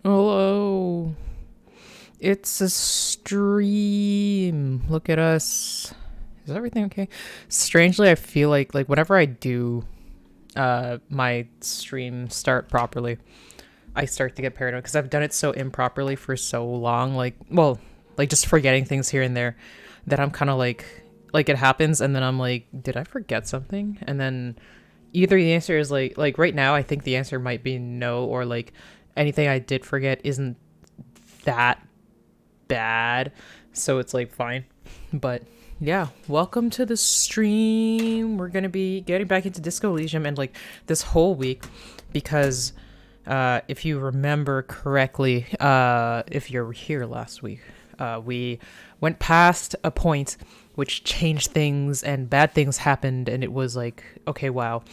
Hello. It's a stream. Look at us. Is everything okay? Strangely, I feel like whenever I do my stream start properly, I start to get paranoid because I've done it so improperly for so long. Like just forgetting things here and there that I'm kind of like it happens and then I'm like, did I forget something? And then either the answer is like right now I think the answer might be no, or like anything I did forget isn't that bad, so it's like fine. But yeah, welcome to the stream. We're gonna be getting back into Disco Elysium and like this whole week because if you remember correctly, if you're here last week, we went past a point which changed things and bad things happened and it was like, okay, wow.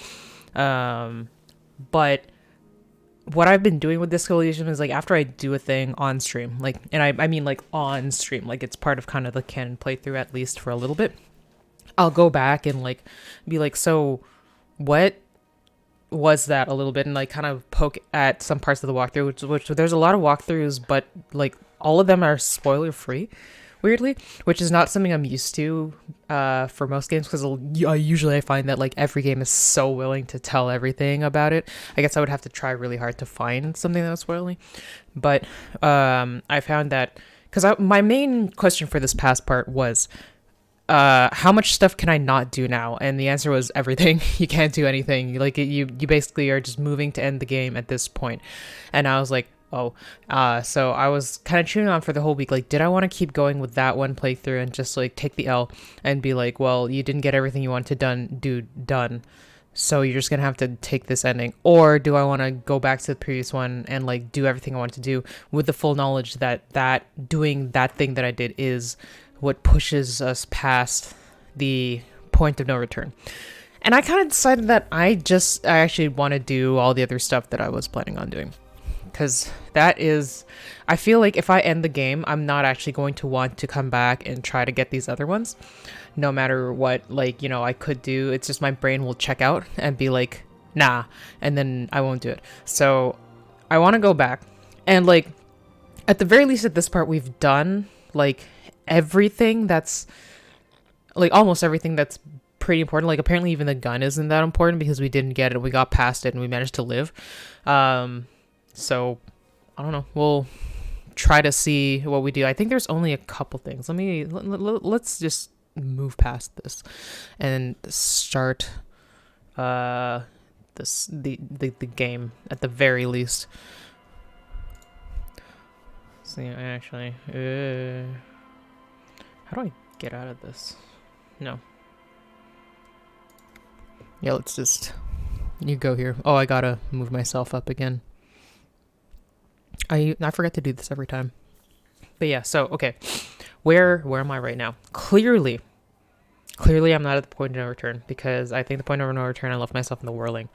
But what I've been doing with Disco Elysium is like after I do a thing on stream, like, and I mean like on stream, like it's part of kind of the canon playthrough at least for a little bit. I'll go back and like be like, so what was that a little bit, and like kind of poke at some parts of the walkthrough, which there's a lot of walkthroughs, but like all of them are spoiler free weirdly, which is not something I'm used to for most games because I find that like every game is so willing to tell everything about it. I guess I would have to try really hard to find something that was spoiling, but I found that because my main question for this past part was how much stuff can I not do now? And the answer was everything. You can't do anything. Like you basically are just moving to end the game at this point. And I was like, oh, so I was kind of chewing on for the whole week. Like, did I want to keep going with that one playthrough and just like take the L and be like, well, you didn't get everything you wanted to done. So you're just gonna have to take this ending, or do I want to go back to the previous one and like do everything I want to do with the full knowledge that doing that thing that I did is what pushes us past the point of no return. And I kind of decided that I actually want to do all the other stuff that I was planning on doing. Because that is, I feel like if I end the game, I'm not actually going to want to come back and try to get these other ones. No matter what, like, I could do. It's just my brain will check out and be like, nah. And then I won't do it. So I want to go back. And like, at the very least at this part, we've done like everything that's like almost everything that's pretty important. Like apparently even the gun isn't that important because we didn't get it. We got past it and we managed to live. So I don't know. We'll try to see what we do. I think there's only a couple things. Let's just move past this and start the game at the very least. So yeah, actually, how do I get out of this? No. Yeah, let's just you go here. Oh, I gotta move myself up again. I forget to do this every time. But yeah, so okay. Where am I right now? Clearly I'm not at the point of no return because I think the point of no return I left myself in the whirling.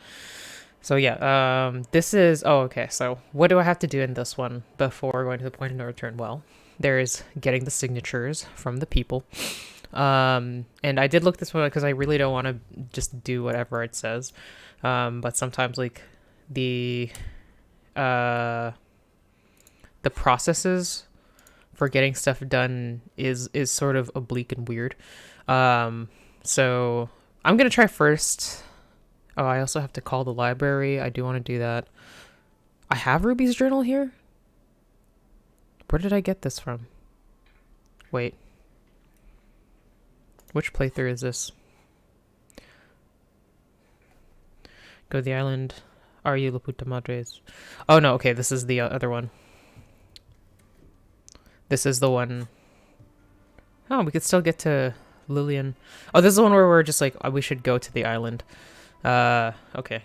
So yeah, this is okay, so what do I have to do in this one before going to the point of no return? Well, there is getting the signatures from the people. And I did look this one because I really don't want to just do whatever it says. But sometimes like the the processes for getting stuff done is sort of oblique and weird. So I'm gonna try first. Oh, I also have to call the library. I do want to do that. I have Ruby's journal here. Where did I get this from? Wait. Which playthrough is this? Go to the island. Are you La Puta Madres? Oh no, okay, this is the other one. This is the one. Oh, we could still get to Lillian. Oh, this is the one where we're just like, oh, we should go to the island. Okay.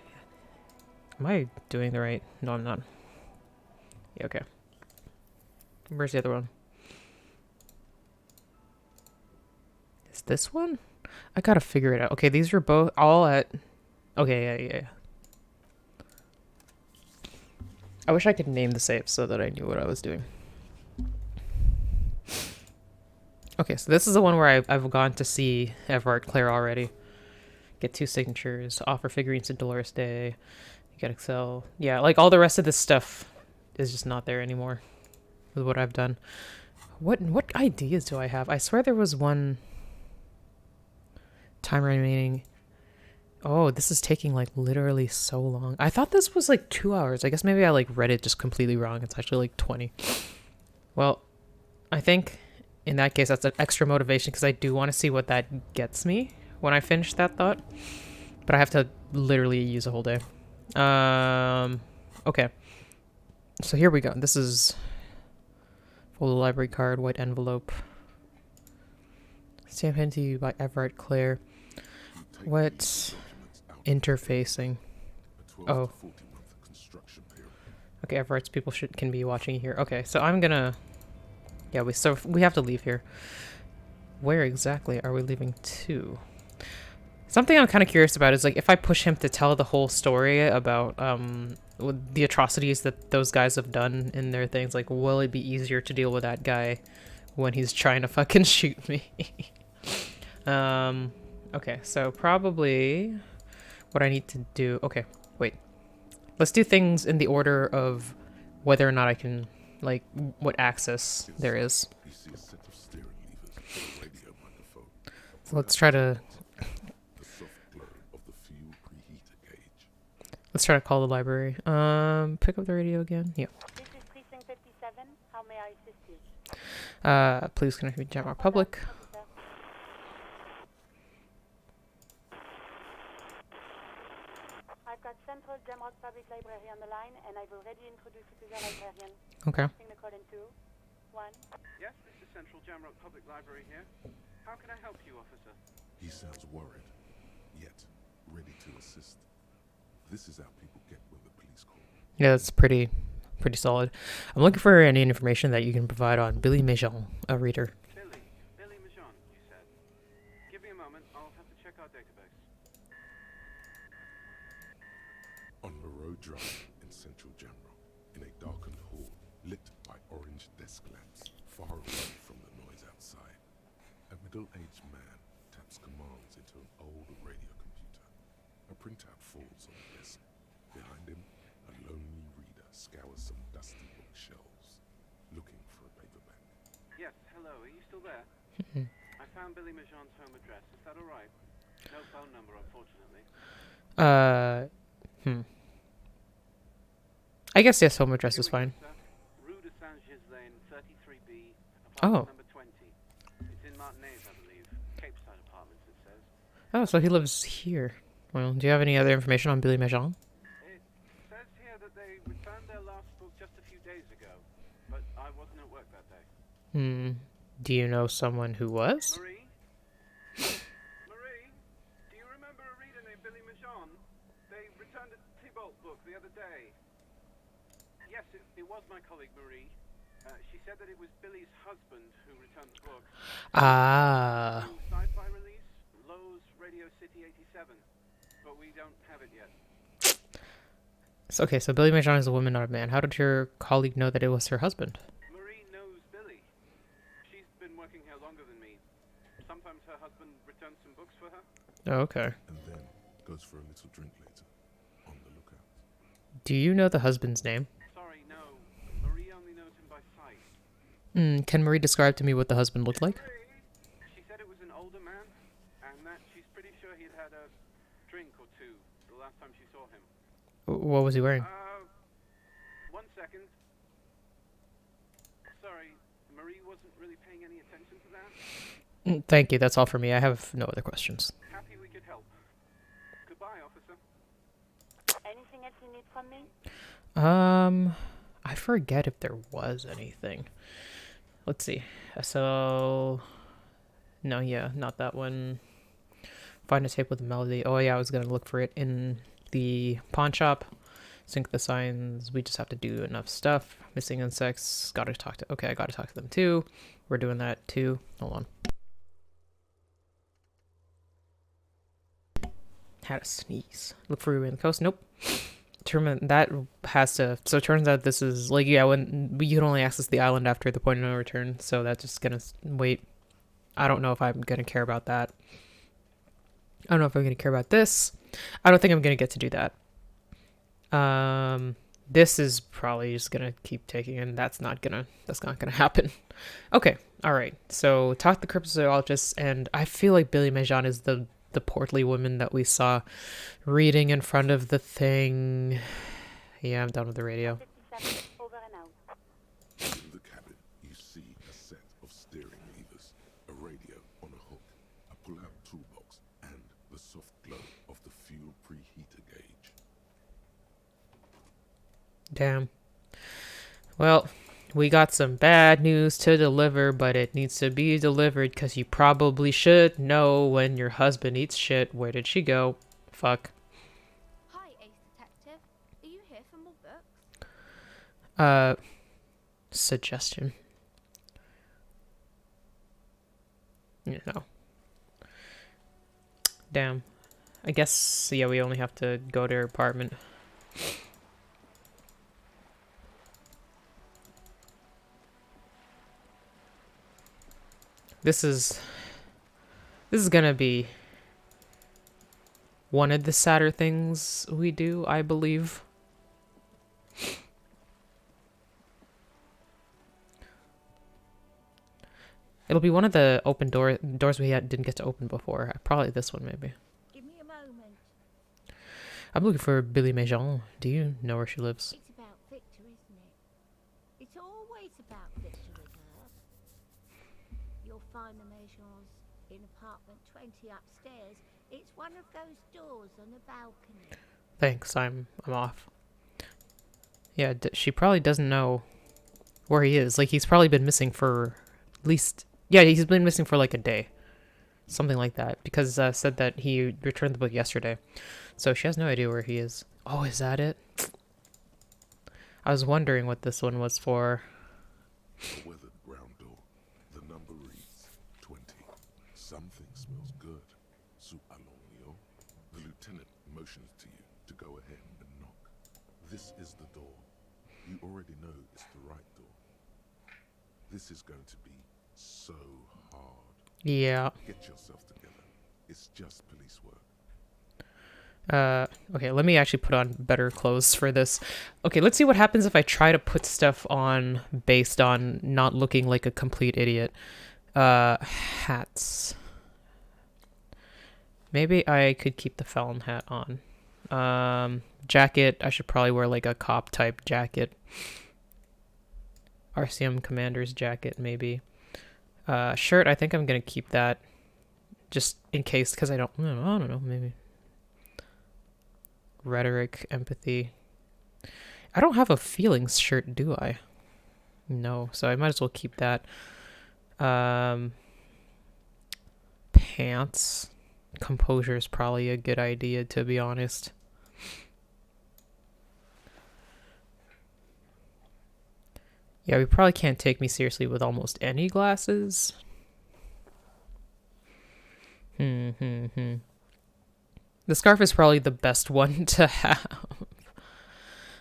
Am I doing the right? No, I'm not. Yeah, okay. Where's the other one? Is this one? I gotta figure it out. Okay, these are both all at... Okay, yeah. I wish I could name the safe so that I knew what I was doing. Okay, so this is the one where I've gone to see Everard Claire already. Get 2 signatures, offer figurines to Dolores Day, get Excel. Yeah, like all the rest of this stuff is just not there anymore with what I've done. What ideas do I have? I swear there was one time remaining. Oh, this is taking like literally so long. I thought this was like 2 hours. I guess maybe I like read it just completely wrong. It's actually like 20. Well, I think in that case that's an extra motivation because I do want to see what that gets me when I finish that thought. But I have to literally use a whole day. Okay. So here we go. This is full library card, white envelope. Stamped to you by Everett Clare. What interfacing? Oh. Okay, Everett's people can be watching here. Okay, so I'm gonna. Yeah, we have to leave here. Where exactly are we leaving to? Something I'm kind of curious about is like if I push him to tell the whole story about the atrocities that those guys have done in their things, like will it be easier to deal with that guy when he's trying to fucking shoot me? Okay, so probably what I need to do. Okay, wait. Let's do things in the order of whether or not I can, like, what access there is. So let's try to call the library. Pick up the radio again. Yeah. This is Precinct 57. How may I assist you? Please connect me to Jamrock Public. I've got Central Jamrock Public Library on the line, and I've already introduced you to the librarian. Okay. The call in 2, 1. Yes, this is Central Jamrock Public Library here. How can I help you, officer? He sounds worried, yet ready to assist. This is how people get when the police call. Yeah, that's pretty solid. I'm looking for any information that you can provide on Billy Méjean, a reader. Billy Méjean, you said. Give me a moment, I'll have to check our database. On Moreau Drive in Central Jamrock, in a darkened hall lit by orange desk lamps, far away from the noise outside, a middle-aged man taps commands into an old radio computer. A printout falls on the desk. Behind him, a lonely reader scours some dusty bookshelves, looking for a paperback. Yes, hello, are you still there? I found Billy Méjean's home address, is that alright? No phone number, unfortunately. I guess yes, home address is fine. Rue de Saint-Ghislain, 33B, Oh. apartment number 20. It's in Martinez, I believe. Cape Side Apartments, it says. Oh, so he lives here. Well, do you have any other information on Billy Méjean? It says here that they returned their last book just a few days ago, but I wasn't at work that day. Do you know someone who was? Marie? Marie? Do you remember a reader named Billy Méjean? They returned a Thibault book the other day. Yes, it was my colleague Marie. She said that it was Billy's husband who returned the book. Ah. New sci-fi release, Lowe's Radio City 87. But we don't have it yet. So, okay, so Billy Méjean is a woman, not a man. How did your colleague know that it was her husband? Marie knows Billy. She's been working here longer than me. Sometimes her husband returns some books for her. Oh, okay. And then goes for a little drink later. On the lookout. Do you know the husband's name? Sorry, no. Marie only knows him by sight. Can Marie describe to me what the husband looked like? She said it was an older man, and that she's pretty sure he'd had a drink or two the last time she saw him. What was he wearing? 1 second. Sorry, Marie wasn't really paying any attention to that. Thank you, that's all for me. I have no other questions. Happy we could help. Goodbye, officer. Anything else you need from me? I forget if there was anything. Let's see. So, no, yeah, not that one. Find a tape with a melody. Oh yeah, I was gonna look for it in the pawn shop. Sync the signs. We just have to do enough stuff. Missing insects. Gotta talk to. Okay, I gotta talk to them too. We're doing that too. Hold on. Had a sneeze. Look for Ruby on the coast. Nope. That has to. So it turns out this is like, yeah, when you can only access the island after the point of no return. So that's just gonna wait. I don't know if I'm gonna care about that. I don't know if I'm gonna care about this. I don't think I'm gonna get to do that. This is probably just gonna keep taking, and that's not gonna happen. Okay, all right. So talk to the cryptozoologist, and I feel like Billy Majon is the portly woman that we saw reading in front of the thing. Yeah, I'm done with the radio. 57, over and out. In the cabin, you see a set of steering levers, a radio on a hook, a pull-out toolbox, and the soft glow of the fuel preheater gauge. Damn. Well, we got some bad news to deliver, but it needs to be delivered because you probably should know when your husband eats shit. Where did she go? Fuck. Hi, Ace Detective. Are you here for more books? Suggestion. You know. Damn. I guess, yeah, we only have to go to her apartment. This is gonna be one of the sadder things we do, I believe. It'll be one of the doors we didn't get to open before. Probably this one, maybe. Give me a moment. I'm looking for Billy Majon. Do you know where she lives? It's about Victor, isn't it? It's always about Victor with her. You'll find the Maisons in apartment 20 upstairs. It's one of those doors on the balcony. Thanks. I'm off. Yeah, she probably doesn't know where he is. Like, he's probably been missing for at least... Yeah, he's been missing for like a day. Something like that. Because said that he returned the book yesterday. So she has no idea where he is. Oh, is that it? I was wondering what this one was for. A weathered brown door. The number reads 20. Something smells good. Soup alonio. The lieutenant motions to you to go ahead and knock. This is the door. You already know it's the right door. This is going to be so hard. Yeah. Get yourself together. It's just police work. Okay, let me actually put on better clothes for this. Okay, let's see what happens if I try to put stuff on based on not looking like a complete idiot. Hats. Maybe I could keep the felon hat on. Jacket, I should probably wear like a cop type jacket. RCM commander's jacket, maybe. Shirt, I think I'm gonna keep that just in case, because I don't know, maybe. Rhetoric, empathy. I don't have a feelings shirt, do I? No, so I might as well keep that. Pants. Composure is probably a good idea, to be honest. Yeah, we probably can't take me seriously with almost any glasses. The scarf is probably the best one to have.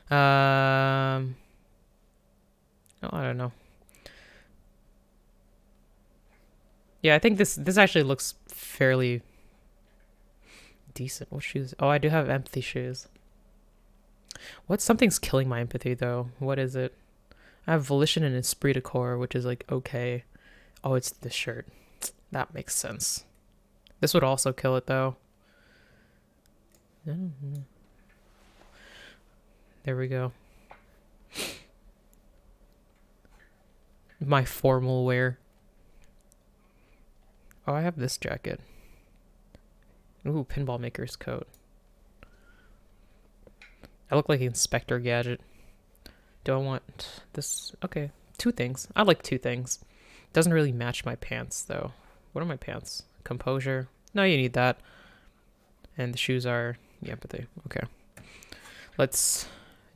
Oh, I don't know. Yeah, I think this actually looks fairly decent. What shoes? Oh, I do have empathy shoes. Something's killing my empathy though. What is it? I have volition and esprit de corps, which is like okay. Oh, it's this shirt. That makes sense. This would also kill it though. There we go. My formal wear. Oh, I have this jacket. Ooh, pinball maker's coat. I look like Inspector Gadget. Do I want this? Okay, two things. I like two things. Doesn't really match my pants, though. What are my pants? Composure. No, you need that. And the shoes are... Yeah, but they... Okay. Let's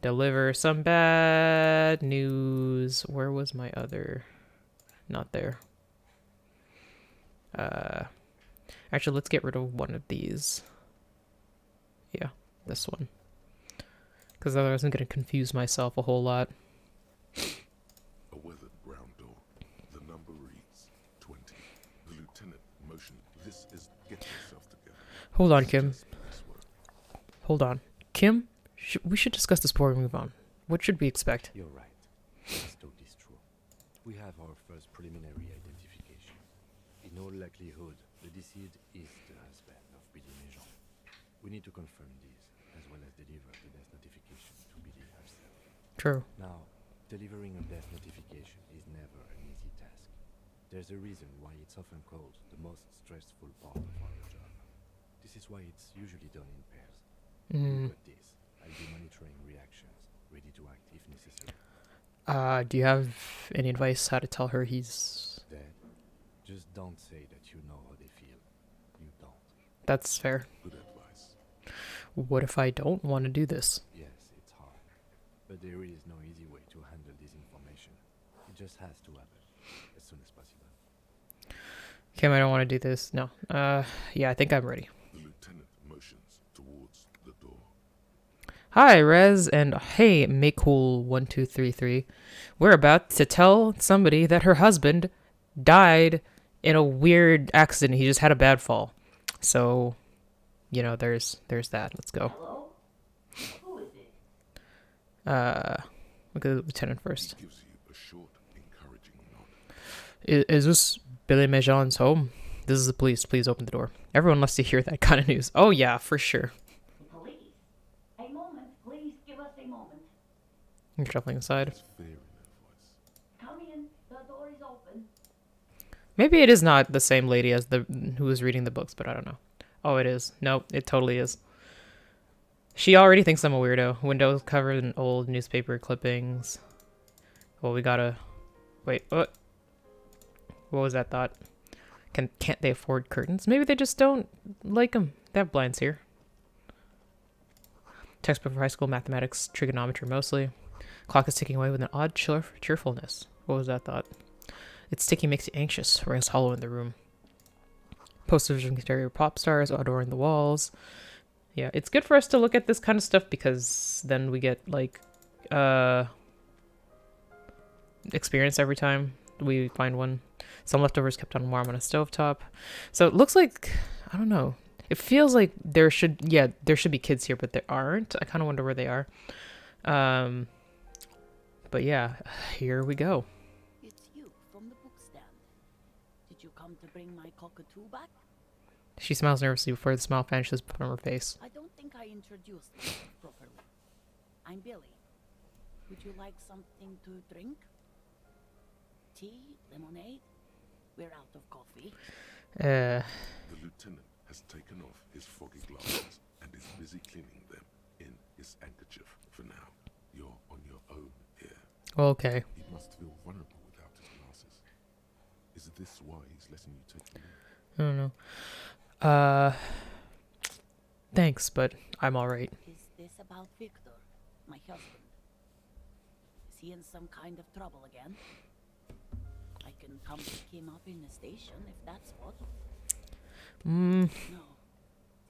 deliver some bad news. Where was my other... Not there. Actually, let's get rid of one of these. Yeah, this one. Because otherwise I'm going to confuse myself a whole lot. A weathered brown door. The number reads 20. The lieutenant motioned. This is get yourself together. Hold on, Kim. Hold on. Kim, we should discuss this before we move on. What should we expect? You're right. Stoke is true. We have our first preliminary identification. In all likelihood, the deceased is the husband of Billy Méjean. We need to confirm this, as well as deliver the death notification to Billy herself. True. Now, delivering a death notification is never an easy task. There's a reason why it's often called the most stressful part of our job. This is why it's usually done in pairs. Look at this. I'll be monitoring reactions, ready to act if necessary. Do you have any advice how to tell her he's... Dead? Just don't say that you know how they feel. You don't. That's fair. Good advice. What if I don't want to do this? Yes, it's hard. But there is no easy way to handle this information. It just has to happen as soon as possible. Kim, I don't want to do this. No. Yeah, I think I'm ready. The lieutenant motions towards the door. Hi, Rez, and hey, Makecool1233. We're about to tell somebody that her husband died in a weird accident. He just had a bad fall. So, you know, there's that. Let's go. Hello? Who is it? Look at the lieutenant first. He gives you a short, encouraging nod. Is this Billy Méjean's home? This is the police. Please open the door. Everyone wants to hear that kind of news. Oh, yeah, for sure. The police. A moment, please give us a moment. You're shuffling aside. There's fear in her voice. Come in, the door is open. Maybe it is not the same lady as the who was reading the books, but I don't know. Oh, it is. Nope, it totally is. She already thinks I'm a weirdo. Windows covered in old newspaper clippings. Well, we gotta... Wait, what? What was that thought? Can't they afford curtains? Maybe they just don't like them. They have blinds here. Textbook for high school mathematics, trigonometry mostly. Clock is ticking away with an odd cheerfulness. What was that thought? Its ticking makes you anxious, rings hollow in the room. Posters of exterior pop stars adorning the walls. Yeah, it's good for us to look at this kind of stuff because then we get, like, experience every time we find one. Some leftovers kept on warm on a stovetop. So it looks like, I don't know. It feels like there should be kids here, but there aren't. I kind of wonder where they are. But yeah, here we go. It's you from the book stand. Did you come to bring my cockatoo back? She smiles nervously before the smile vanishes from her face. I don't think I introduced myself properly. I'm Billy. Would you like something to drink? Tea? Lemonade? We're out of coffee. The lieutenant has taken off his foggy glasses and is busy cleaning them in his handkerchief for now. You're on your own here. Okay. He must feel vulnerable without his glasses. Is this why he's letting you take them off? I don't know. Thanks, but I'm alright. Is this about Victor, my husband? Is he in some kind of trouble again? I can come pick him up in the station if that's what. No,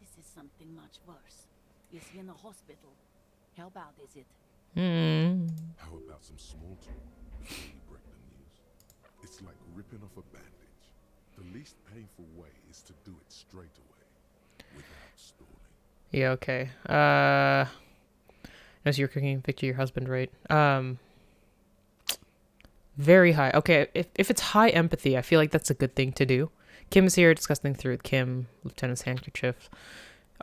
this is something much worse. Is he in a hospital? How bad is it? How about some small talk before you break the news? It's like ripping off a bandage. The least painful way is to do it straight away, without stalling. Yeah, okay. As you're cooking Victor, your husband, right? Very high. Okay, if it's high empathy, I feel like that's a good thing to do. Kim is here discussing through with Kim, Lieutenant's handkerchief.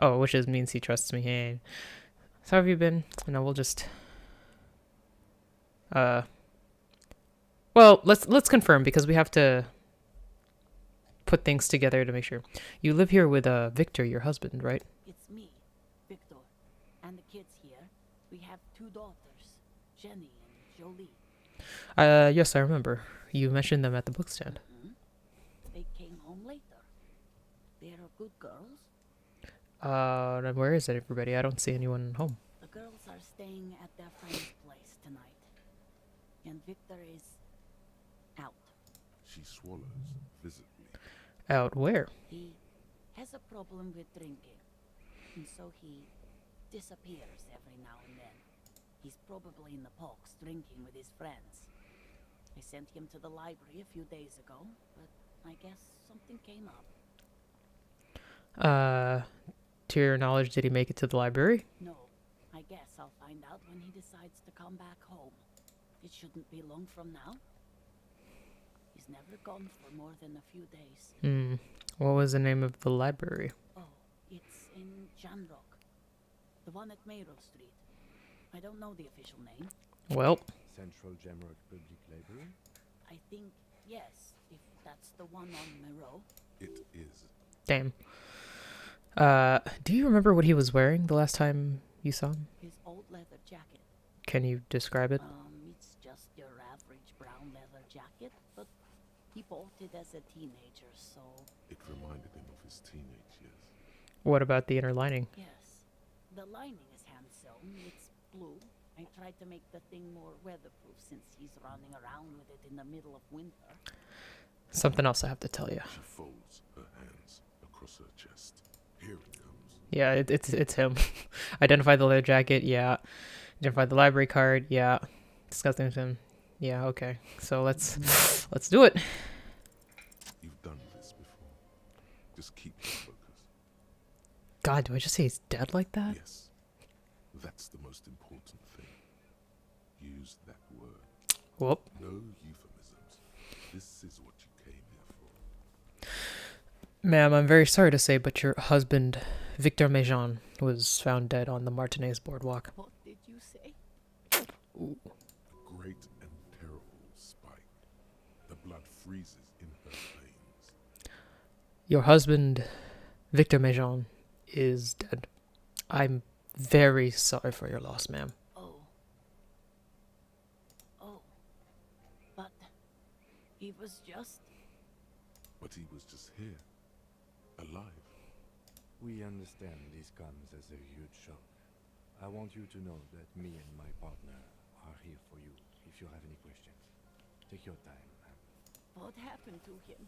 Oh, which means he trusts me. Hey. So how have you been? No, we'll just... Well, let's confirm because we have to put things together to make sure. You live here with Victor, your husband, right? It's me, Victor, and the kids here. We have 2 daughters, Jenny and Jolie. Yes, I remember. You mentioned them at the book stand. They came home later. They are good girls. And where is it, everybody? I don't see anyone home. The girls are staying at their friend's place tonight. And Victor is out. She swallows visibly. Out where? He has a problem with drinking. And so he disappears every now and then. He's probably in the parks drinking with his friends. I sent him to the library a few days ago, but I guess something came up. To your knowledge, did he make it to the library? No, I guess I'll find out when he decides to come back home. It shouldn't be long from now. He's never gone for more than a few days. Hmm. What was the name of the library? Oh, it's in Jamrock. The one at Mayrow Street. I don't know the official name. Well, Central Jamrock Public Library? I think, yes, if that's the one on Mayrow. It is. damn. Do you remember what he was wearing the last time you saw him? His old leather jacket. Can you describe it? It's just your average brown leather jacket, but he bought it as a teenager, so It reminded him of his teenage years. What about the inner lining? yes. The lining is hand-sewn. It's blue. I tried to make the thing more weatherproof since he's running around with it in the middle of winter. Something else I have to tell you. She folds her hands across her chest. Here it comes. Yeah, it's him. Identify the leather jacket. Yeah. Identify the library card. Yeah. Discussing with him. Yeah. Okay. So let's do it. You've done this before. Just keep your focus. God, do I just say he's dead like that? Yes. That's the most important thing. Use that word. Whoop. No euphemisms. This is what you came here for. Ma'am, I'm very sorry to say, but your husband, Victor Mejean, was found dead on the Martinez boardwalk. What did you say? Great and terrible spike. The blood freezes in her veins. Your husband, Victor Mejean, is dead. I'm very sorry for your loss, ma'am. Oh. Oh. But he was just... But he was just here. Alive. We understand this comes as a huge shock. I want you to know that me and my partner are here for you if you have any questions. Take your time, ma'am. What happened to him?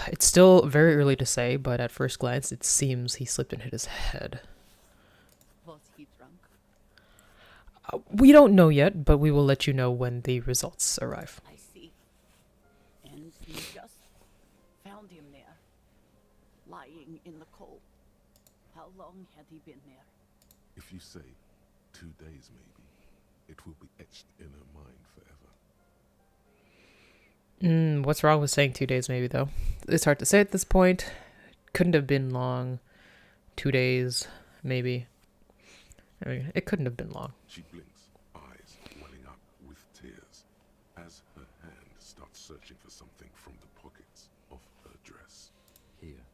It's still very early to say, but at first glance, it seems he slipped and hit his head. Was he drunk? We don't know yet, but we will let you know when the results arrive. I see. And you just found him there, lying in the cold. How long had he been there? If you say 2 days maybe, it will be etched in her mind forever. What's wrong with saying 2 days maybe, though? It's hard to say at this point. Couldn't have been long. 2 days, maybe. I mean, it couldn't have been long. She blinks, eyes welling up with tears, as her hand starts searching for something from the pockets of her dress. Here.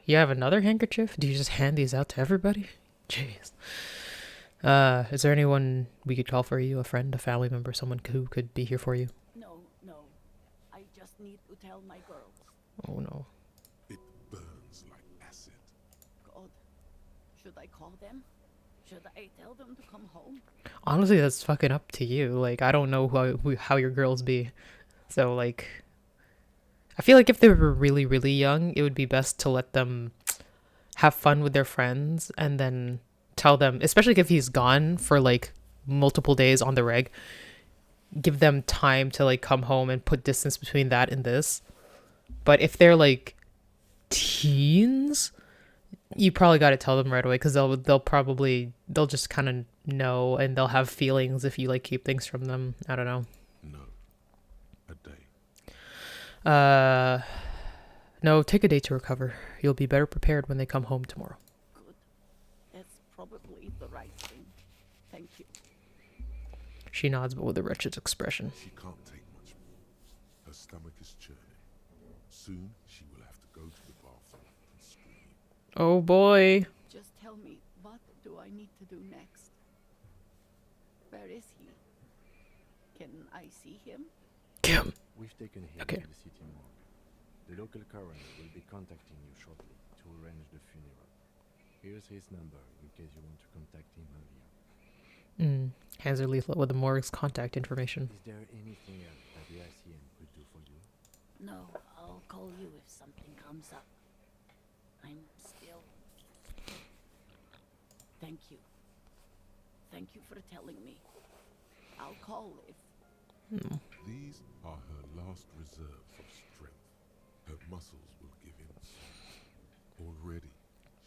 You have another handkerchief? Do you just hand these out to everybody? Jeez. Is there anyone we could call for you? A friend, a family member, someone who could be here for you? No. I just need to tell my girls. Oh no. It burns like acid. God, should I call them? Should I tell them to come home? Honestly, that's fucking up to you. Like, I don't know how your girls be. So, like, I feel like if they were really, really young, it would be best to let them have fun with their friends and then tell them, especially if he's gone for like multiple days on the reg, give them time to like come home and put distance between that and this. But if they're like teens, you probably got to tell them right away, because they'll just kind of know, and they'll have feelings if you like keep things from them. I don't know. No. A day. No, take a day to recover. You'll be better prepared when they come home tomorrow. Good. That's probably the right thing. Thank you. She nods, but with a wretched expression. She can't take much more. Her stomach is churning. Soon she will have to go to the bathroom and scream. Oh boy. Just tell me, what do I need to do next? Where is he? Can I see him? Kim. We've taken him Okay. to the city morgue. The local coroner will be contacting you shortly to arrange the funeral. Here's his number in case you want to contact him earlier. Hands her leaflet with the morgue's contact information. Is there anything else that the ICM could do for you? No, I'll call you if something comes up. I'm still... Thank you. Thank you for telling me. I'll call if... These are her last reserves of strength. Her muscles will give in soon. Already,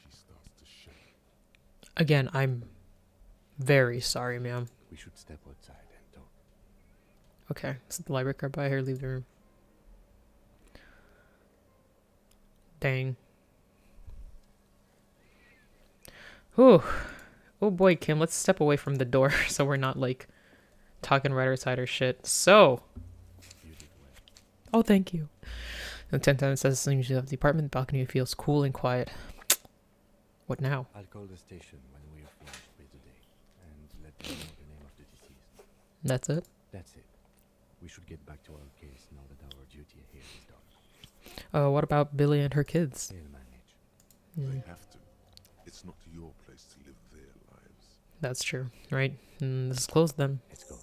she starts to shake. Again, I'm Very sorry, ma'am. We should step outside and talk. Okay, set the library card by her, leave the room. Dang. Whew. Oh boy, Kim, let's step away from the door so we're not like talking right outside her shit. So, You did well. oh, thank you. And 10 times says as soon as you left the apartment, the balcony feels cool and quiet. What now? I'll call the station when we are finished with the day and let them know the name of the deceased. That's it? That's it. We should get back to our case now that our duty here is done. What about Billy and her kids? They'll manage. They have to. It's not your place to live their lives. That's true, right? This is closed then. Let's go.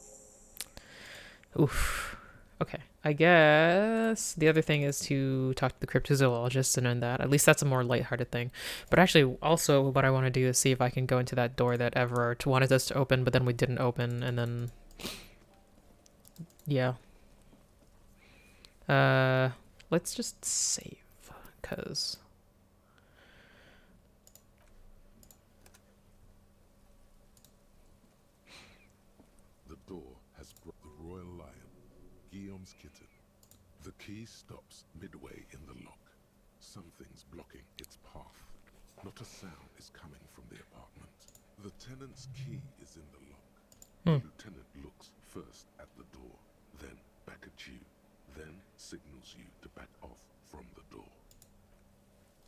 Oof. Okay. I guess the other thing is to talk to the cryptozoologist and then that. At least that's a more lighthearted thing. But actually, also, what I want to do is see if I can go into that door that Everard wanted us to open, but then we didn't open, and then... Yeah. Let's just save, because... The door has brought the royal lion, Guillaume's kitten. The key stops midway in the lock. Something's blocking its path. Not a sound is coming from the apartment. The tenant's key is in the lock. The lieutenant looks first at the door, then back at you, then signals you to back off from the door.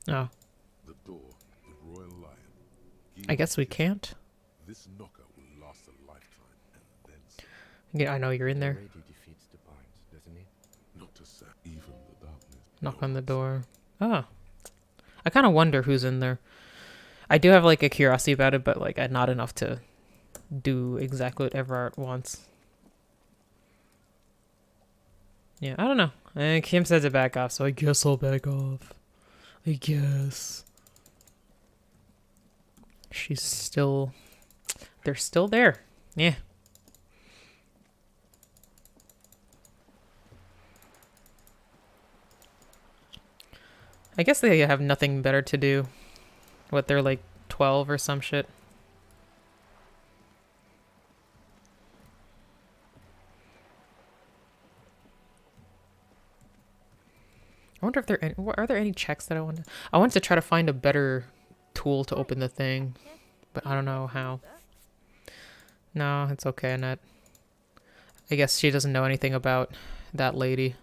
Oh, The door, the royal lion. I guess we Guillaume's can't. kitten. This knocker will last a lifetime and then some. Yeah, I know you're in there. Already defeats the point, doesn't it? Not a sound, even the darkness. Knock on the door. Ah. I kind of wonder who's in there. I do have, like, a curiosity about it, but, like, not enough to do exactly what Everard wants. Yeah, I don't know. And Kim says to back off, so I guess I'll back off. I guess. She's still... They're still there. Yeah. I guess they have nothing better to do. What, they're like 12 or some shit? I wonder if there are there any checks that I want to try to find a better tool to open the thing, but I don't know how. No, it's okay, Annette. I guess she doesn't know anything about that lady.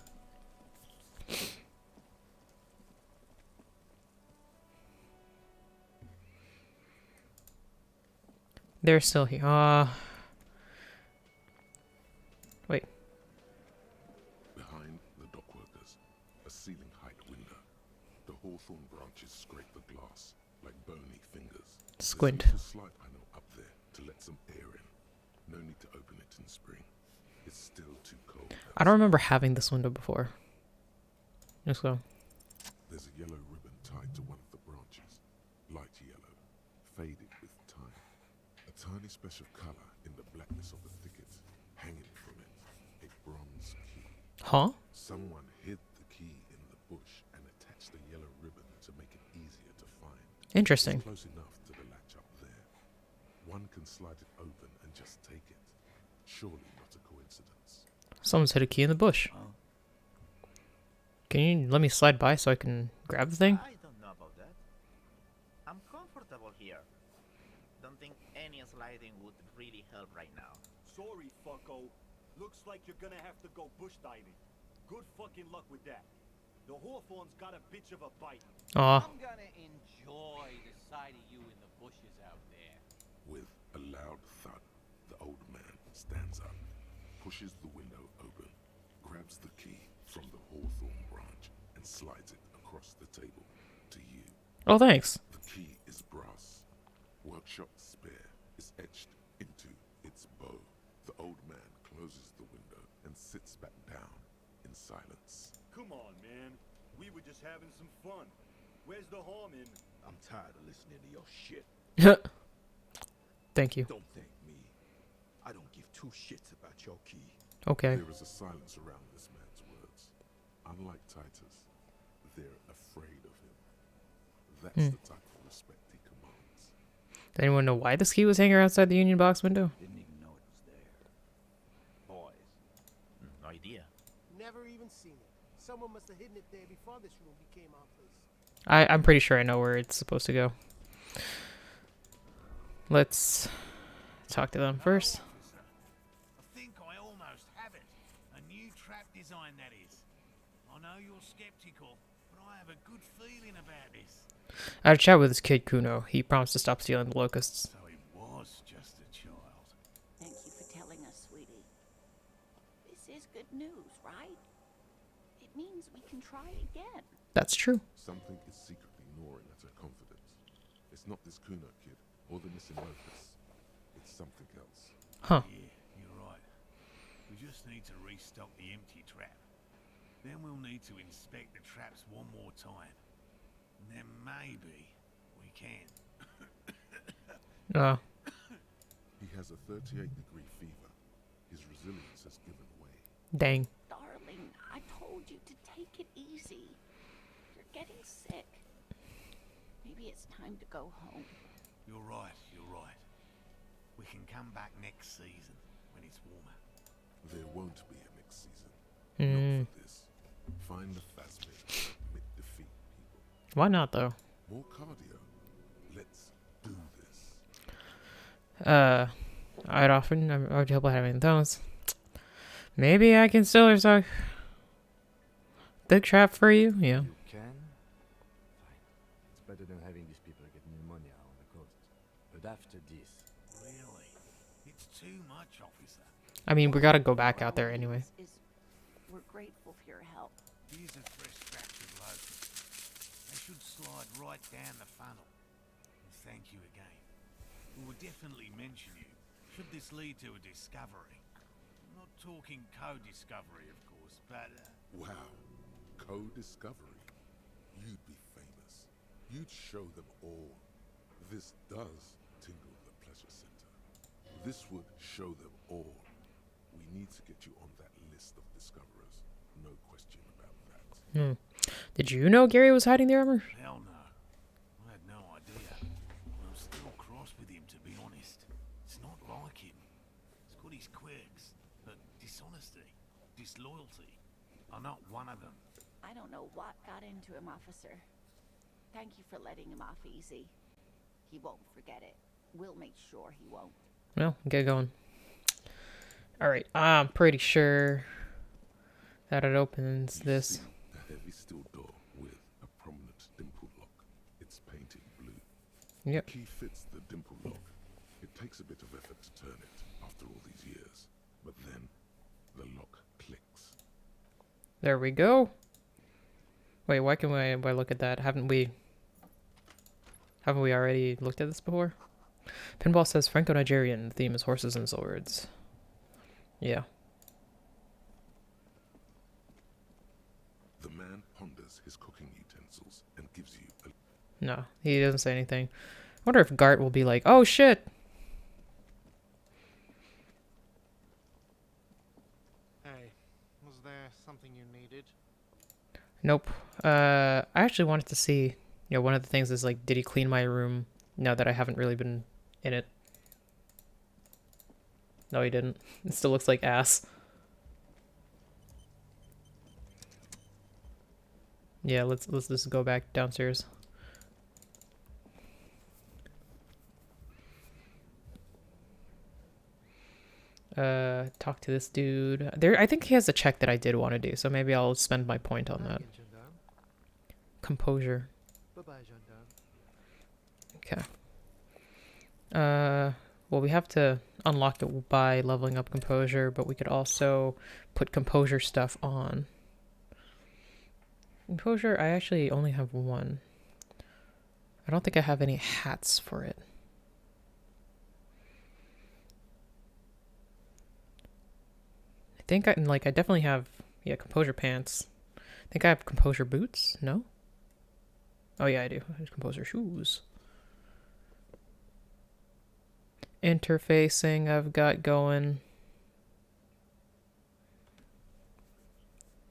They're still here. Wait. Behind the dockworkers, a ceiling height window. The hawthorn branches scrape the glass like bony fingers. Squint. There's a little slide panel up there to let some air in. No need to open it in spring. It's still too cold. I don't remember having this window before. Let's go. There's a yellow ribbon tied to one of the branches. Light yellow, faded with time. A tiny splash of color in the blackness of the thicket. Hanging from it, a bronze key. Huh? Someone hid the key in the bush and attached a yellow ribbon to make it easier to find. Interesting. It's close enough to the latch up there. One can slide it open and just take it. Surely not a coincidence. Someone's hid a key in the bush. Can you let me slide by so I can grab the thing? I don't know about that. I'm comfortable here. Don't think any sliding would really help right now. Sorry, fucko. Looks like you're gonna have to go bush diving. Good fucking luck with that. The hawthorn's got a bitch of a bite. Aw. I'm gonna enjoy the sight of you in the bushes out there. With a loud thud, the old man stands up, pushes the window open, grabs the key from the hawthorn branch, and slides it across the table to you. Oh, thanks. The key is brass. Workshop spare is etched into its bow. The old man closes the window and sits back down in silence. Come on, man. We were just having some fun. Where's the harm in? I'm tired of listening to your shit. Thank you. Don't thank me. I don't give two shits about your key. Okay. There is a silence around this man's words. Unlike Titus, they're afraid of him. That's the type of respect he commands. Does anyone know why this key was hanging outside the Union Box window? Didn't even know it was there. Boys. No idea. Never even seen it. Someone must have hidden it there before this room became our place. I'm pretty sure I know where it's supposed to go. Let's talk to them first. Officer, I think I almost have it. A new trap design, that is. I know you're skeptical, but I have a good feeling about this. I had a chat with this kid Kuno. He promised to stop stealing the locusts. So he was just a child. Thank you for telling us, sweetie. This is good news, right? It means we can try again. That's true. Something is secretly gnawing at her confidence. It's not this Kuno kid or the missing locust. It's something else. Huh. Yeah, you're right. We just need to restock the empty trap. Then we'll need to inspect the traps one more time. And then maybe we can. He has a 38-degree fever. His resilience has given way. Dang. Darling, I told you to take it easy. You're getting sick. Maybe it's time to go home. You're right, you're right. We can come back next season when it's warmer. There won't be a next season. Hmm. Not for this. Find the Phasmid and admit defeat, people. Why not though? More cardio. Let's do this. I'd often. I would help having those. Maybe I can still restock the trap for you. Yeah. You can? Fine. It's better than having these people get pneumonia on the coast. But after this... Really? It's too much, officer. I mean, we gotta go back out there anyway. We're grateful for your help. Here's a fresh batch of locusts. They should slide right down the funnel. And thank you again. We will definitely mention you, should this lead to a discovery. I'm not talking co-discovery, of course, but... Wow. Co-discovery. You'd be famous. You'd show them all. This does tingle the pleasure center. This would show them all. We need to get you on that list of discoverers. No question about that. Did you know Gary was hiding the armor? Hell no. I had no idea. I'm still cross with him, to be honest. It's not like him. He's got his quirks, but dishonesty, disloyalty are not one of them. I don't know what got into him, officer. Thank you for letting him off easy. He won't forget it. We'll make sure he won't. Well, get going. Alright, I'm pretty sure that it opens You this. see a heavy steel door with a prominent dimple lock. It's painted blue. Yep. The key fits the dimple lock. It takes a bit of effort to turn it after all these years, but then the lock clicks. There we go. Wait, why can why look at that? Haven't we already looked at this before? Pinball says Franco-Nigerian. The theme is horses and swords. Yeah. The man ponders his cooking utensils and gives you a... No, he doesn't say anything. I wonder if Gart will be like, oh shit! Hey, was there something you needed? Nope. I actually wanted to see, one of the things is like, did he clean my room now that I haven't really been in it? No, he didn't. It still looks like ass. Yeah, let's just go back downstairs. Talk to this dude. I think he has a check that I did want to do, so maybe I'll spend my point on that. Composure. Bye-bye, gendarme. Okay. Well, we have to unlock it by leveling up composure, but we could also put composure stuff on. Composure, I actually only have one. I don't think I have any hats for it. I think I definitely have, composure pants. I think I have composure boots. No? Oh yeah, I do. Composure shoes. Interfacing I've got going.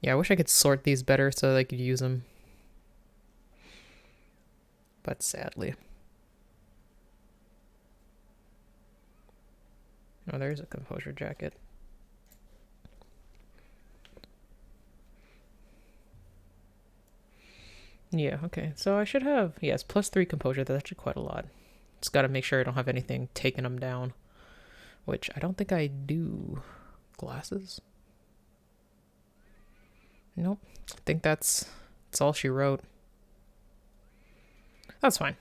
Yeah, I wish I could sort these better so that I could use them. But sadly. Oh, there's a composure jacket. Yeah, okay. So I should have, yes, +3 composure. That's actually quite a lot. Just got to make sure I don't have anything taking them down, which I don't think I do. Glasses? Nope. I think that's all she wrote. That's fine.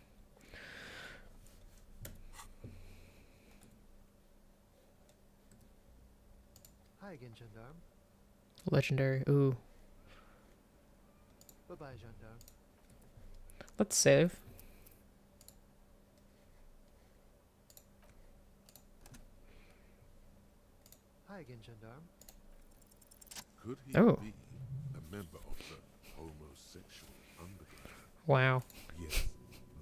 Hi again, Gendarme. Legendary. Ooh. Bye-bye, Gendarme. Let's save. Hi again, Gendarme. Could he Oh. be a member of the homosexual underground? Wow. Yes,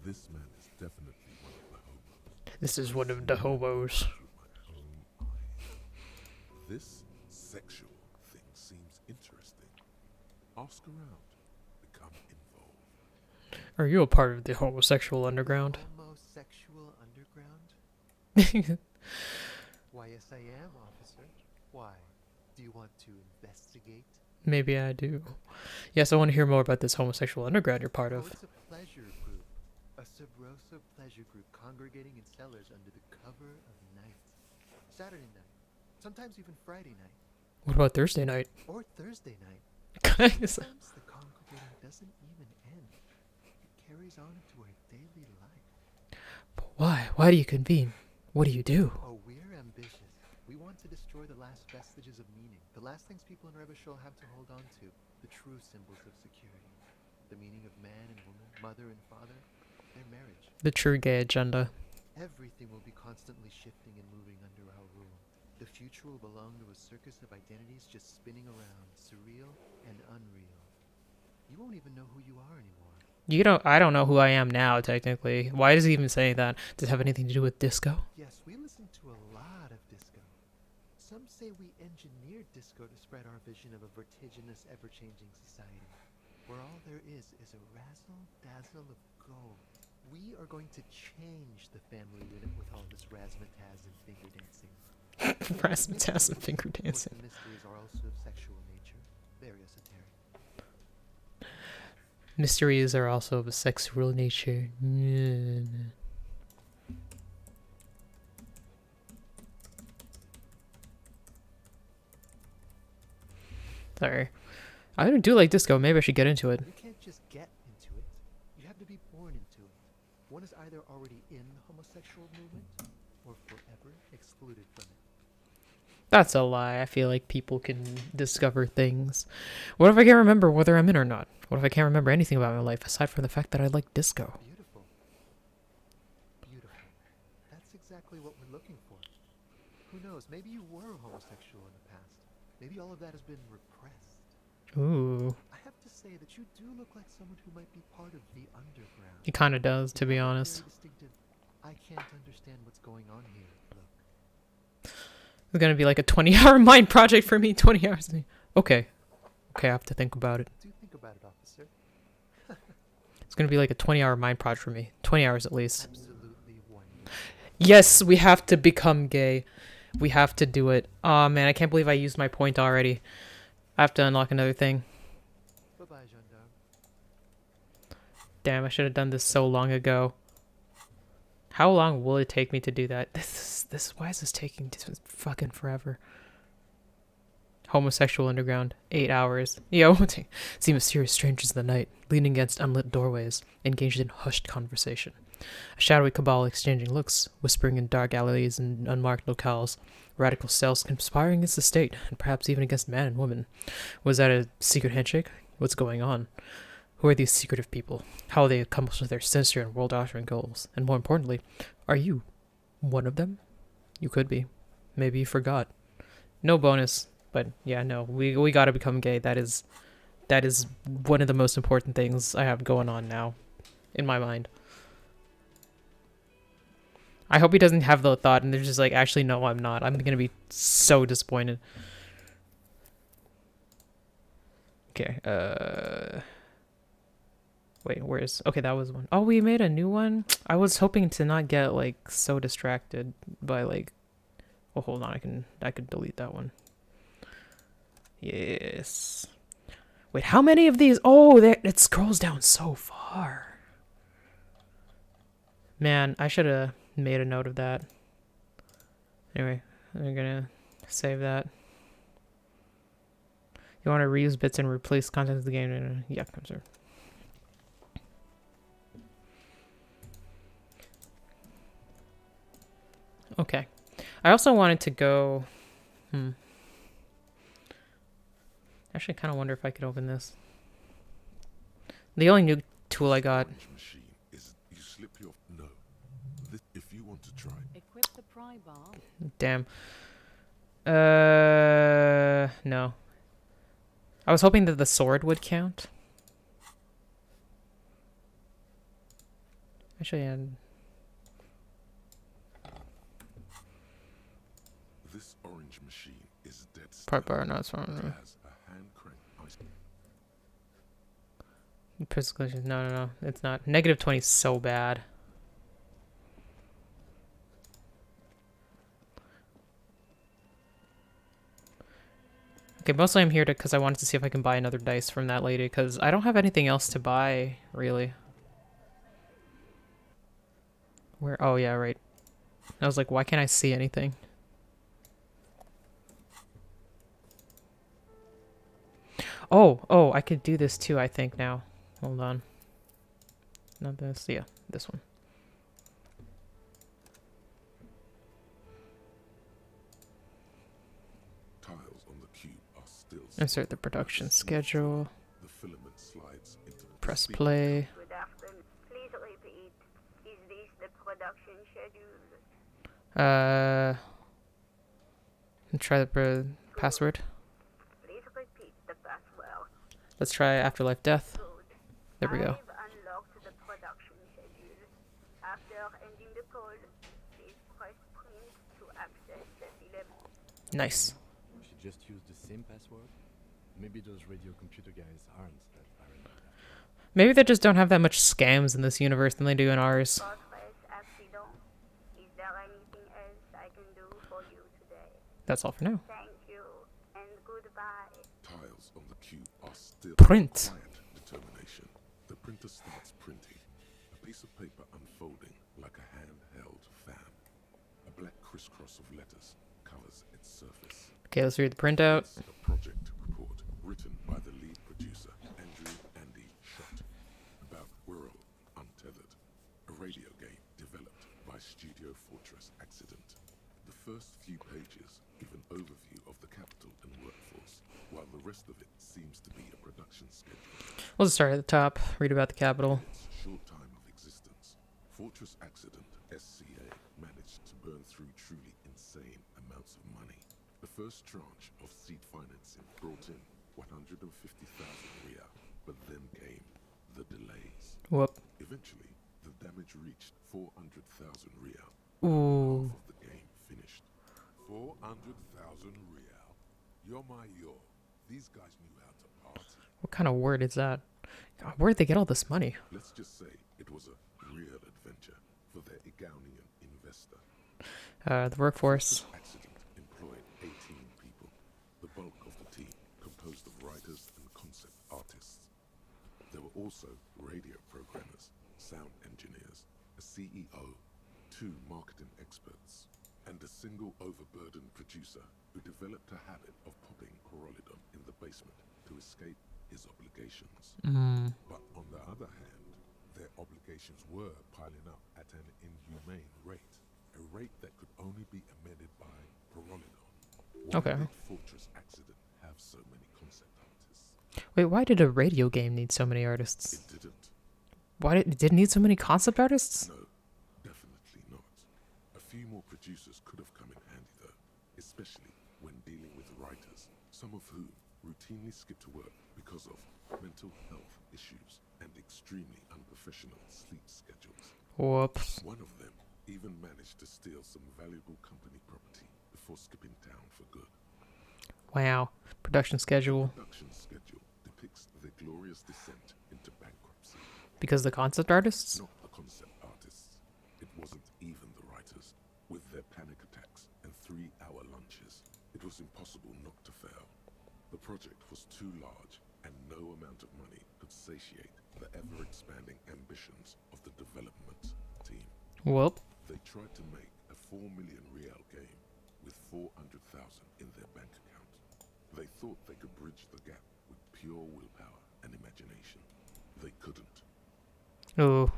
this man is definitely one of the homos. This is one of the hobos. With my own eyes. This sexual thing seems interesting. Ask around. Become involved. Are you a part of the homosexual underground? Homosexual underground? Why, yes, I am, officer. Why? Do you want to investigate? Maybe I do. Yes, I want to hear more about this homosexual underground you're part Oh, of. it's a pleasure group. A sub rosa pleasure group congregating in cellars under the cover of night. Saturday night. Sometimes even Friday night. What about Thursday night? Or Thursday night. Guys. Sometimes the congregating doesn't even end. It carries on into our daily life. But why? Why do you convene? What do you do? Oh, we're ambitious. We want to destroy the last vestiges of meaning. The last things people in Revachol have to hold on to. The true symbols of security. The meaning of man and woman, mother and father, their marriage. The true gay agenda. Everything will be constantly shifting and moving under our rule. The future will belong to a circus of identities just spinning around, surreal and unreal. You won't even know who you are anymore. I don't know who I am now, technically. Why is he even saying that? Does it have anything to do with disco? Yes, we listen to a lot of disco. Some say we engineered disco to spread our vision of a vertiginous, ever-changing society, where all there is a razzle-dazzle of gold. We are going to change the family unit with all this razzmatazz and finger dancing. Razzmatazz and finger dancing. The mysteries are also of sexual nature, very esoteric. Mysteries are also of a sexual nature. Sorry. I do like disco. Maybe I should get into it. You can't just get into it. You have to be born into it. One is either already in the homosexual movement or forever excluded from it. That's a lie. I feel like people can discover things. What if I can't remember whether I'm in or not? What if I can't remember anything about my life aside from the fact that I like disco? Beautiful. Beautiful. That's exactly what we're looking for. Who knows? Maybe you were homosexual in the past. Maybe all of that has been repressed. Ooh. I have to say that you do look like someone who might be part of the underground. He kind of does, to be honest. Very distinctive. I can't understand what's going on here. Look. It's gonna be like a 20-hour mind project for me. 20 hours. Okay. Okay, I have to think about it. Do think about it, officer. It's gonna be like a 20-hour mind project for me. 20 hours at least. Absolutely wonderful. Yes, we have to become gay. We have to do it. Oh man, I can't believe I used my point already. I have to unlock another thing. Bye-bye, gendarme. Damn, I should have done this so long ago. How long will it take me to do that? Why is this taking fucking forever? Homosexual underground, 8 hours. Yo, see mysterious strangers in the night, leaning against unlit doorways, engaged in hushed conversation. A shadowy cabal exchanging looks, whispering in dark alleys and unmarked locales. Radical cells conspiring against the state, and perhaps even against man and woman. Was that a secret handshake? What's going on? Who are these secretive people? How will they accomplish their sinister and world-altering goals? And more importantly, are you one of them? You could be. Maybe you forgot. No bonus, but yeah, no, we gotta become gay. That is one of the most important things I have going on now, in my mind. I hope he doesn't have the thought and they're just like, actually, no, I'm not. I'm gonna be so disappointed. Okay, wait, where's... Okay, that was one. Oh, we made a new one? I was hoping to not get, like, so distracted by, like, Oh, hold on. I can delete that one. Yes. Wait, how many of these? Oh, it scrolls down so far. Man, I should have made a note of that. Anyway, I'm gonna save that. You want to reuse bits and replace content of the game? Yeah, I'm sorry. Okay. I also wanted to go... Actually, I kind of wonder if I could open this. The only new tool I got... Machine is you slip your... No. If you want to try... Equip the pry bar. Damn. No. I was hoping that the sword would count. Actually, This orange machine is dead still. part bar, no, it's wrong. It has a hand crank ice. No, it's not. -20 is so bad. Okay, mostly I'm here because I wanted to see if I can buy another dice from that lady, because I don't have anything else to buy, really. Where? Oh, yeah, right. I was like, why can't I see anything? Oh, I could do this too, I think, now. Hold on. Not this. Yeah, this one. Tiles on the cube are still... Insert the production schedule. The filament slides into... Press play. Good afternoon. Please repeat. Is this the production schedule? Try the password. Please repeat the password. Let's try Afterlife Death. There we go. I've unlocked the production schedule. After ending the code, please press print to access the element. Nice. We should just use the same password. Maybe those radio computer guys aren't that paranoid. Maybe they just don't have that much scams in this universe than they do in ours. Accident. Is there anything else I can do for you today? That's all for now. Thank you and goodbye. Tiles on the cube are still... Print. Quiet determination. The printer starts printing. A piece of paper unfolding like a handheld fan. A black crisscross of letters covers its surface. Okay, let's read the printout. It's a project report written by the lead producer, Andrew Andy Schott, about Whirl Untethered, a radio game developed by Studio Fortress Accident. The first few pages give an overview of the capital and workforce, while the rest of it seems to be a production schedule. We'll just start at the top, read about the capital. In its short time of existence, Fortress Accident, SCA, managed to burn through truly insane amounts of money. The first tranche of seed financing brought in 150,000 real, but then came the delays. Whoop. Eventually, the damage reached 400,000 real. Ooh. Half of the game finished. 400,000 real. You're my yo. These guys knew how to party. What kind of word is that? God, where'd they get all this money? Let's just say it was a real adventure for their Igaunian investor. The workforce. Accident employed 18 people. The bulk of the team composed of writers and concept artists. There were also radio programmers, sound engineers, a CEO, 2 marketing experts, and a single overburdened producer who developed a habit of popping Corolidon in the basement to escape his obligations. But on the other hand, their obligations were piling up at an inhumane rate, a rate that could only be amended by Corolidon. Why did Fortress Accident have so many concept artists? Wait, why did a radio game need so many artists? It didn't. Why did it need so many concept artists? No, definitely not. A few more producers could have come in handy though, especially when dealing with writers, some of whom routinely skip to work because of mental health issues and extremely unprofessional sleep schedules. Whoops. One of them even managed to steal some valuable company property before skipping town for good. Wow. Production schedule. The production schedule depicts their glorious descent into bankruptcy. Because the concept artists? Not the concept artists. It wasn't even the writers. With their panic attacks and 3-hour was impossible not to fail. The project was too large, and no amount of money could satiate the ever-expanding ambitions of the development team. Well, They tried to make a 4 million real game with 400,000 in their bank account. They thought they could bridge the gap with pure willpower and imagination. They couldn't. oh,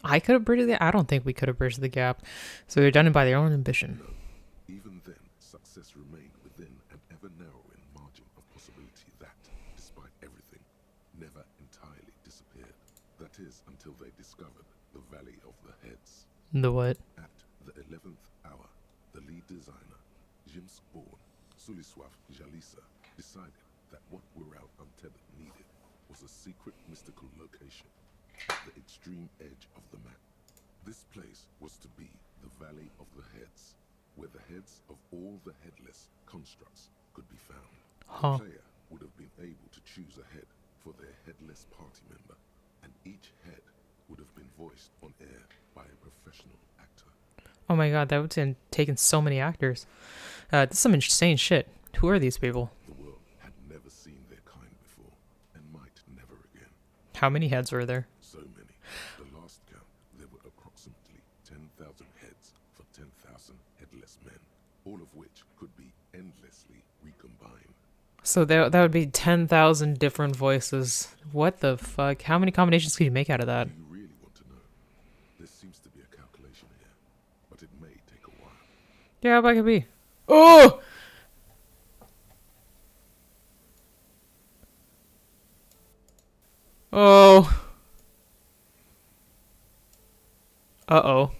I could have bridged the. I don't think we could have bridged the gap. So they're done it by their own ambition. No. Even then, success remained within an ever-narrowing margin of possibility that, despite everything, never entirely disappeared. That is, until they discovered the Valley of the Heads. The what? At the 11th hour, the lead designer, Jim's-born Suliswaf Jalisa, decided that what Wirral Untethered needed was a secret mystical location at the extreme edge of the map. This place was to be the Valley of the Heads, where the heads of all the headless constructs could be found. Huh. The player would have been able to choose a head for their headless party member, and each head would have been voiced on air by a professional actor. Oh my god, that would have taken so many actors. This is some insane shit. Who are these people? The world had never seen their kind before, and might never again. How many heads were there? So many. The last count, there were approximately 10,000 heads for 10,000 headless men, all of which could be endlessly recombined. So that would be 10,000 different voices. What the fuck? How many combinations can you make out of that? Do you really want to know? There seems to be a calculation here, but it may take a while. Yeah, that could be. Oh! Oh. Uh-oh.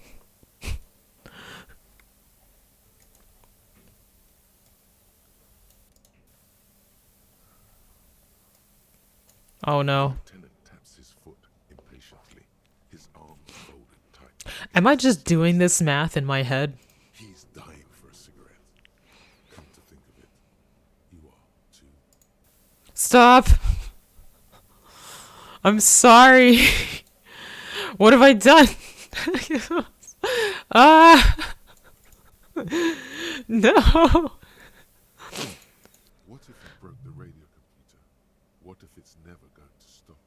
Oh no. Lieutenant taps his foot impatiently, his arms folded tight. Am I just doing this math in my head? He's dying for a cigarette. Come to think of it, you are too. Stop. I'm sorry. What have I done? Ah. No. What if you broke the radio computer? What if it's never going to stop?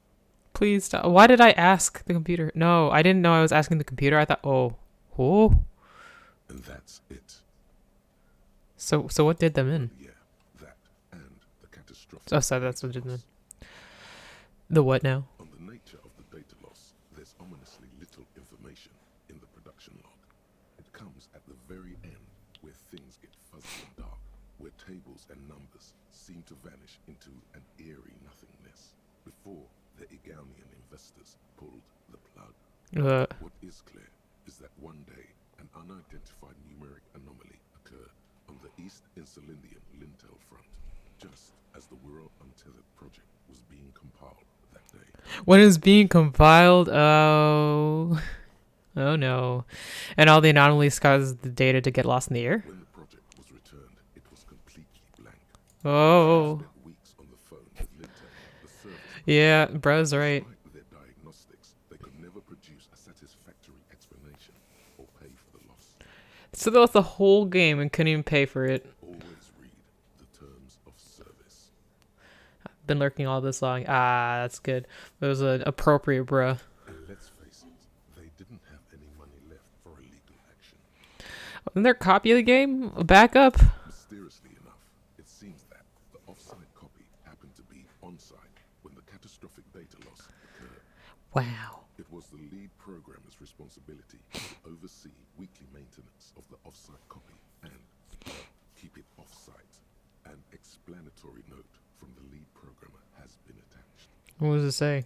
Please stop. Why did I ask the computer? No, I didn't know I was asking the computer. I thought, oh. And that's it. So what did them in? Yeah, that and the catastrophic. Oh, so that's what did them in. The what now? On the nature of the data loss, there's ominously little information in the production log. It comes at the very end, where things get fuzzy and dark, where tables and numbers seem to vanish into an eerie nothingness, before the Egonian investors pulled the plug. What is clear is that one day, an unidentified numeric anomaly occurred on the East Insulindian Lintel front, just as the Wirral Untethered project was being compiled that day. When it was being compiled, oh no. And all the anomalies caused the data to get lost in the air? When the project was returned, it was completely blank. Oh. Spent weeks on the phone with Lintel, the service. Yeah, bro's right. Despite their diagnostics, they could never produce a satisfactory explanation or pay for the loss. So that was the whole game and couldn't even pay for it. Always read the terms of service. Been lurking all this long. Ah, that's good. It was an appropriate, bruh. And let's face it, they didn't have any money left for a legal action. Wasn't there a copy of the game? A backup? Mysteriously enough, it seems that the off-site copy happened to be on-site when the catastrophic data loss occurred. Wow. It was the lead programmer's responsibility to oversee weekly maintenance of the off-site copy and keep it off-site. An explanatory note from the lead programmer has been attached. What does it say?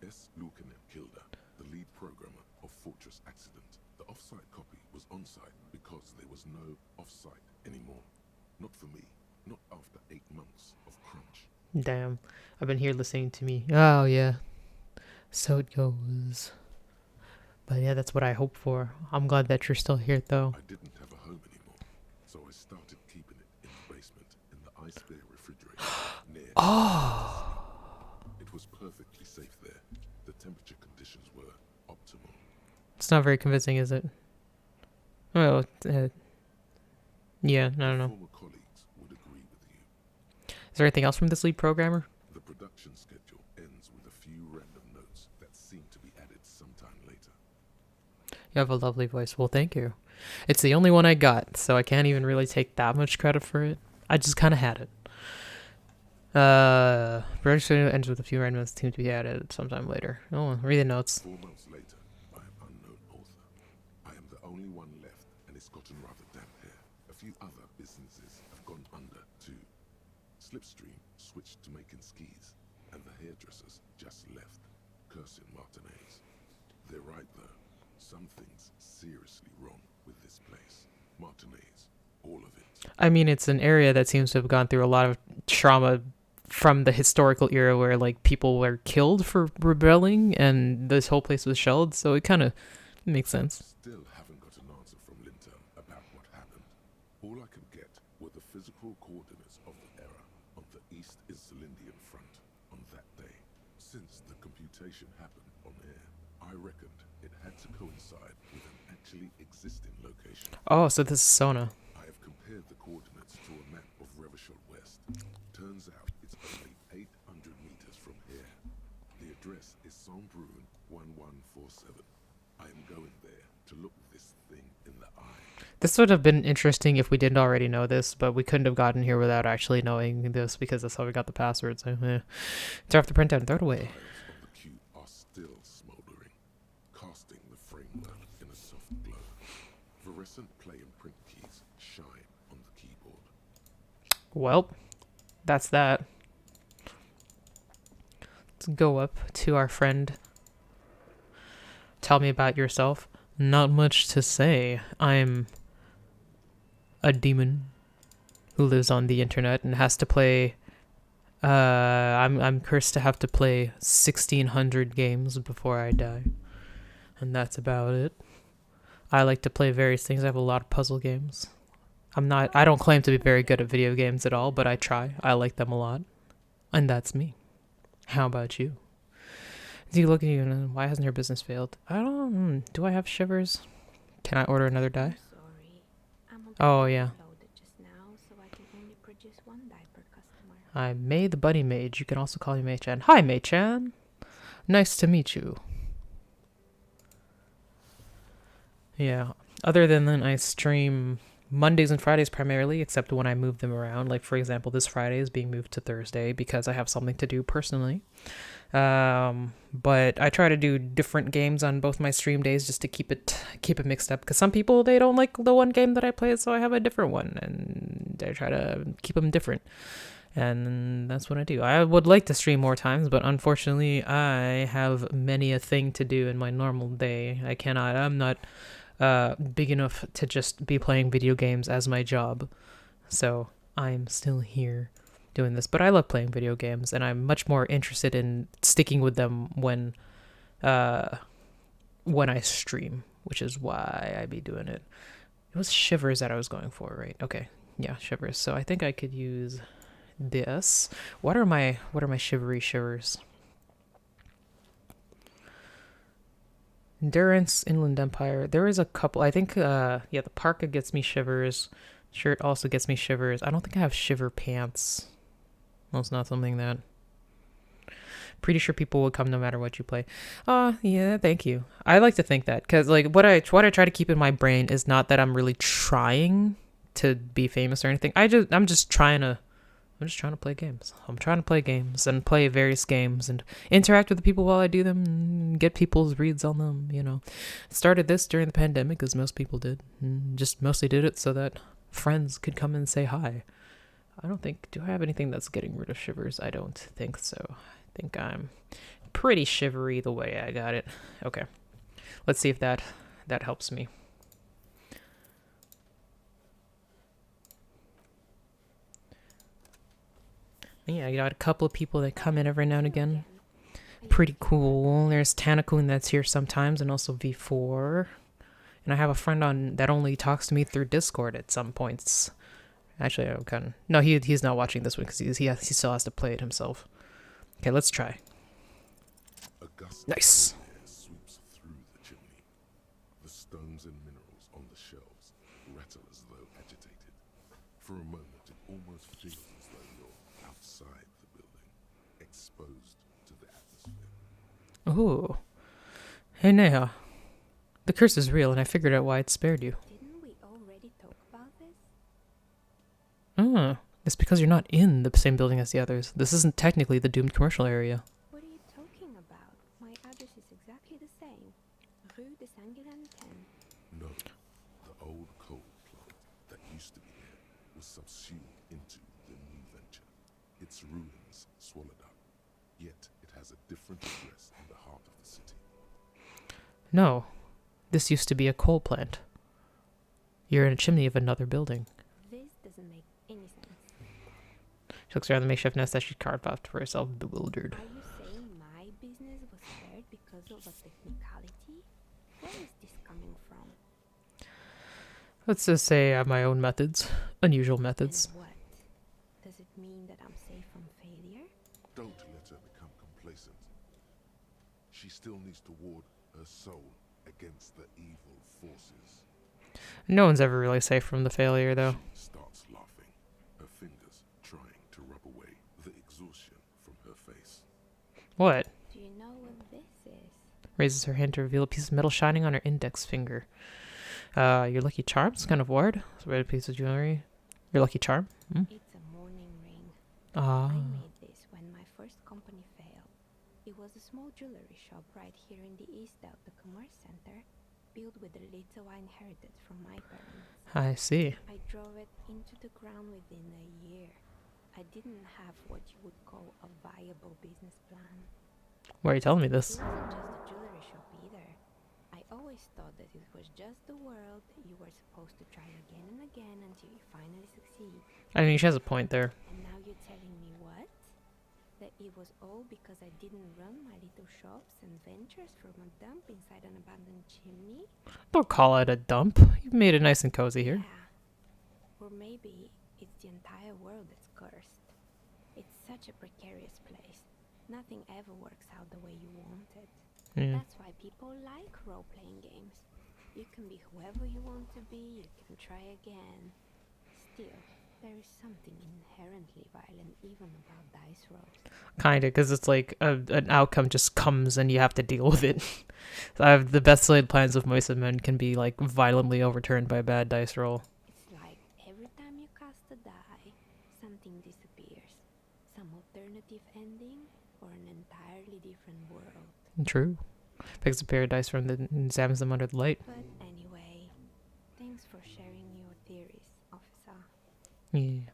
S. Lukanen Kilda, the lead programmer of Fortress Accident. The off-site copy was on-site because there was no off-site anymore. Not for me, not after 8 months of crunch. Damn. I've been here listening to me. Oh, yeah. So it goes. But yeah, that's what I hope for. I'm glad that you're still here, though. I didn't have a home anymore, so I started keeping it in the basement in the ice bear refrigerator near. Oh. It was perfectly safe there. The temperature conditions were optimal. It's not very convincing, is it? Well, Yeah, I don't know. Former colleagues would agree with you. Is there anything else from this lead programmer? The production schedule ends with a few random notes that seem to be added sometime later. You have a lovely voice. Well, thank you. It's the only one I got, so I can't even really take that much credit for it. I just kind of had it. Production ends with a few random notes seem to be added sometime later. Oh, read the notes. 4 months later, by an unknown author. I am the only one left, and it's gotten rather damp here. A few other businesses have gone under, too. Slipstream switched to making skis, and the hairdressers just left, cursing Martinez. They're right, though. Something's seriously wrong with this place. Martinez, all of it. I mean, it's an area that seems to have gone through a lot of trauma from the historical era where, like, people were killed for rebelling and this whole place was shelled, so it kind of makes sense. Still haven't got an answer from Linton about what happened. All I could get were the physical coordinates of the error on the East Icelandian front on that day. Since the computation happened on air, I reckoned it had to coincide with an actually existing location. Oh, so this is Sona. I have compared the coordinates to a map of Revachol West. Turns out it's only 800 meters from here. The address is Saint-Brun 1147. I am going there to look this thing in the eye. This would have been interesting if we didn't already know this, but we couldn't have gotten here without actually knowing this because that's how we got the password. So, tear off the printout and throw it away. Tiles on the cube are still smoldering, casting the framework in a soft glow. Fluorescent play and print keys shine on the keyboard. Well, that's that. Let's go up to our friend. Tell me about yourself. Not much to say. I'm a demon who lives on the internet and has to play. I'm cursed to have to play 1,600 games before I die, and that's about it. I like to play various things. I have a lot of puzzle games. I don't claim to be very good at video games at all, but I try. I like them a lot, and that's me. How about you? Is he looking at you and why hasn't your business failed? I don't. Do I have shivers? Can I order another dye? Sorry. Oh yeah. Just now, so I can only produce one dye per customer. I'm May the Bunny Mage. You can also call me May-chan. Hi, May-chan. Nice to meet you. Yeah. Other than that, I stream Mondays and Fridays primarily, except when I move them around. Like, for example, this Friday is being moved to Thursday because I have something to do personally. But I try to do different games on both my stream days just to keep it mixed up. Because some people, they don't like the one game that I play, so I have a different one, and I try to keep them different. And that's what I do. I would like to stream more times, but unfortunately, I have many a thing to do in my normal day. I'm not big enough to just be playing video games as my job. So I'm still here doing this, but I love playing video games, and I'm much more interested in sticking with them when I stream, which is why I be doing it. It was shivers that I was going for, right? Okay, yeah, shivers. So I think I could use this. What are my shivery shivers? Endurance, Inland Empire. There is a couple. I think the parka gets me shivers. Shirt also gets me shivers. I don't think I have shiver pants. Well, it's not something that... Pretty sure people will come no matter what you play. Yeah, thank you. I like to think that, because like what I try to keep in my brain is not that I'm really trying to be famous or anything. I'm just trying to play games. I'm trying to play games and play various games and interact with the people while I do them and get people's reads on them, you know. Started this during the pandemic, as most people did, and just mostly did it so that friends could come and say hi. Do I have anything that's getting rid of shivers? I don't think so. I think I'm pretty shivery the way I got it. Okay. Let's see if that helps me. Yeah, I got a couple of people that come in every now and again. Pretty cool. There's Tanakun that's here sometimes, and also V4. And I have a friend that only talks to me through Discord at some points. Actually, I'm kind of... No, he's not watching this one because he still has to play it himself. Okay, let's try. Nice. Sweeps through the chimney. The stones and minerals on the shelves rattle as though agitated. For a moment, it almost feels as though you're outside the building, exposed to the atmosphere. Ooh. Hey, Neha. The curse is real, and I figured out why it spared you. Didn't we already talk about this? Ah, it's because you're not in the same building as the others. This isn't technically the doomed commercial area. What are you talking about? My address is exactly the same. Rue de Saint-Guérin 10. No, the old coal plant that used to be there was subsumed into the new venture. Its ruins swallowed up. Yet it has a different address in the heart of the city. No, this used to be a coal plant. You're in a chimney of another building. This doesn't make any sense. She looks around the makeshift nest that she carved out for herself, bewildered. Are you saying my business was spared because of a technicality? Where is this coming from? Let's just say I have my own methods. Unusual methods. And what? Does it mean that I'm safe from failure? Don't let her become complacent. She still needs to ward her soul against the evil forces. No one's ever really safe from the failure, though. She starts laughing, her fingers trying to rub away the exhaustion from her face. What? Do you know what this is? Raises her hand to reveal a piece of metal shining on her index finger. Your lucky charm? It's kind of weird. It's a red piece of jewelry. Your lucky charm? Hmm? It's a mourning ring. Ah. I made this when my first company failed. It was a small jewelry shop right here in the East Delta Commerce Center, built with the little I inherited from my parents. I see. I drove it into the ground within a year. I didn't have what you would call a viable business plan. Why are you telling me this? It wasn't just a jewelry shop either. I always thought that it was just the world that you were supposed to try again and again until you finally succeed. I mean, she has a point there. And now you're telling me what? That it was all because I didn't run my little shops and ventures from a dump inside an abandoned chimney? Don't call it a dump. You've made it nice and cozy here. Yeah. Or maybe it's the entire world that's cursed. It's such a precarious place. Nothing ever works out the way you want it. Yeah. That's why people like role-playing games. You can be whoever you want to be, you can try again. Still, there is something inherently violent even about dice rolls. Kinda, because it's like an outcome just comes and you have to deal with it. So I have the best laid plans of mice and men can be like violently overturned by a bad dice roll. It's like every time you cast a die, something disappears. Some alternative ending or an entirely different world. True. Picks a pair of dice from them and examines them under the light. But anyway, thanks for sharing your theories, officer. Yeah.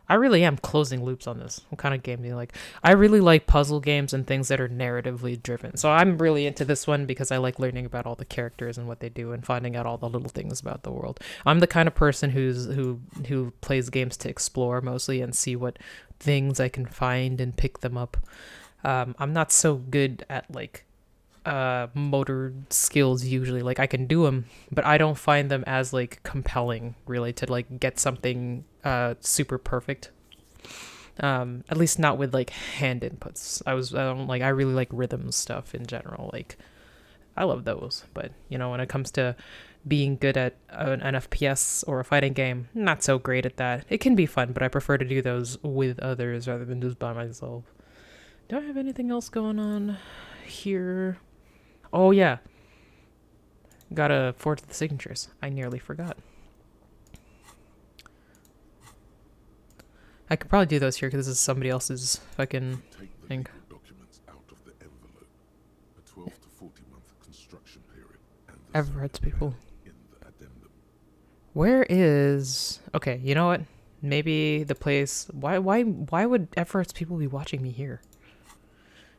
I really am closing loops on this. What kind of game do you like? I really like puzzle games and things that are narratively driven. So I'm really into this one because I like learning about all the characters and what they do and finding out all the little things about the world. I'm the kind of person who plays games to explore mostly and see what things I can find and pick them up. I'm not so good at like motor skills usually. Like I can do them, but I don't find them as like compelling really to like get something super perfect. At least not with like hand inputs. I really like rhythm stuff in general. Like I love those, but you know, when it comes to being good at an FPS or a fighting game, not so great at that. It can be fun, but I prefer to do those with others rather than just by myself. Do I have anything else going on here? Oh yeah, gotta forge the signatures. I nearly forgot. I could probably do those here because this is somebody else's fucking thing. Take the documents out of the envelope. A 12 to 40 month construction period. And the Everett's people. in the addendum. Where is? Okay, you know what? Maybe the place. Why would Everett's people be watching me here?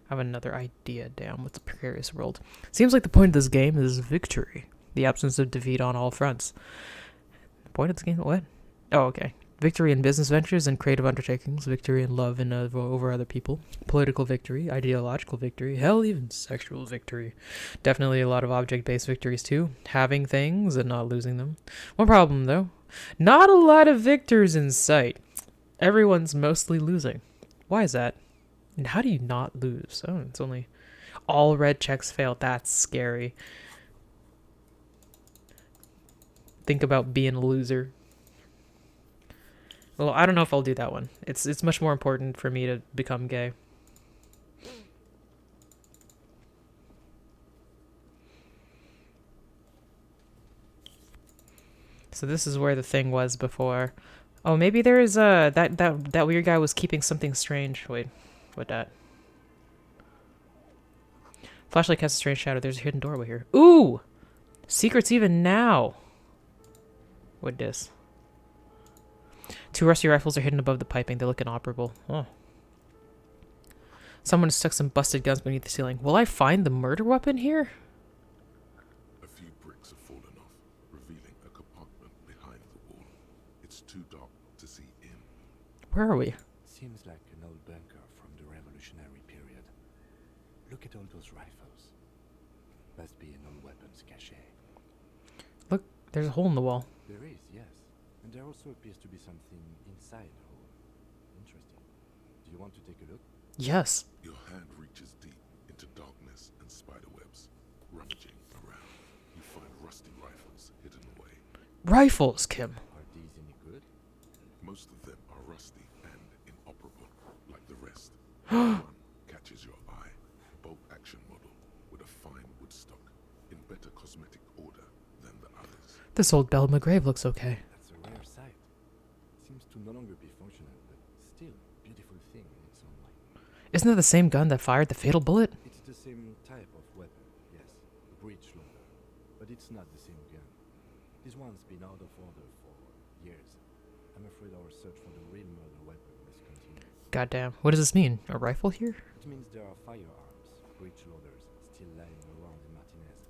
I have another idea. Damn, what's a precarious world? Seems like the point of this game is victory, the absence of defeat on all fronts. The point of this game? What? Oh, okay. Victory in business ventures and creative undertakings, victory in love and over other people, political victory, ideological victory, hell, even sexual victory. Definitely a lot of object-based victories too, having things and not losing them. One problem though, not a lot of victors in sight. Everyone's mostly losing. Why is that? And how do you not lose? Oh, it's only all red checks failed. That's scary. Think about being a loser. Well, I don't know if I'll do that one. It's much more important for me to become gay. So this is where the thing was before. Oh, maybe there is that weird guy was keeping something strange. Wait, what that? Flashlight casts a strange shadow. There's a hidden doorway here. Ooh! Secrets even now. What this? Two rusty rifles are hidden above the piping. They look inoperable. Oh. Someone stuck some busted guns beneath the ceiling. Will I find the murder weapon here? A few bricks have fallen off, revealing a compartment behind the wall. It's too dark to see in. Where are we? Seems like an old bunker from the Revolutionary period. Look at all those rifles. Must be an old weapons cache. Look, there's a hole in the wall. There is, yes. And there also appears to be something inside the hole. Interesting. Do you want to take a look? Yes. Your hand reaches deep into darkness and spiderwebs. Rummaging around, you find rusty rifles hidden away. Rifles, Kim. Are these any good? Most of them are rusty and inoperable, like the rest. One catches your eye. Bolt-action model with a fine wood stock, in better cosmetic order than the others. This old Belle McGrave looks okay. That's a rare sight. Seems to no longer be functional, but still, beautiful thing in its own way. Isn't that the same gun that fired the fatal bullet? It's the same type of weapon, yes. A breech loader. But it's not the same gun. This one's been out of order for years. I'm afraid our search for the real murder weapon must continue. Goddamn. What does this mean? A rifle here? It means there are firearms, breech loaders, still lying around in Martinez.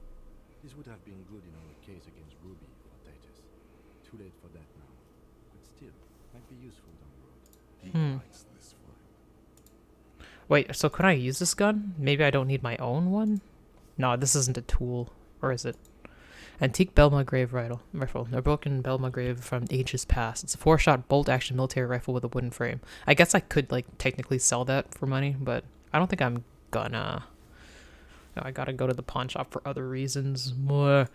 This would have been good in our case against Ruby or Titus. Too late for that now. But still, might be useful down the road. He likes this find. Wait, so could I use this gun? Maybe I don't need my own one? No, this isn't a tool. Or is it? Antique Belle McGrave rifle. A broken Belle McGrave from ages past. It's a 4-shot bolt-action military rifle with a wooden frame. I guess I could, like, technically sell that for money, but I don't think I'm gonna. No, I gotta go to the pawn shop for other reasons. More.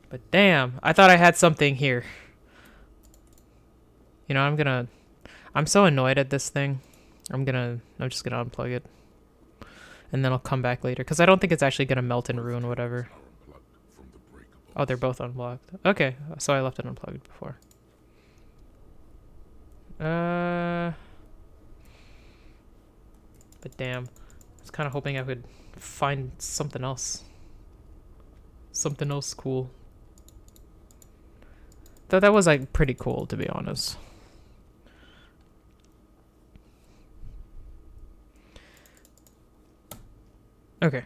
But damn, I thought I had something here. You know, I'm so annoyed at this thing. I'm just gonna unplug it. And then I'll come back later, because I don't think it's actually gonna melt and ruin whatever. Oh, they're both unblocked. Okay, so I left it unplugged before. But damn. I was kind of hoping I could find something else. Something else cool. Though that was, like, pretty cool, to be honest. Okay.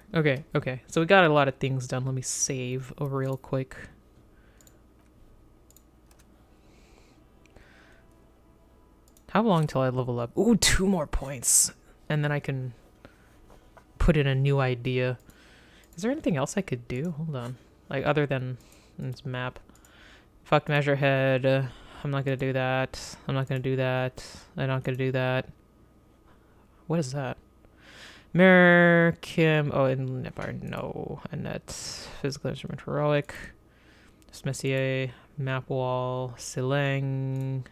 So we got a lot of things done. Let me save real quick. How long till I level up? Ooh, 2 more points. And then I can put in a new idea. Is there anything else I could do? Hold on. Like, other than this map. Fuck Measurehead. I'm not gonna do that. I'm not gonna do that. I'm not gonna do that. What is that? Mirror, Kim, oh, and Nepar, no. Annette, Physical Instrument, Heroic. Messier, Map Wall, Sileng,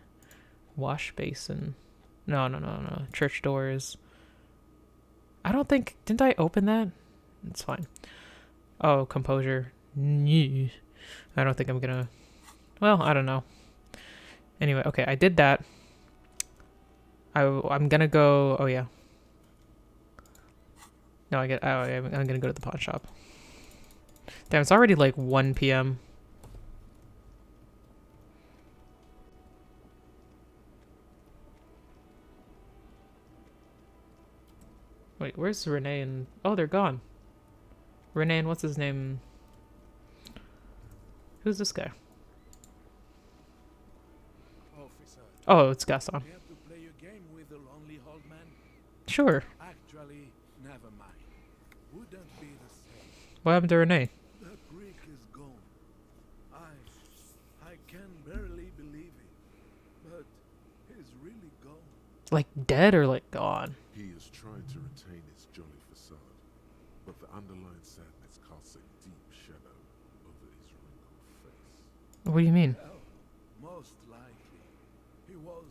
Wash Basin. No. Church Doors. I don't think, didn't I open that? It's fine. Oh, Composure. I don't think I'm gonna, well, I don't know. Anyway, okay, I did that. I'm gonna go, oh yeah. No, I'm gonna go to the pawn shop. Damn, it's already like 1 p.m. Wait, where's Renee and... Oh, they're gone. Renee and what's his name? Who's this guy? Officer. Oh, it's Gaston. You have to play your game with the lonely old man? Sure. Actually, never mind. Wouldn't be the same. What happened to Renee? The prick is gone. I can barely believe it. But he's really gone. Like dead or like gone? He is trying to retain his jolly facade, but the underlying sadness casts a deep shadow over his wrinkled face. What do you mean? Well, most likely. He was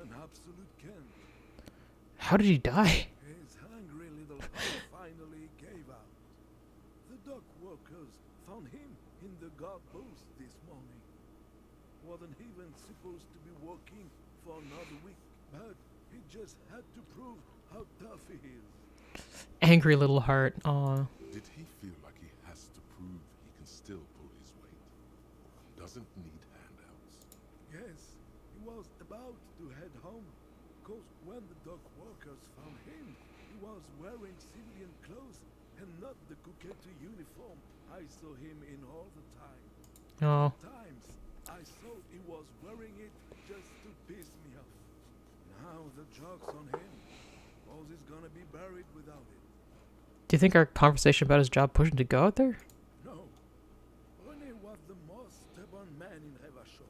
an absolute king. How did he die? His hungry little heart finally gave out. The dock workers found him in the guard post this morning. Wasn't even supposed to be working for another week, but he just had to prove how tough he is. Angry little heart. Aw. Did he feel like he has to prove he can still pull his weight? Doesn't need handouts? Yes, he was about to head home, cause when the dock workers found him, he was wearing civilian clothes and not the coquetry uniform I saw him in all the time. Oh. At times, I thought he was wearing it just to piss me off. Now the joke's on him, cause he's gonna be buried without it. Do you think our conversation about his job pushed him to go out there? No. René was the most stubborn man in Revachol.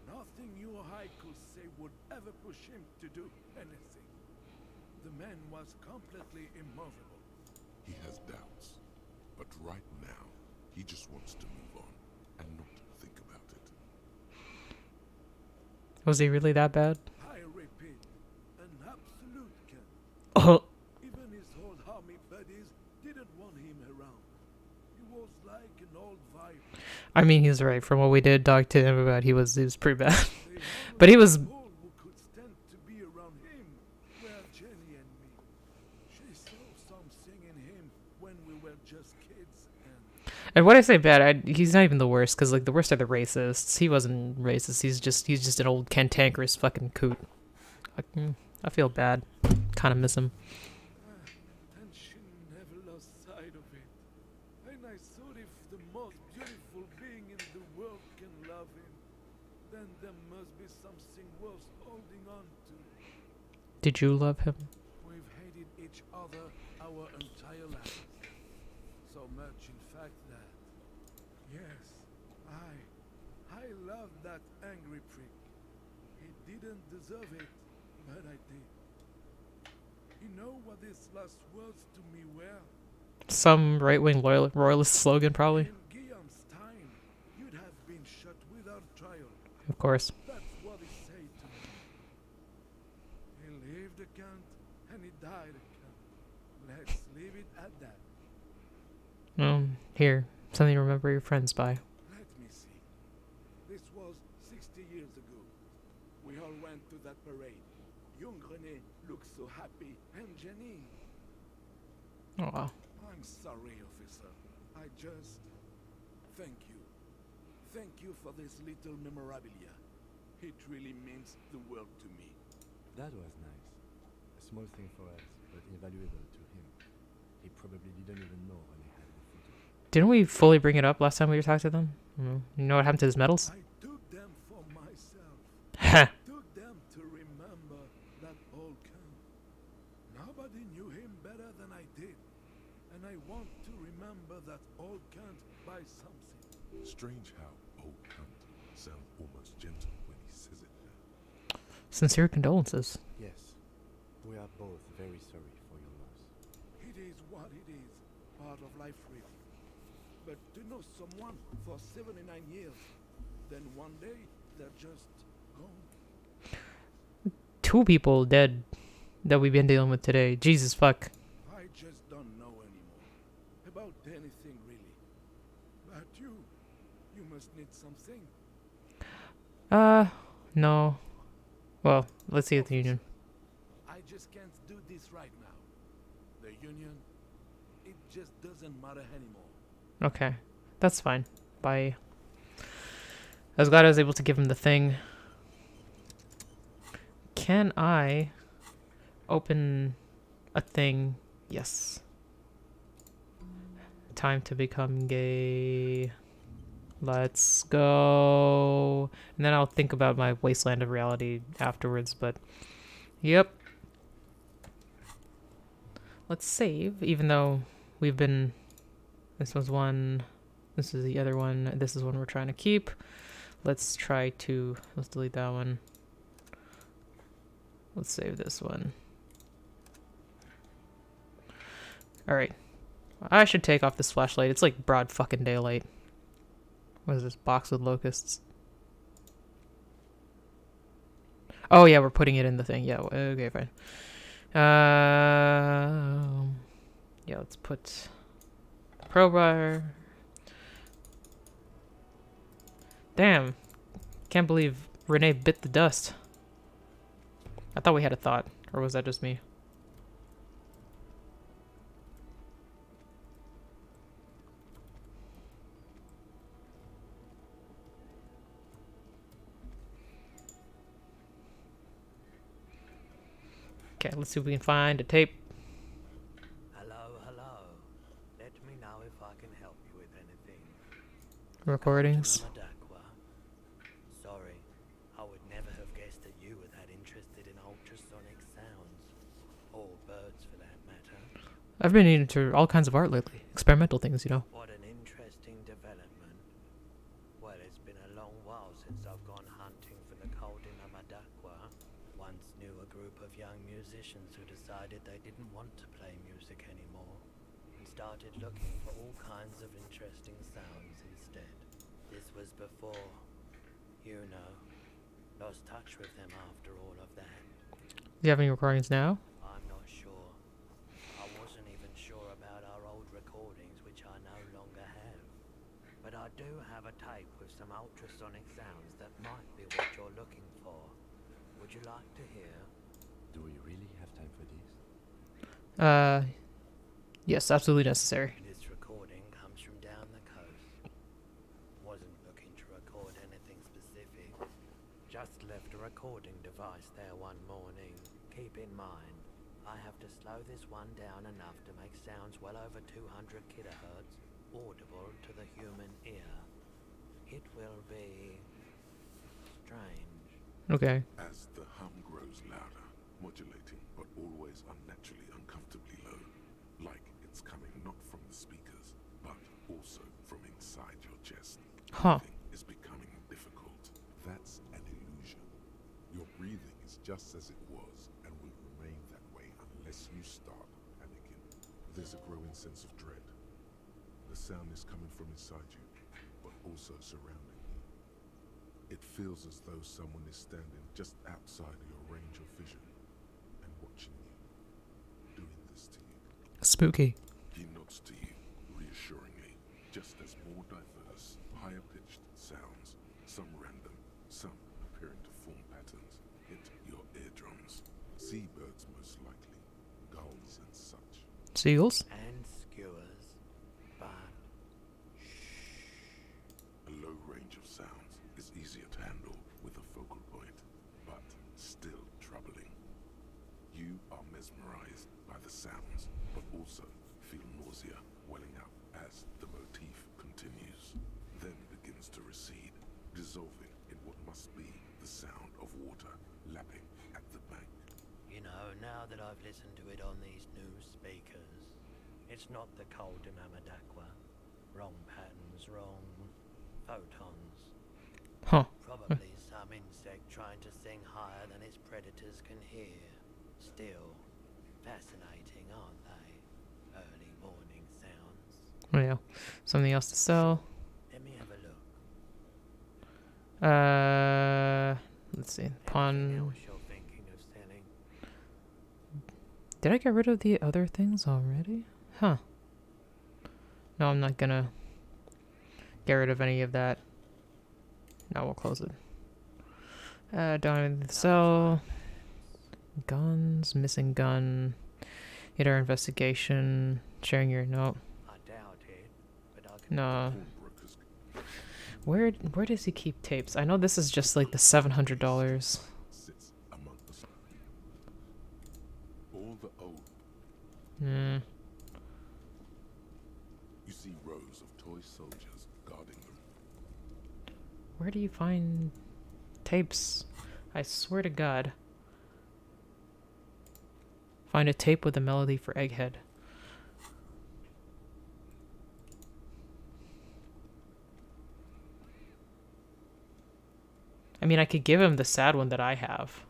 Nothing you or I could say would ever push him to do anything. The man was completely immovable. He has doubts, but right now, he just wants to move on and not think about it. Was he really that bad? I repeat, an absolute king. Oh. Even his old army buddies didn't want him around. He was like an old vibe. I mean, he's right. From what we did talk to him about, he was pretty bad. But he was. People who could stand to be around him were Jenny and me. She saw something in him when we were just kids, And when I say bad, he's not even the worst, because like the worst are the racists. He wasn't racist. He's just an old cantankerous fucking coot. I feel bad. Kind of miss him. and she never lost sight of it. And I thought if the most beautiful being in the world can love him, then there must be something worth holding on to. Did you love him? We've hated each other our entire lives. So much, in fact, that yes, I love that angry prick. He didn't deserve it, but I did. You know what his last words to me were? Some right-wing royalist slogan, probably. In Guillaume's time, you'd have been shot without trial. Of course. That's what he said to me. He lived a cunt, and he died a cunt. Let's leave it at that. Here, something to remember your friends by. Let me see. This was 60 years ago. We all went to that parade. Young René looked so happy, and Jenny. Oh wow. I'm sorry, officer. I just... Thank you. Thank you for this little memorabilia. It really means the world to me. That was nice. A small thing for us, but invaluable to him. He probably didn't even know when he had the photo. Didn't we fully bring it up last time we talked to them? You know what happened to his medals? I took them for myself. Ha! Took them to remember that old cunt. Nobody knew him better than I did. And I want to remember that old cunt by something. Strange how old cunt sounds almost gentle when he says it now. Sincere condolences. Yes, we are both very sorry for your loss. It is what it is. Part of life, really. But to know someone for 79 years, then one day they're just gone. 2 people dead that we've been dealing with today. Jesus fuck. I just don't know anymore. About anything, really. But you must need something. No. Well, let's see at the union. I just can't do this right now. The union, it just doesn't matter anymore. Okay. That's fine. Bye. I was glad I was able to give him the thing. Can I open a thing? Yes. Time to become gay. Let's go. And then I'll think about my wasteland of reality afterwards, but yep. Let's save, even though we've been... This was one. This is the other one. This is one we're trying to keep. Let's try to... Let's delete that one. Let's save this one. Alright. I should take off this flashlight. It's like broad fucking daylight. What is this? Box with locusts. Oh yeah, we're putting it in the thing. Yeah. Okay, fine. Yeah, let's put the crowbar. Damn. Can't believe Renee bit the dust. I thought we had a thought, or was that just me? Okay, let's see if we can find a tape. Hello, hello. Let me know if I can help you with anything. Recordings. Madaqua. Sorry, I would never have guessed that you were that interested in ultrasonic sounds. Or birds, for that matter. I've been into all kinds of art lately. Experimental things, you know. What an interesting development. Well, it's been a long while since I've gone hunting for the cold in Madaqua. Once knew a group of young musicians who decided they didn't want to play music anymore and started looking for all kinds of interesting sounds instead. This was before, you know, lost touch with them after all of that. Do you have any recordings now? I'm not sure. I wasn't even sure about our old recordings, which I no longer have. But I do have a tape with some ultrasonic sounds that might be what you're looking for. Would you like to hear? Do we really have time for this? Yes, absolutely necessary. This recording comes from down the coast. Wasn't looking to record anything specific. Just left a recording device there one morning. Keep in mind, I have to slow this one down enough to make sounds well over 200 kilohertz audible to the human ear. It will be strange. Okay. As the hum grows louder, modulating but always unnaturally uncomfortably low, like it's coming not from the speakers, but also from inside your chest. Huh. Breathing is becoming difficult. That's an illusion. Your breathing is just as it was and will remain that way unless you start panicking. There's a growing sense of dread. The sound is coming from inside you, but also surrounding you. It feels as though someone is standing just outside of your range of vision and watching you, doing this to you. Spooky. He nods to you, reassuringly, just as more diverse, higher-pitched sounds, some random, some appearing to form patterns, hit your eardrums. Seabirds most likely, gulls and such. Seagulls? And skewers, but A low range of sounds is easier to handle with a focal point, but still troubling. You are mesmerized by the sounds, but also feel nausea welling up as the motif continues, then begins to recede, dissolving in what must be the sound of water lapping at the bank. you know, now that I've listened to it on these new speakers, it's not the cold in Amadaqua. Wrong patterns, wrong photons. Huh. Probably some insect trying to sing higher than its predators can hear. Still, fascinating, aren't they? Early morning sounds. Oh, yeah. Something else to sell. Let me have a look. Let's see. Anything Pawn. else you're thinking of selling? Did I get rid of the other things already? Huh. No, I'm not gonna get rid of any of that. No, we'll close it. Don't have anything to sell. Guns, missing gun. Hit our investigation. Sharing your note. I doubt it, but I can. No. Where does he keep tapes? I know this is just like the $700. Sits among us. All the old. Hmm. You see rows of toy soldiers guarding them. Where do you find tapes? I swear to God. Find a tape with a melody for Egghead. I mean, I could give him the sad one that I have.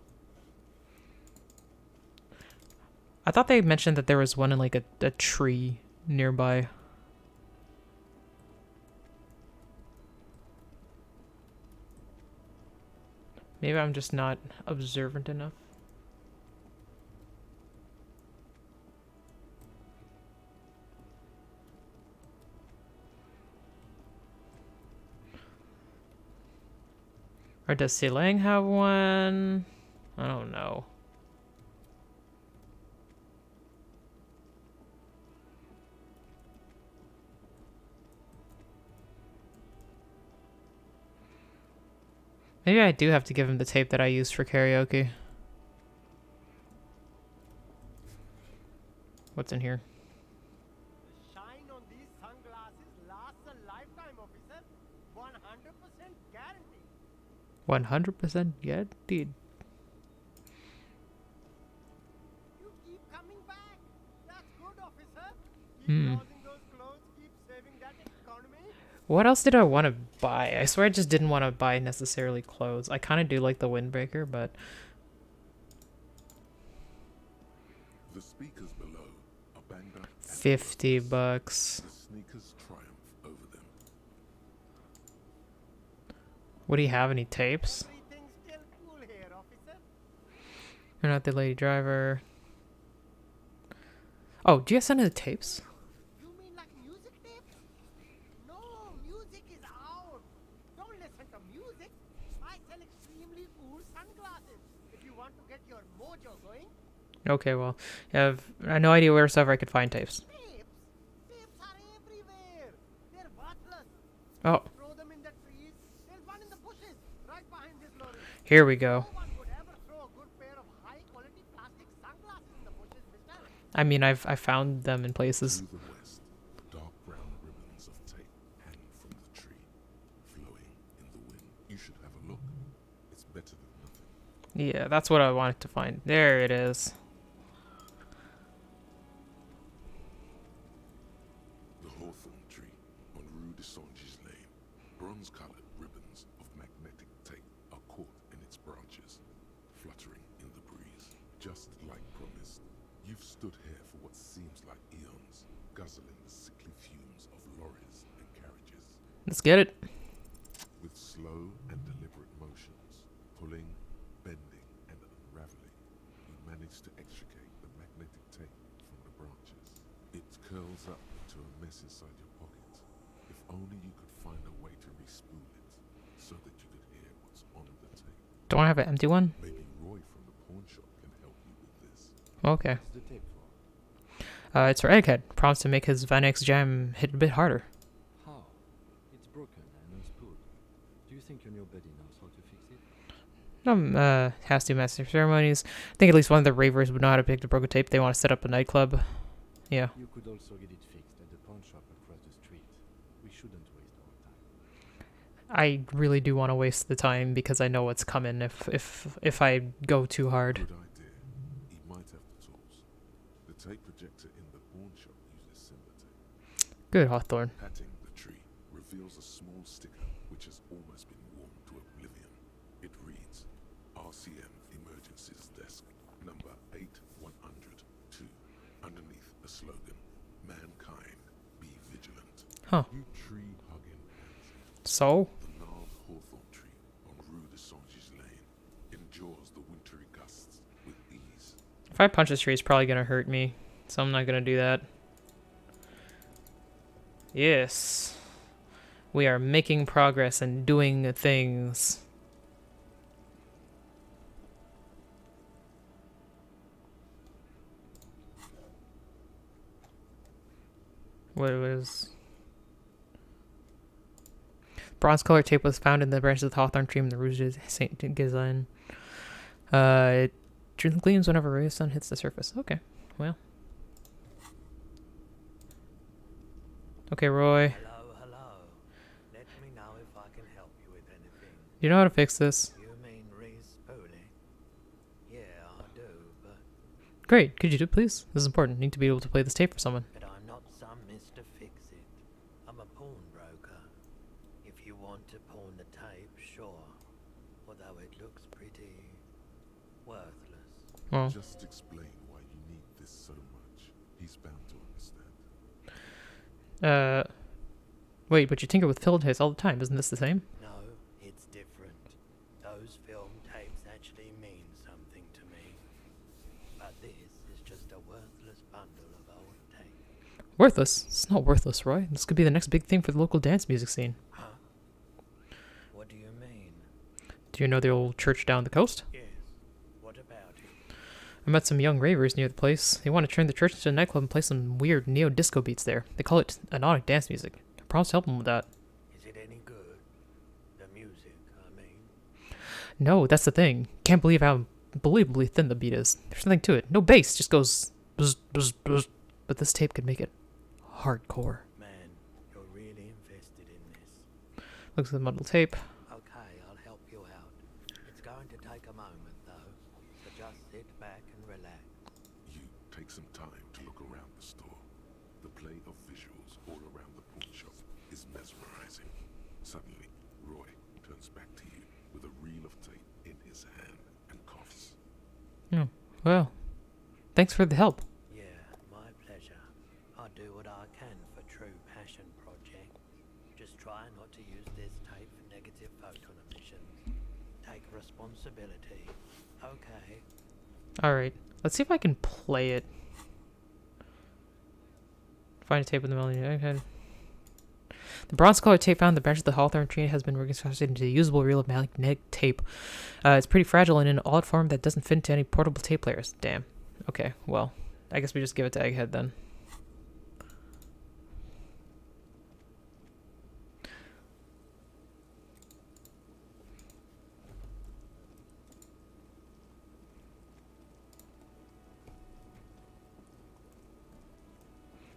I thought they mentioned that there was one in like a tree nearby. Maybe I'm just not observant enough. Or does Silang have one? I don't know. Maybe I do have to give him the tape that I used for karaoke. What's in here? The shine on these sunglasses lasts a lifetime, officer. 100% guarantee. 100% guaranteed. You keep coming back. That's good, officer. Keep Hmm. losing those clothes. Keep saving that economy. What else did I want to buy? I swear I just didn't want to buy necessarily clothes. I kind of do like the windbreaker, but... The speakers below are banged up. 50 bucks. The sneakers triumph over them. What do you have? Any tapes? Everything's still cool here, officer. You're not the lady driver. Oh, do you guys send the tapes? You mean like music tapes? No, music is out. Don't listen to music. I sell extremely cool sunglasses. If you want to get your mojo going. Okay, well, I have no idea wheresoever I could find tapes. Tapes? Tapes are everywhere. They're worthless. Oh, Throw them in the trees. There's one in the bushes, right behind this lorry. here we go. No one would ever throw a good pair of high-quality plastic sunglasses in the bushes, mister. I mean, I found them in places. To the west, dark brown ribbons of tape hang from the tree, flowing in the wind. You should have a look. It's better than nothing. Yeah, that's what I wanted to find. There it is. The hawthorn tree on Rue de Songes Lane. Bronze-colored ribbons of magnetic tape are caught in its branches, fluttering in the breeze. Just like promised, you've stood here for what seems like eons, guzzling the sickly fumes of lorries and carriages. Let's get it. With slow and deliberate motions, pulling, bending, and unraveling, you manage to extricate the magnetic tape from the branches. It curls up into a mess inside your pocket. If only you could find a way to respool it, so that you could hear what's on the tape. Don't I have an empty one? Maybe Roy from the pawn shop can help you with this. Okay. What's the tape for? It's for Egghead. Prompts to make his Vanex jam hit a bit harder. How? It's broken and unspooled. Do you think your new buddy knows how to fix it? Has to master ceremonies. I think at least one of the ravers would know how to pick the broken tape. They want to set up a nightclub. Yeah. You could also get it fixed at the pawn shop across the street. We shouldn't waste our time. I really do want to waste the time because I know what's coming if I go too hard. Good idea. He might have the tools. The tape projector in the pawn shop uses silver tape. Good, Hawthorne. Patting the tree reveals a small sticker which has almost been worn to oblivion. It reads, RCM Emergencies Desk, number 8102. Underneath a slogan, mankind, be vigilant. Huh. You tree-hugging ants. So? The gnarled hawthorn tree on Rue de Songes Lane endures the wintry gusts with ease. If I punch this tree, it's probably going to hurt me. So I'm not going to do that. Yes. We are making progress and doing things. What was... Bronze colored tape was found in the branches of the hawthorn tree in the Rouge de Saint Ghislain. It gleams whenever a ray of sun hits the surface. Okay, well. Okay, Roy. Hello, hello. Let me know if I can help you with anything. You know how to fix this? You mean re-spooling? Yeah, I do, but... Great. Could you do it, please? This is important. Need to be able to play this tape for someone. But I'm not some Mr. Fix-It. I'm a pawnbroker. If you want to pawn the tape, sure. Although it looks pretty... worthless. Well. Just explain why you need this so much. He's bound to understand. Wait, but you tinker with film tapes all the time. Isn't this the same? No, it's different. Those film Worthless? It's not worthless, Roy. This could be the next big thing for the local dance music scene. Huh? What do you mean? Do you know the old church down the coast? Yes. What about it? I met some young ravers near the place. They want to turn the church into a nightclub and play some weird neo-disco beats there. They call it hypnotic dance music. I promise to help them with that. Is it any good? The music, I mean. No, that's the thing. Can't believe how unbelievably thin the beat is. There's nothing to it. No bass, just goes buzz, buzz, buzz. But this tape could make it hardcore. Man, you're really invested in this. Looks at the muddled tape. Okay, I'll help you out. It's going to take a moment, though, so just sit back and relax. You take some time to look around the store. The play of visuals all around the pawn shop is mesmerizing. Suddenly, Roy turns back to you with a reel of tape in his hand and coughs. Oh, well, thanks for the help. Yeah, my pleasure. I'll do what I can for True Passion Project. Just try not to use this tape for negative photon emissions. Take responsibility. Okay. Alright, let's see if I can play it. Find a tape with the melody. Okay. The bronze-colored tape found in the branch of the hawthorn tree has been reconstructed into a usable reel of magnetic tape. It's pretty fragile and in an odd form that doesn't fit into any portable tape players. Damn. Okay, well, I guess we just give it to Egghead then.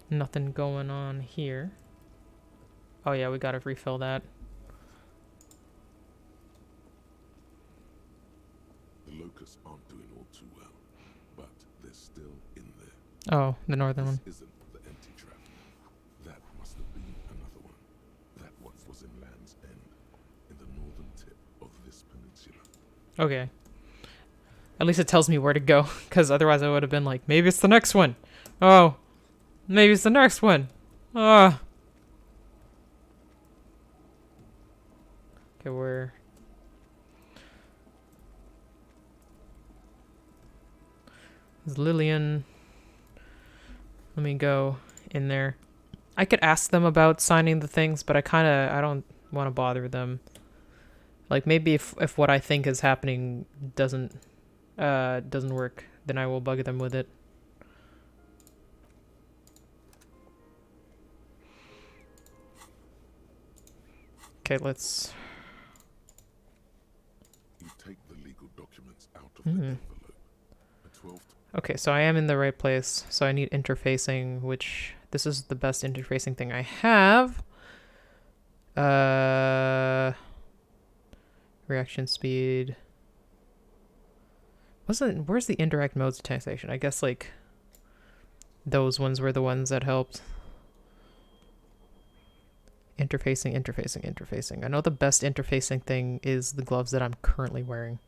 Nothing going on here. Oh yeah, we gotta refill that. The locusts aren't doing all too well, but they're still in there. Oh, the northern one. This isn't the empty trap. That must have been another one. That one was in Land's End, in the northern tip of this peninsula. Okay. At least it tells me where to go, because otherwise I would have been like, maybe it's the next one. Oh, maybe it's the next one. Ah. Okay, where? Is Lillian? Let me go in there. I could ask them about signing the things, but I don't want to bother them. Like maybe if what I think is happening doesn't work, then I will bug them with it. Okay, let's. You take the legal documents out of the envelope. A 12th. Okay, so I am in the right place. So I need interfacing, which this is the best interfacing thing I have. Reaction speed. Where's the indirect modes of taxation? I guess like those ones were the ones that helped. Interfacing. I know the best interfacing thing is the gloves that I'm currently wearing.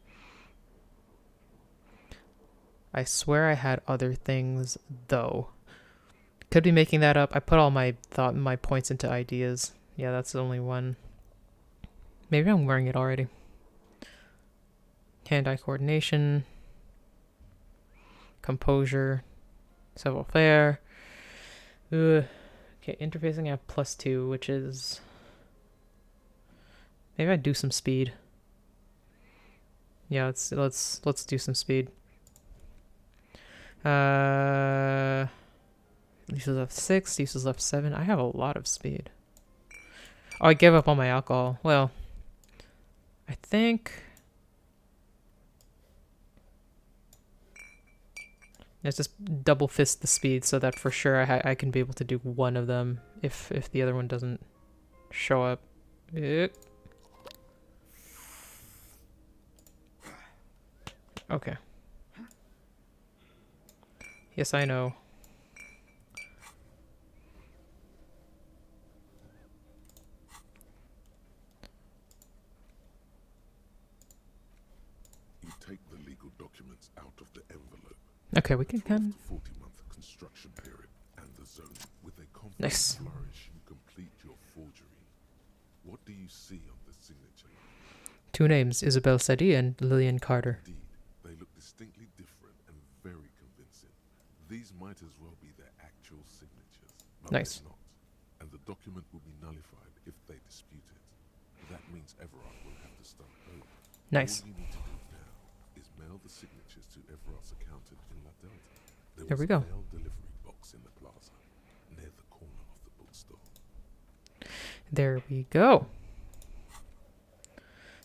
I swear I had other things though. Could be making that up. I put all my points into ideas. Yeah, that's the only one. Maybe I'm wearing it already. Hand-eye coordination. Composure. Savoir-faire. Okay, interfacing at +2, which is... Maybe I do some speed. Yeah, let's do some speed. Uses left 6, uses left 7. I have a lot of speed. Oh, I gave up on my alcohol. Well, I think... Let's just double fist the speed so that for sure I can be able to do one of them if the other one doesn't show up. Okay. Yes, I know. You take the legal documents out of the envelope. Okay, we can kind of 40-month construction period and the zone with a confident nice flourish. You complete your forgery. What do you see on the signature? 2 names, Isabel Sadi and Lillian Carter. Indeed, they look distinctly different and very convincing. These might as well be their actual signatures. Nice. They're not. And the document will be nullified if they dispute it. That means Everard will have to start over. Nice. All you need to do now is mail the signatures to Everard's accountant in La Delta. There we go. A mail delivery box in the plaza, near the corner of the bookstore. There we go.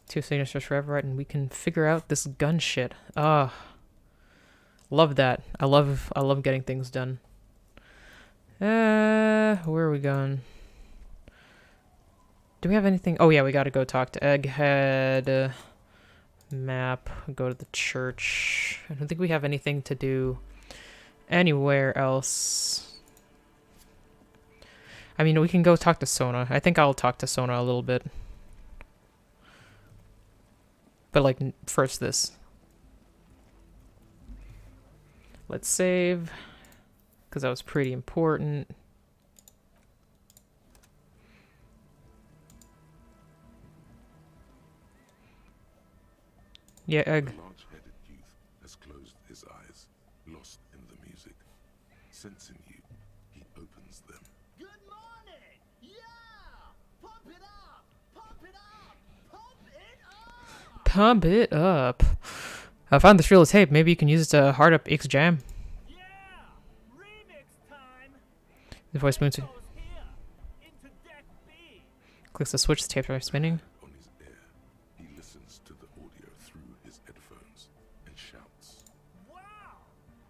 2 signatures for Everett, and we can figure out this gun shit. Ah, love that. I love getting things done. Where are we going? Do we have anything? Oh yeah, we gotta go talk to Egghead. Map. Go to the church. I don't think we have anything to do anywhere else. I mean, we can go talk to Sona. I think I'll talk to Sona a little bit. But, like, first this. Let's save. Because that was pretty important. Yeah, Egg. The large-headed youth has closed his eyes, lost in the music. Sensing you, he opens them. Good morning! Yeah! Pump it up! Pump it up! Pump it up! Pump it up. I found this reel of tape. Maybe you can use it to hard up X Jam. Yeah! Remix time! The voice moves. Goes here, into deck B. Clicks the switch. The tapes are spinning. On his ear, he listens to the audio through his headphones and shouts. Wow!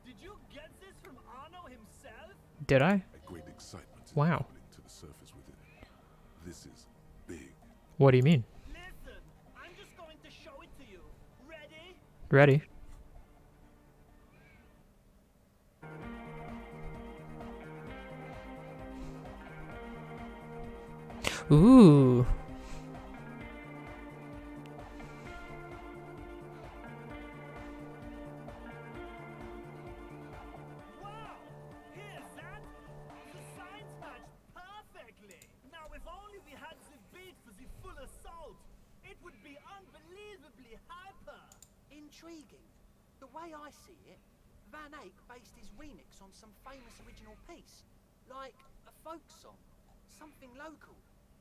Did you get this from Arno himself? Did I? A great excitement is Wow. bubbling to the surface within him. This is big. What do you mean? Listen, I'm just going to show it to you. Ready? Ready. Ooh. Wow! Here's that! The signs match perfectly! Now if only we had the beat for the full assault, it would be unbelievably hyper! Intriguing. The way I see it, Van Eyck based his remix on some famous original piece, like a folk song, something local.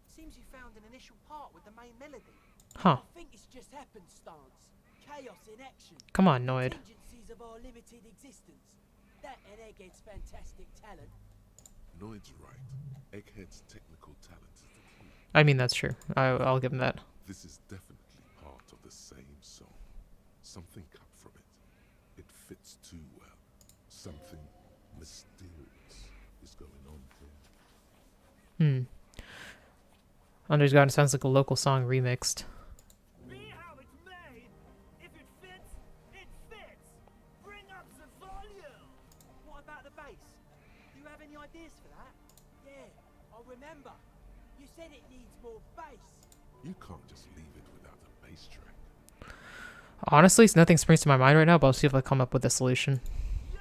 Seems you found an initial part with the main melody. Huh. I think it's just happenstance, chaos in action. Come on, Noid. Contingencies of our limited existence. That and Egghead's fantastic talent. Noid's right. Egghead's technical talent is the key. I mean, that's true. I'll give him that. This is definitely part of the same song. Something cut from it. It fits too well. Something mysterious is going on here. Under's Garden sounds like a local song remixed. Be how it's made! If it fits, it fits! Bring up the volume! What about the bass? Do you have any ideas for that? Yeah, I remember. You said it needs more bass. You can't just leave it without a bass track. Honestly, nothing springs to my mind right now, but I'll see if I come up with a solution. Yo,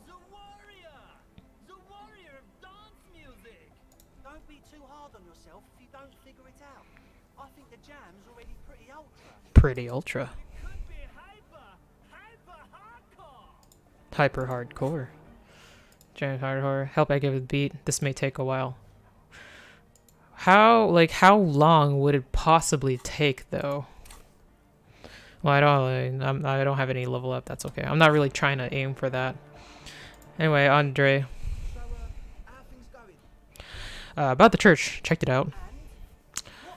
the warrior! The warrior of dance music! Don't be too hard on yourself if you don't figure it out. I think the jam's already pretty ultra. Pretty ultra. It could be hyper hardcore! Hyper hardcore. Giant hardcore. Help I give it the beat. This may take a while. How long would it possibly take, though? Well, I don't have any level up. That's okay. I'm not really trying to aim for that. Anyway, Andre. So, how are things going? About the church. Checked it out.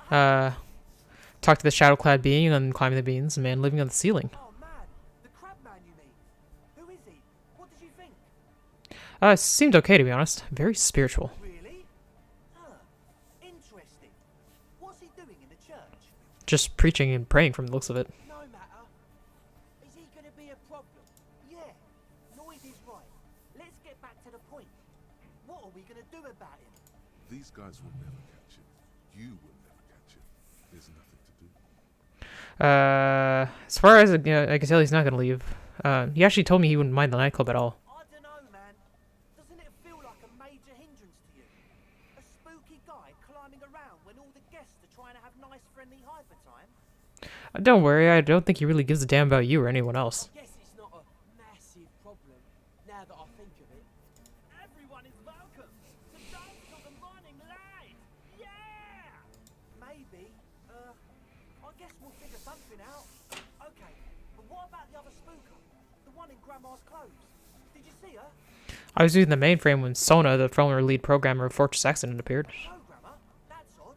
Talked to the shadow-clad being and climbing the beams. A man living on the ceiling. Oh man, the crab man you mean? Who is he? What did you think? Seemed okay, to be honest. Very spiritual. Really? Interesting. What's he doing in the church? Just preaching and praying from the looks of it. No matter. Is he going to be a problem? Yeah, Noid is right. Let's get back to the point. What are we going to do about him? These guys will never catch it. You will never catch it. There's nothing to do. As far as I can tell, he's not gonna leave. He actually told me he wouldn't mind the nightclub at all. I don't know, man. Doesn't it feel like a major hindrance to you? A spooky guy climbing around when all the guests are trying to have nice, friendly hyper time? Don't worry, I don't think he really gives a damn about you or anyone else. I guess it's not a massive problem, now that I think of it. Everyone is Welcome to Dance Till the Morning Light! Yeah! Maybe. I guess we'll figure something out. Okay, but what about the other spooker? The one in Grandma's clothes? Did you see her? I was using the mainframe when Sona, the former lead programmer of Fortress Accident, appeared. Programmer? That's odd.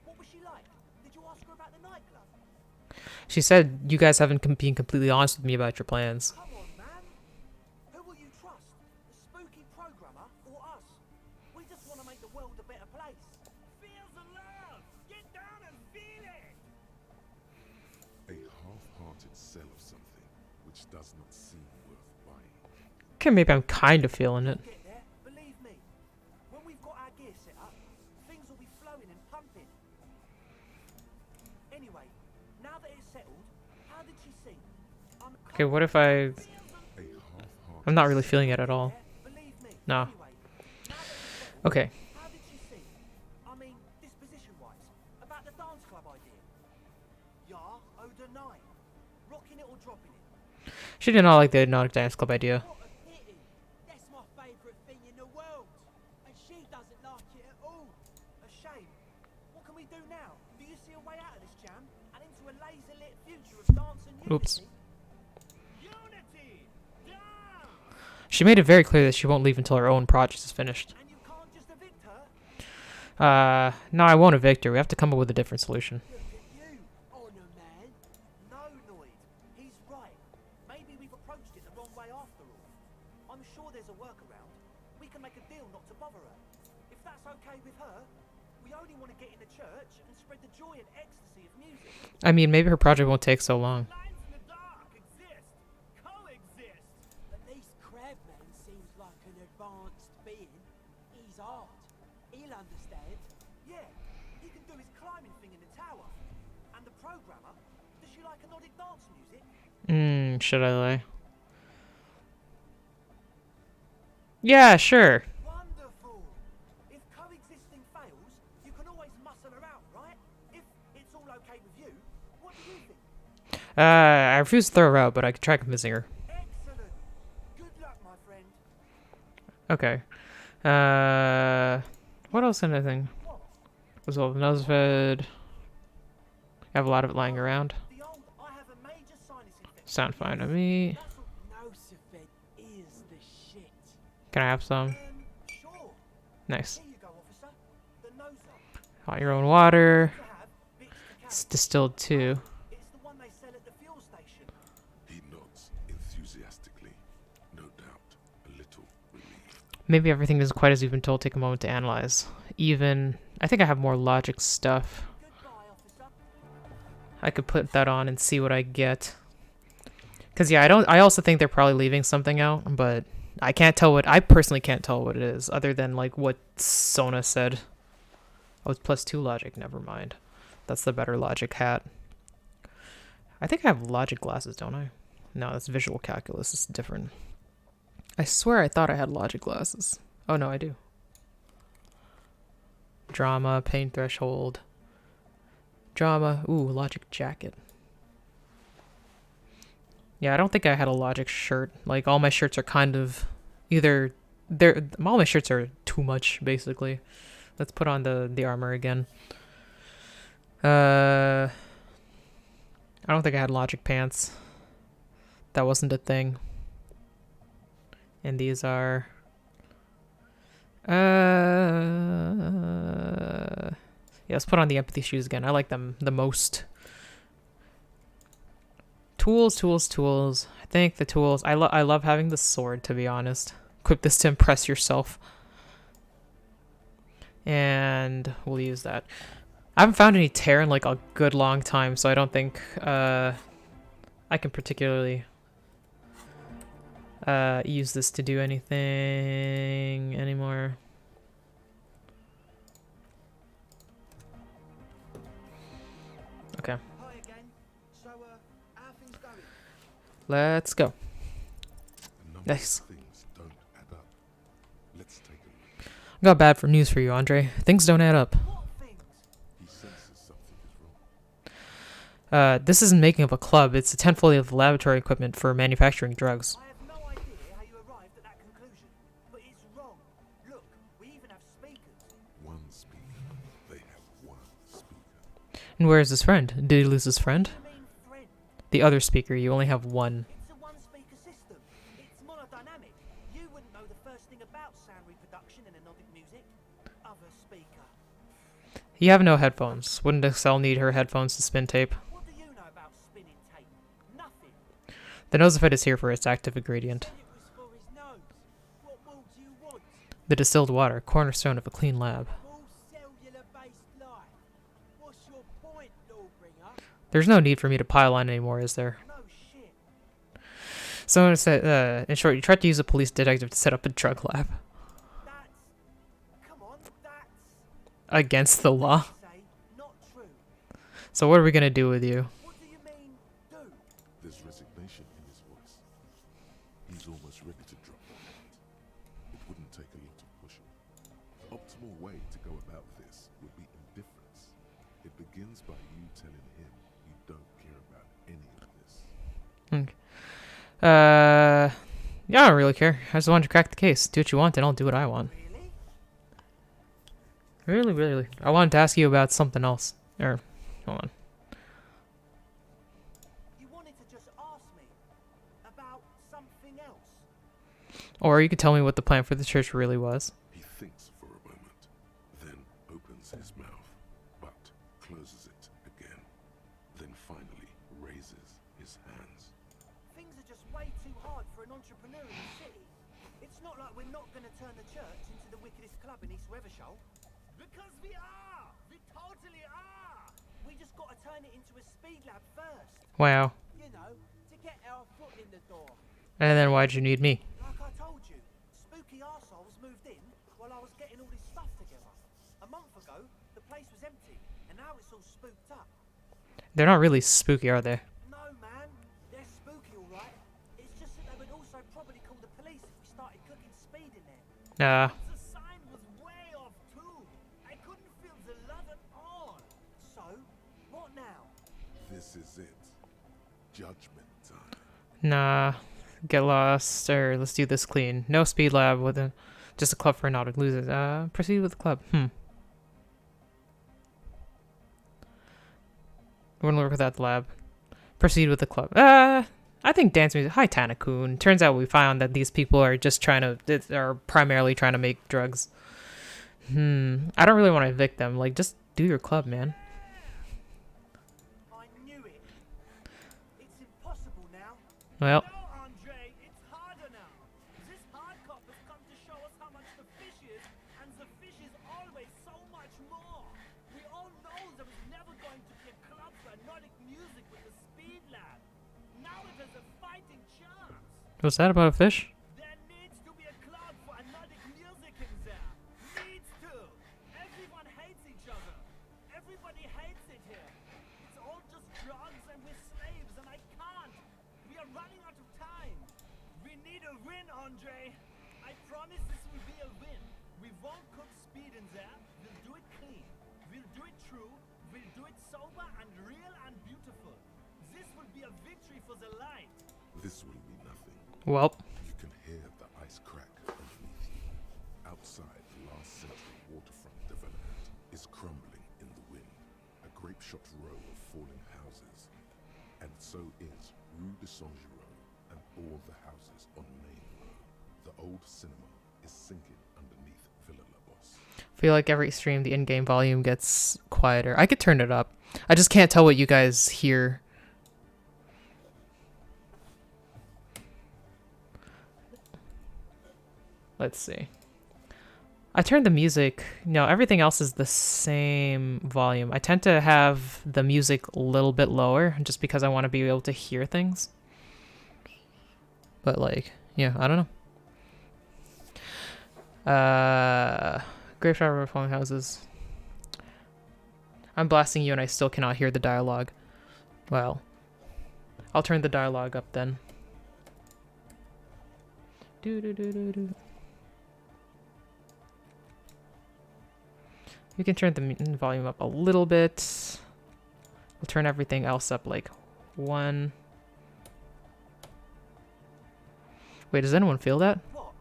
What was she like? Did you ask her about the nightclub? She said you guys haven't been completely honest with me about your plans. Come on, man. Who will you trust? The spooky programmer or us? We just want to make the world a better place. Feel the love! Get down and feel it! A half-hearted sell of something which does not seem worth buying. Okay, maybe I'm kind of feeling it. Get there, believe me. When we've got our gear set up, things will be flowing and pumping. Anyway, now that it's settled, how did she sing? Okay, what if I... I'm not really feeling it at all. No. Okay. How did she sing? I mean, disposition-wise, about the dance club idea. Ja oder nein? Rocking it or dropping it? She did not like the Hypnotic Dance Club idea. What a pity. That's my favourite thing in the world. And she doesn't like it at all. A shame. What can we do now? Do you see a way out of this jam and into a laser-lit future of dance and unity? Oops. Unity! She made it very clear that she won't leave until her own project is finished. And you can't just evict her? No, I won't evict her. We have to come up with a different solution. Look at you, honor man. No, Noid. He's right. Maybe we've approached it the wrong way after all. I'm sure there's a workaround. We can make a deal not to bother her. If that's okay with her, we only want to get in the church and spread the joy and ecstasy of music. I mean, maybe her project won't take so long. Lines in the dark exist. Coexist. At least Crabman seems like an advanced being. He's art. He'll understand. Yeah, he can do his climbing thing in the tower. And the programmer, does she like Nordic dance music? Should I lie? Yeah, sure. Wonderful. If coexisting fails, you can always muscle her out, right? If it's all okay with you, what do you think? I refuse to throw her out, but I could try convincing her. Excellent. Good luck, my friend. Okay. What else can I think? Was all the Nosfed. I have a lot of it lying around. Sound fine to me. Nosifed is the shit. Can I have some? Sure. Nice. Here you go, officer. The noser. Hot your own water. It's distilled too. It's the one they sell at the fuel station. He nods enthusiastically, no doubt a little relieved. Maybe everything isn't quite as we've been told. Take a moment to analyze. Even I think I have more logic stuff. I could put that on and see what I get. Cause yeah, I also think they're probably leaving something out, but I personally can't tell what it is, other than like what Sona said. Oh, it's +2 logic, never mind. That's the better logic hat. I think I have logic glasses, don't I? No, that's visual calculus, it's different. I swear I thought I had logic glasses. Oh no, I do. Drama, pain threshold. Drama, ooh, logic jacket. Yeah, I don't think I had a logic shirt. Like, all my shirts are kind of either... all my shirts are too much, basically. Let's put on the armor again. I don't think I had logic pants. That wasn't a thing. And these are... yeah, let's put on the empathy shoes again. I like them the most. Tools. I think the tools... I love having the sword, to be honest. Equip this to impress yourself. And we'll use that. I haven't found any tear in like a good long time, so I don't think I can particularly use this to do anything anymore. Okay. Hi again. So, how are things going? Let's go. Nice. Things don't add up. Let's take a look. I got bad news for you, Andre. Things don't add up. He senses something is wrong. This isn't making of a club. It's a tent full of laboratory equipment for manufacturing drugs. I have no idea how you arrived at that conclusion, but it's wrong. Look, speaker. They have one speaker. And where is his friend? Did he lose his friend? What do you mean, friend? The other speaker. You only have one. It's a one-speaker system. It's monodynamic. You wouldn't know the first thing about sound reproduction in anodic music. Other speaker. You have no headphones. Wouldn't Excel need her headphones to spin tape? What do you know about spinning tape? Nothing. The nosophyte is here for its active ingredient. Said it was for his nose. What more do you want? The distilled water, cornerstone of a clean lab. All cellular-based life. What's your point, Lawbringer? There's no need for me to pile on anymore, is there? No shit. Someone said, in short, you tried to use a police detective to set up a drug lab. Come on, that's Against the law. say not true. So what are we gonna do with you? What do you mean, do? There's resignation in his voice. He's almost ready to drop the hat. It wouldn't take a lot of pushing. The optimal way to go about this would be indifference. It begins by you telling him you don't care about any of this. Okay. Yeah, I don't really care. I just wanted to crack the case. Do what you want, and I'll do what I want. Really? Really. I wanted to ask you about something else. Hold on. You wanted to just ask me about something else. Or you could tell me what the plan for the church really was. He thinks for a moment, then opens his mouth, but closes it again. Then finally raises his hands. Things are just way too hard for an entrepreneur in the city. It's not like we're not going to turn the church into the wickedest club in East Reversholt. Because we are! We totally are! We just got to turn it into a speed lab first. Wow. You know, to get our foot in the door. And then why'd you need me? Like I told you, spooky arseholes moved in while I was getting all this stuff together. A month ago, the place was empty, and now it's all spooked up. They're not really spooky, are they? No, man. They're spooky, all right. It's just that they would also probably call the police if we started cooking speed in there. Nah. The sign was way off, too. I couldn't feel the love at all. So, what now? This is it. Judgment time. Nah. Get lost. Or let's do this clean. No speed lab with just a club for nautic losers. Proceed with the club. Wouldn't work without the lab. Proceed with the club. I think dance music. Hi, Tanakun. Turns out we found that these people are just are primarily trying to make drugs. I don't really want to evict them. Like, just do your club, man. I knew it. It's impossible now. Well. No, Andre, it's harder now. This hard cop has come to show us how much the fish is, and the fish is always so much more. We all know there was never going to be a club for Nordic music with the Speed Lab. Now it has a fighting chance. What's that about a fish? There needs to be a club for Nordic music in there. Needs to. Everyone hates each other. Everybody hates it here. It's all just drugs and we're slaves and I can't. We are running out of time. We need a win, Andre. I promise this will be a win. We won't cook speed in there. We'll do it clean. We'll do it true. We'll do it sober and real and beautiful. This will be a victory for the light. This will be nothing. Well. You can hear the ice crack underneath you. Outside, the last century waterfront development is crumbling in the wind. A grape-shot row of falling houses. And so is Rue de Saint-Giraud and all the houses on Main Road. The old cinema is sinking underneath Villa La Bosse. I feel like every stream, the in-game volume gets quieter. I could turn it up. I just can't tell what you guys hear. Let's see. I turned the music. No, everything else is the same volume. I tend to have the music a little bit lower just because I want to be able to hear things. But like, yeah, I don't know. Grape shot of falling houses. I'm blasting you and I still cannot hear the dialogue. Well, I'll turn the dialogue up then. Do. You can turn the volume up a little bit. We'll turn everything else up like 1. Wait, does anyone feel that? What?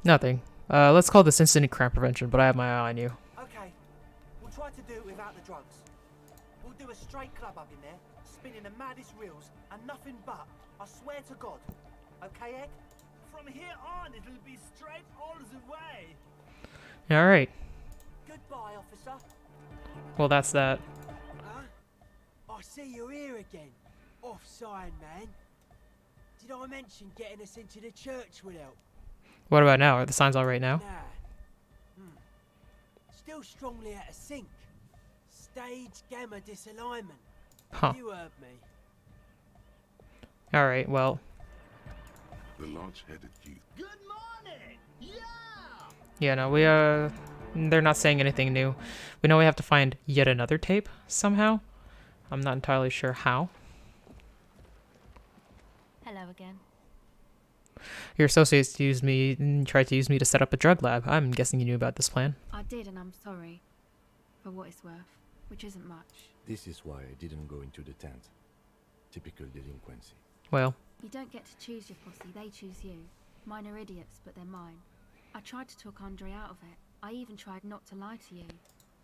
Nothing. Let's call this incident crime prevention, but I have my eye on you. Okay, we'll try to do it without the drugs. We'll do a straight club up in there, spinning the maddest reels, and nothing but. I swear to God. Okay, Ed? From here on, it'll be straight all the way. Alright. Goodbye, officer. Well, that's that. Huh? I see you're here again. Off-sign, man. Did I mention getting us into the church would help? What about now? Are the signs all right now? Nah. Still strongly out of sync. Stage gamma disalignment. Huh. You heard me. Alright, well. The large-headed youth. Good morning! Yeah! Yeah, no, they're not saying anything new. We know we have to find yet another tape, somehow. I'm not entirely sure how. Hello again. Your associates tried to use me to set up a drug lab. I'm guessing you knew about this plan. I did, and I'm sorry. For what it's worth, which isn't much. This is why I didn't go into the tent. Typical delinquency. Well. You don't get to choose your posse, they choose you. Mine are idiots, but they're mine. I tried to talk Andre out of it. I even tried not to lie to you.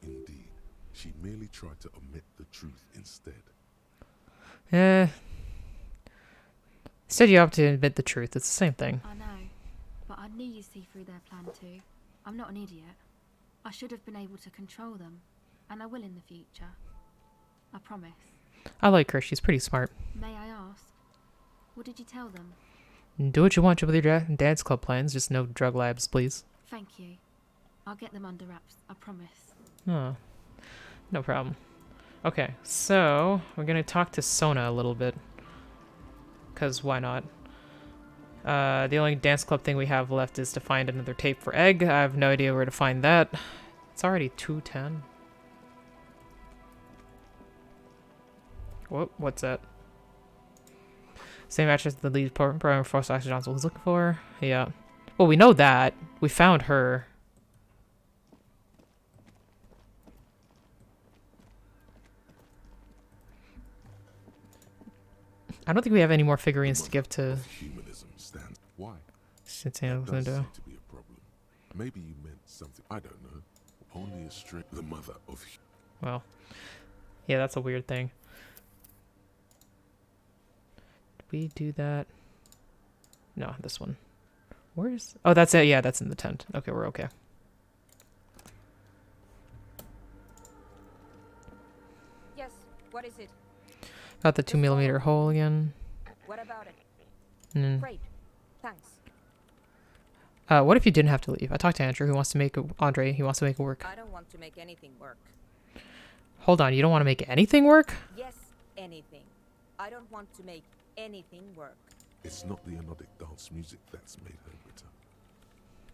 Indeed. She merely tried to omit the truth instead. Said you have to admit the truth. It's the same thing. I know, but I knew you'd see through their plan too. I'm not an idiot. I should have been able to control them, and I will in the future. I promise. I like her. She's pretty smart. May I ask, what did you tell them? Do what you want with your dad's club plans. Just no drug labs, please. Thank you. I'll get them under wraps. I promise. Oh, no problem. Okay, so we're gonna talk to Sona a little bit. Because why not? The only dance club thing we have left is to find another tape for Egg. I have no idea where to find that. It's already 2:10. What's that? Same actress the lead program for Saxon Johnson was looking for. Yeah. Well, we know that. We found her. I don't think we have any more figurines to give to. Humanism stands. Why? That does seem to be a problem. Maybe you meant something. I don't know. Only a string. The mother of. Well, yeah, that's a weird thing. Did we do that? No, this one. Where's? Oh, that's it. Yeah, that's in the tent. Okay, we're okay. Yes. What is it? Got the 2mm hole again. What about it? Great. Thanks. What if you didn't have to leave? I talked to Andrew, who wants to make Andre. He wants to make it work. I don't want to make anything work. Hold on, you don't want to make anything work? Yes, anything. I don't want to make anything work. It's not the anodic dance music that's made her bitter.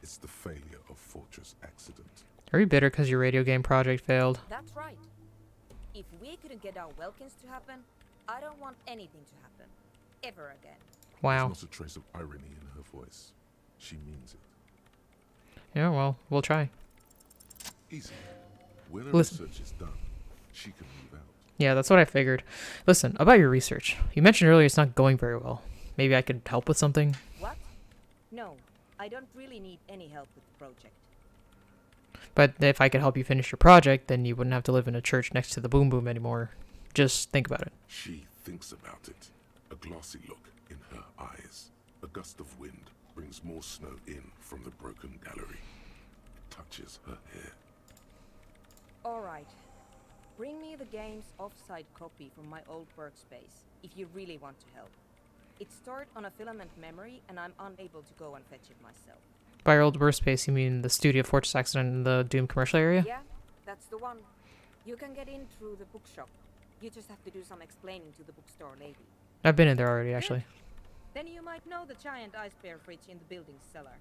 It's the failure of Fortress Accident. Are you bitter because your radio game project failed? That's right. If we couldn't get our Welkins to happen, I don't want anything to happen. Ever again. Wow. There's not a trace of irony in her voice. She means it. Yeah, well, we'll try. Easy. When her Listen. research is done, she can move out. Yeah, that's what I figured. Listen, about your research. You mentioned earlier it's not going very well. Maybe I could help with something? What? No, I don't really need any help with the project. But if I could help you finish your project, then you wouldn't have to live in a church next to the Boom Boom anymore. Just think about it. She thinks about it. A glassy look in her eyes. A gust of wind brings more snow in from the broken gallery. Touches her hair. Alright. Bring me the game's off-site copy from my old workspace, if you really want to help. It's stored on a filament memory, and I'm unable to go and fetch it myself. By your old workspace, you mean the studio Fortress Accident in the Doom commercial area? Yeah, that's the one. You can get in through the bookshop. You just have to do some explaining to the bookstore lady. I've been in there already, actually. Then you might know the giant ice bear fridge in the building's cellar.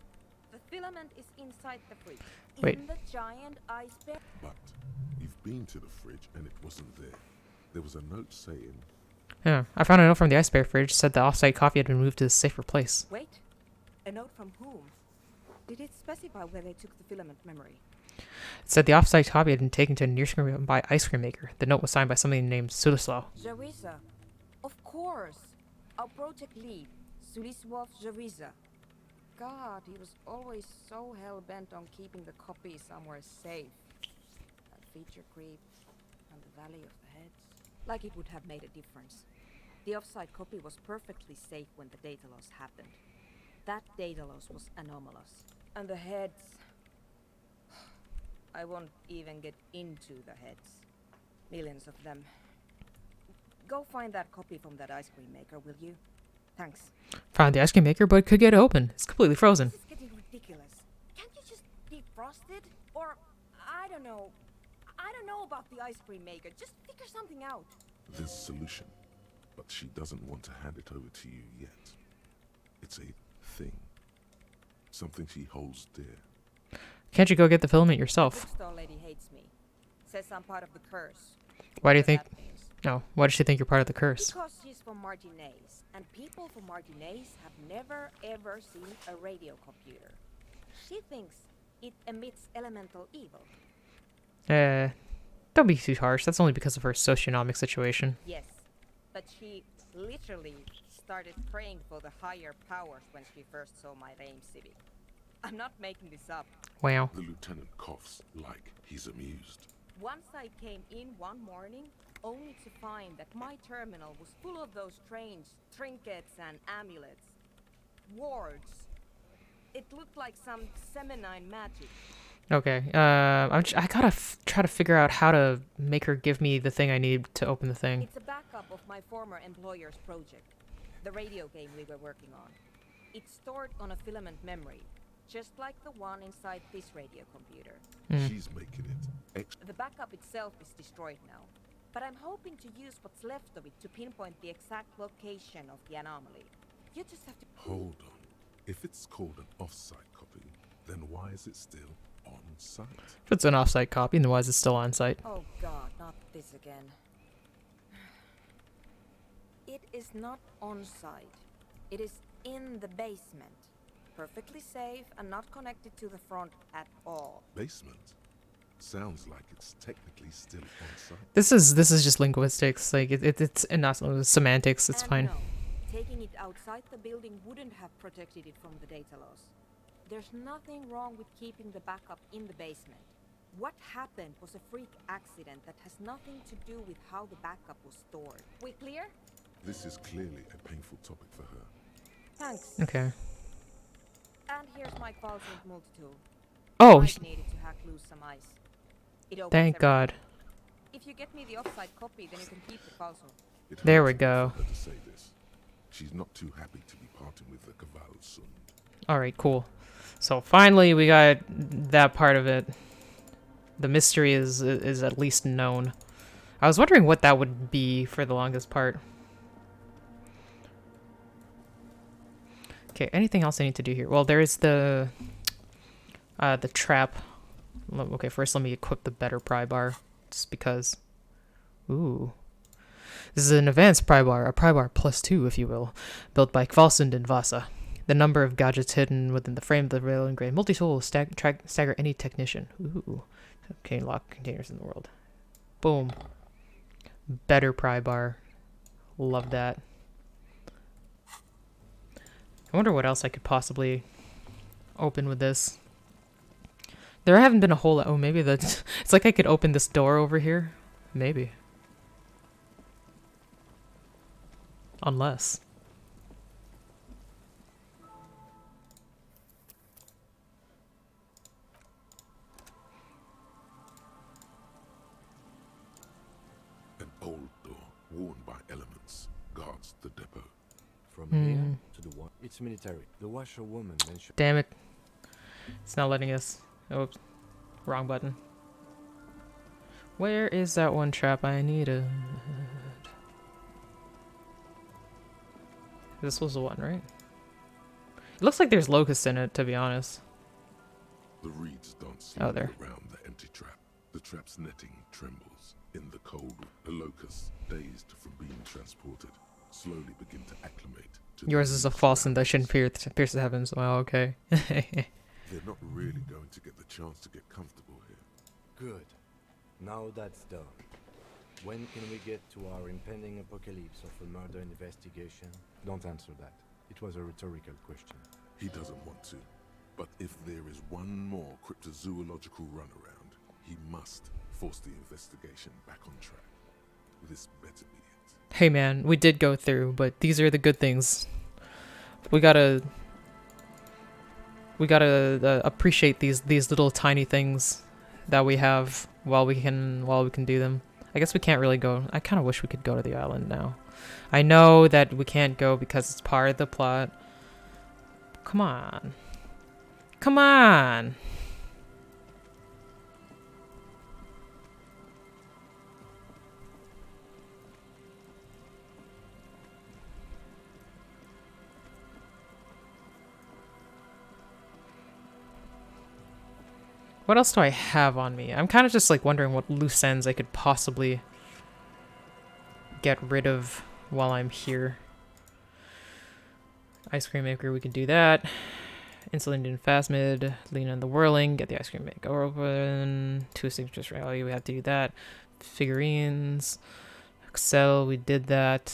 The filament is inside the fridge. Wait. In the giant ice bear. But you've been to the fridge and it wasn't there. There was a note saying... Yeah, I found a note from the Ice Bear fridge. Said the off-site coffee had been moved to a safer place. Wait. A note from whom? Did it specify where they took the filament memory? It said the off-site copy had been taken to a nearby ice cream maker. The note was signed by somebody named Sulislaw. Jawiza. Of course. Our project lead, Sulisław Jawiza. God, he was always so hell-bent on keeping the copy somewhere safe. That feature creep and the Valley of the Heads. Like it would have made a difference. The offside copy was perfectly safe when the data loss happened. That data loss was anomalous. And the heads... I won't even get into the heads. Millions of them. Go find that copy from that ice cream maker, will you? Thanks. Found the ice cream maker, but it could get open. It's completely frozen. This is getting ridiculous. Can't you just defrost it? Or, I don't know. I don't know about the ice cream maker. Just figure something out. There's a solution, but she doesn't want to hand it over to you yet. It's a thing. Something she holds dear. Can't you go get the filament yourself? The bookstore lady hates me. Says I'm part of the curse. Why do you think... No, why does she think you're part of the curse? Because she's from Martinez, and people from Martinez have never ever seen a radio computer. She thinks it emits elemental evil. Don't be too harsh. That's only because of her socioeconomic situation. Yes, but she literally started praying for the higher powers when she first saw my Reim Civic. I'm not making this up. Wow. The lieutenant coughs like he's amused. Once I came in one morning, only to find that my terminal was full of those strange trinkets and amulets. Wards. It looked like some Semenine magic. Okay, I gotta try to figure out how to make her give me the thing I need to open the thing. It's a backup of my former employer's project, the radio game we were working on. It's stored on a filament memory, just like the one inside this radio computer. She's making it. The backup itself is destroyed now, but I'm hoping to use what's left of it to pinpoint the exact location of the anomaly. You just have to... Hold on. If it's called an off-site copy, then why is it still on-site? If it's an off-site copy, then why is it still on-site? Oh God, not this again. It is not on-site. It is in the basement. Perfectly safe and not connected to the front at all. Basement? Sounds like it's technically still on-site. This is just linguistics. Like it's and not semantics. It's And fine. no, taking it outside the building wouldn't have protected it from the data loss. There's nothing wrong with keeping the backup in the basement. What happened was a freak accident that has nothing to do with how the backup was stored. We clear? This is clearly a painful topic for her. Thanks. Okay. And here's my Qualsant multi-tool. Oh. I needed to hack loose some ice. It opens Thank everything. God. If you get me the offside copy, then you can keep the Qualsant. There we go. Her to say this. She's not too happy to be parting with the Caval Sund. All right, cool. So finally, we got that part of it. The mystery is at least known. I was wondering what that would be for the longest part. Okay, anything else I need to do here? Well, there is the trap. Okay, first let me equip the better pry bar, just because. Ooh. This is an advanced pry bar, a pry bar +2, if you will, built by Kvalsund and Vasa. The number of gadgets hidden within the frame of the rail engraved multi-tool will stagger any technician. Ooh. Okay, lock containers in the world. Boom. Better pry bar. Love that. I wonder what else I could possibly open with this. There haven't been a whole lot. Oh, maybe it's like I could open this door over here. Maybe. Unless. An old door, worn by elements, guards the depot. From here to the one, it's military. The washerwoman mentioned. Damn it. It's not letting us. Oops. Wrong button. Where is that one trap I needed? This was the one, right? It looks like there's locusts in it, to be honest. The reeds don't seem Oh, there. around the empty trap. The trap's netting trembles. In the cold, the locusts, dazed from being transported, slowly begin to acclimate to Yours is a false and that shouldn't pierce the heavens. Well, okay. They're not really going to get the chance to get comfortable here. Good. Now that's done. When can we get to our impending apocalypse of a murder investigation? Don't answer that. It was a rhetorical question. He doesn't want to. But if there is one more cryptozoological runaround, he must force the investigation back on track. This better be it. Hey man, we did go through, but these are the good things. We gotta appreciate these little tiny things that we have while we can do them. I guess we can't really go. I kind of wish we could go to the island now. I know that we can't go because it's part of the plot. Come on. Come on. What else do I have on me? I'm kind of just like wondering what loose ends I could possibly get rid of while I'm here. Ice cream maker, we can do that. Insulin and Phasmid, lean on the whirling, get the ice cream maker open. 2 signatures for value, we have to do that. Figurines. Excel, we did that.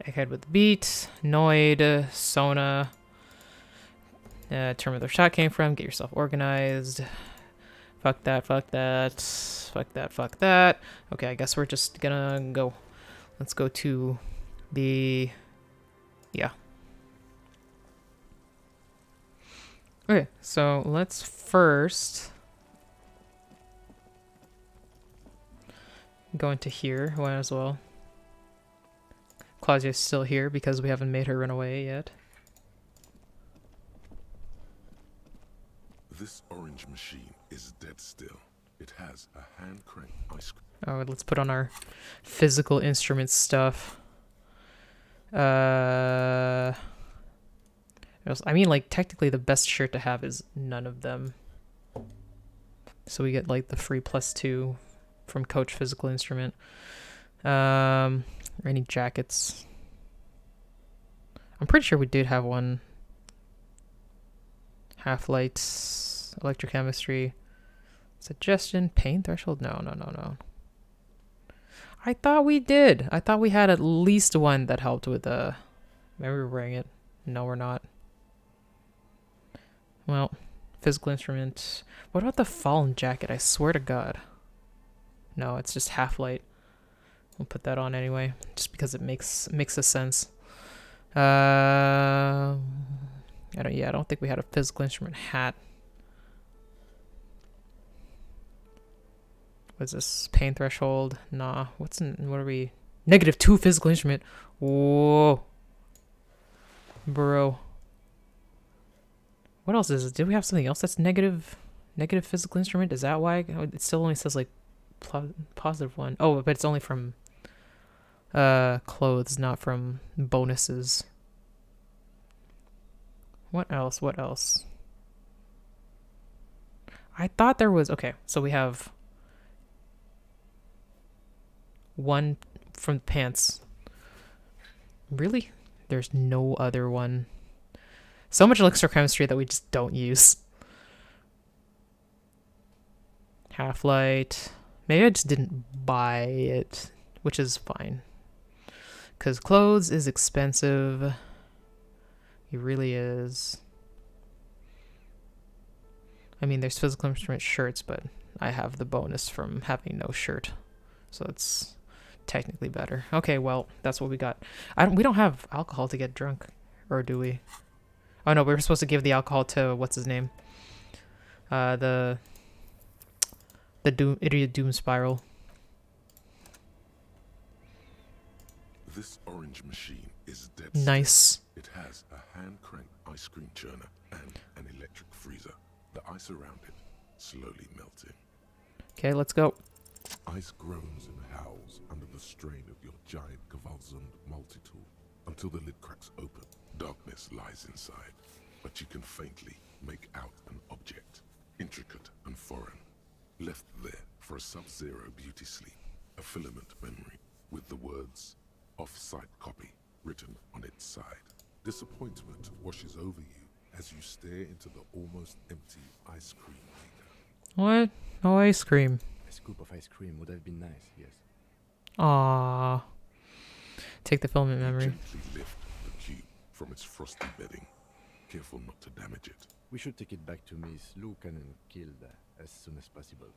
Egghead with the beat. Noid, Sona. Term where the shot came from. Get yourself organized. Fuck that, fuck that. Fuck that, fuck that. Okay, I guess we're just gonna go. Let's go to the... Yeah. Okay, so let's first go into here. Might as well. Claudia's still here because we haven't made her run away yet. This orange machine is dead still. It has a hand-cranked ice cream. Oh, let's put on our physical instrument stuff. I mean, like, technically the best shirt to have is none of them. So we get, like, the free +2 from Coach Physical Instrument. Any jackets? I'm pretty sure we did have one. Half-lights, electrochemistry, suggestion, pain threshold? No. I thought we did. I thought we had at least one that helped with maybe we're wearing it. No, we're not. Well, physical instrument. What about the fallen jacket? I swear to God. No, it's just half-light. We'll put that on anyway, just because it makes a sense. I don't think we had a physical instrument hat. What's this? Pain threshold? Nah. What are we? -2 physical instrument. Whoa. Bro. What else is it? Did we have something else that's negative physical instrument? Is that why? It still only says like +1. Oh, but it's only from clothes, not from bonuses. What else? I thought there was... Okay, so we have one from pants. Really? There's no other one. So much electrochemistry that we just don't use. Half-light. Maybe I just didn't buy it, which is fine. Because clothes is expensive. It really is. I mean, there's physical instrument shirts, but I have the bonus from having no shirt. So it's technically better. Okay, well, that's what we got. We don't have alcohol to get drunk. Or do we? Oh, no, we were supposed to give the alcohol to... What's his name? The Idiot Doom Spiral. This orange machine is dead nice. It has a hand-cranked ice cream churner and an electric freezer. The ice around it slowly melting. Okay, let's go. Ice groans and howls under the strain of your giant Gewaltsund multi-tool until the lid cracks open. Darkness lies inside, but you can faintly make out an object, intricate and foreign, left there for a sub-zero beauty sleep, a filament memory with the words "off-site copy" written on its side. Disappointment washes over you as you stare into the almost empty ice cream maker. What? No ice cream. A scoop of ice cream would have been nice, yes. Aww. Take the filament memory. Gently lift the cube from its frosty bedding. Careful not to damage it. We should take it back to Miss Lucan and killed as soon as possible.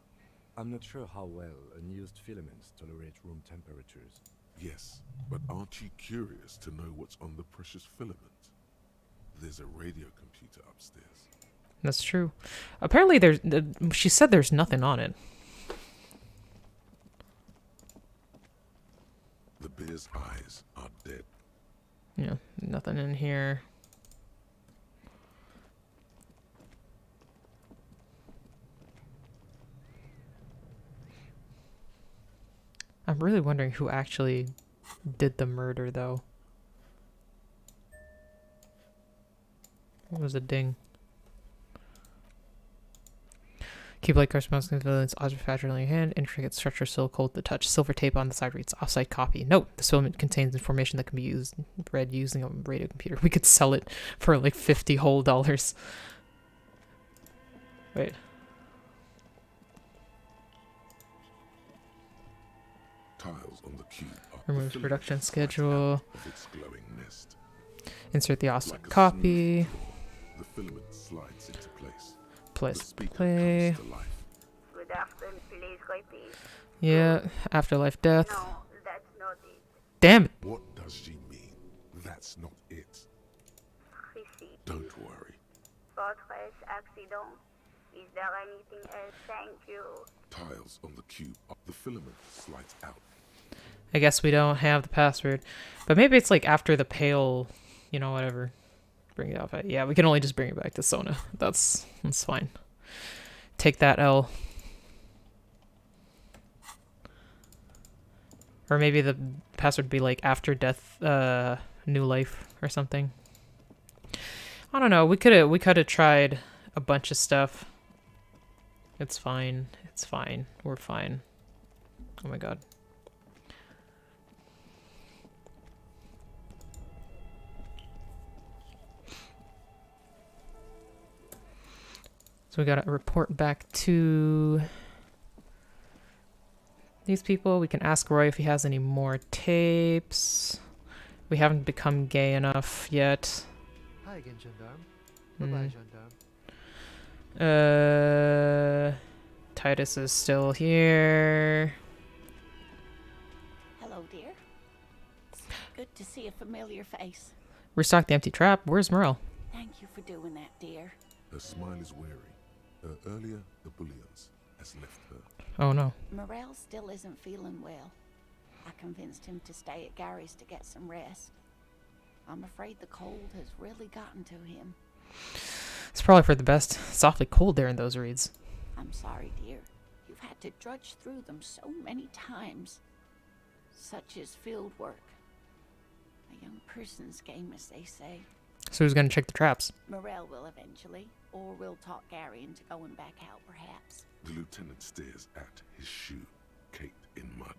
I'm not sure how well unused filaments tolerate room temperatures. Yes, but aren't you curious to know what's on the precious filament? There's a radio computer upstairs. That's true. Apparently, she said there's nothing on it. The bear's eyes are dead. Yeah, nothing in here. I'm really wondering who actually did the murder, though. What was a ding? Keep light cars mouse villains object fragile in your hand. Intricate structure so cold to touch. Silver tape on the side reads offside copy. Note: this filament contains information that can be read using a radio computer. We could sell it for like $50 whole. Wait. Tiles on the cube are Remove the production filament slides schedule. out of its glowing nest. Insert the offset Like a copy. smooth floor, the filament slides into place. Place The speaker play. comes to life. Good afternoon, please repeat. Yeah, afterlife death. No, that's not it. Damn it. What does she mean? That's not it. Receipt. Don't worry. Fortress accident. Is there anything else? Thank you. Tiles on the cube. The filament slides out. I guess we don't have the password. But maybe it's like after the pale, you know, whatever. Bring it up. Yeah, we can only just bring it back to Sona. That's fine. Take that L. Or maybe the password would be like after death, new life or something. I don't know. We could have tried a bunch of stuff. It's fine. It's fine. We're fine. Oh my god. So we gotta report back to these people. We can ask Roy if he has any more tapes. We haven't become gay enough yet. Hi again, Gendarme. Bye-bye, Gendarme. Titus is still here. Hello, dear. It's good to see a familiar face. Restock the empty trap. Where's Morel? Thank you for doing that, dear. Her smile is weary. Earlier, the bullions has left her. Oh no. Morel still isn't feeling well. I convinced him to stay at Gary's to get some rest. I'm afraid the cold has really gotten to him. It's probably for the best. It's awfully cold there in those reeds. I'm sorry, dear. You've had to drudge through them so many times. Such is field work. A young person's game, as they say. So who's gonna check the traps? Morel will eventually, or we'll talk Gary into going back out, perhaps. The lieutenant stares at his shoe, caked in mud.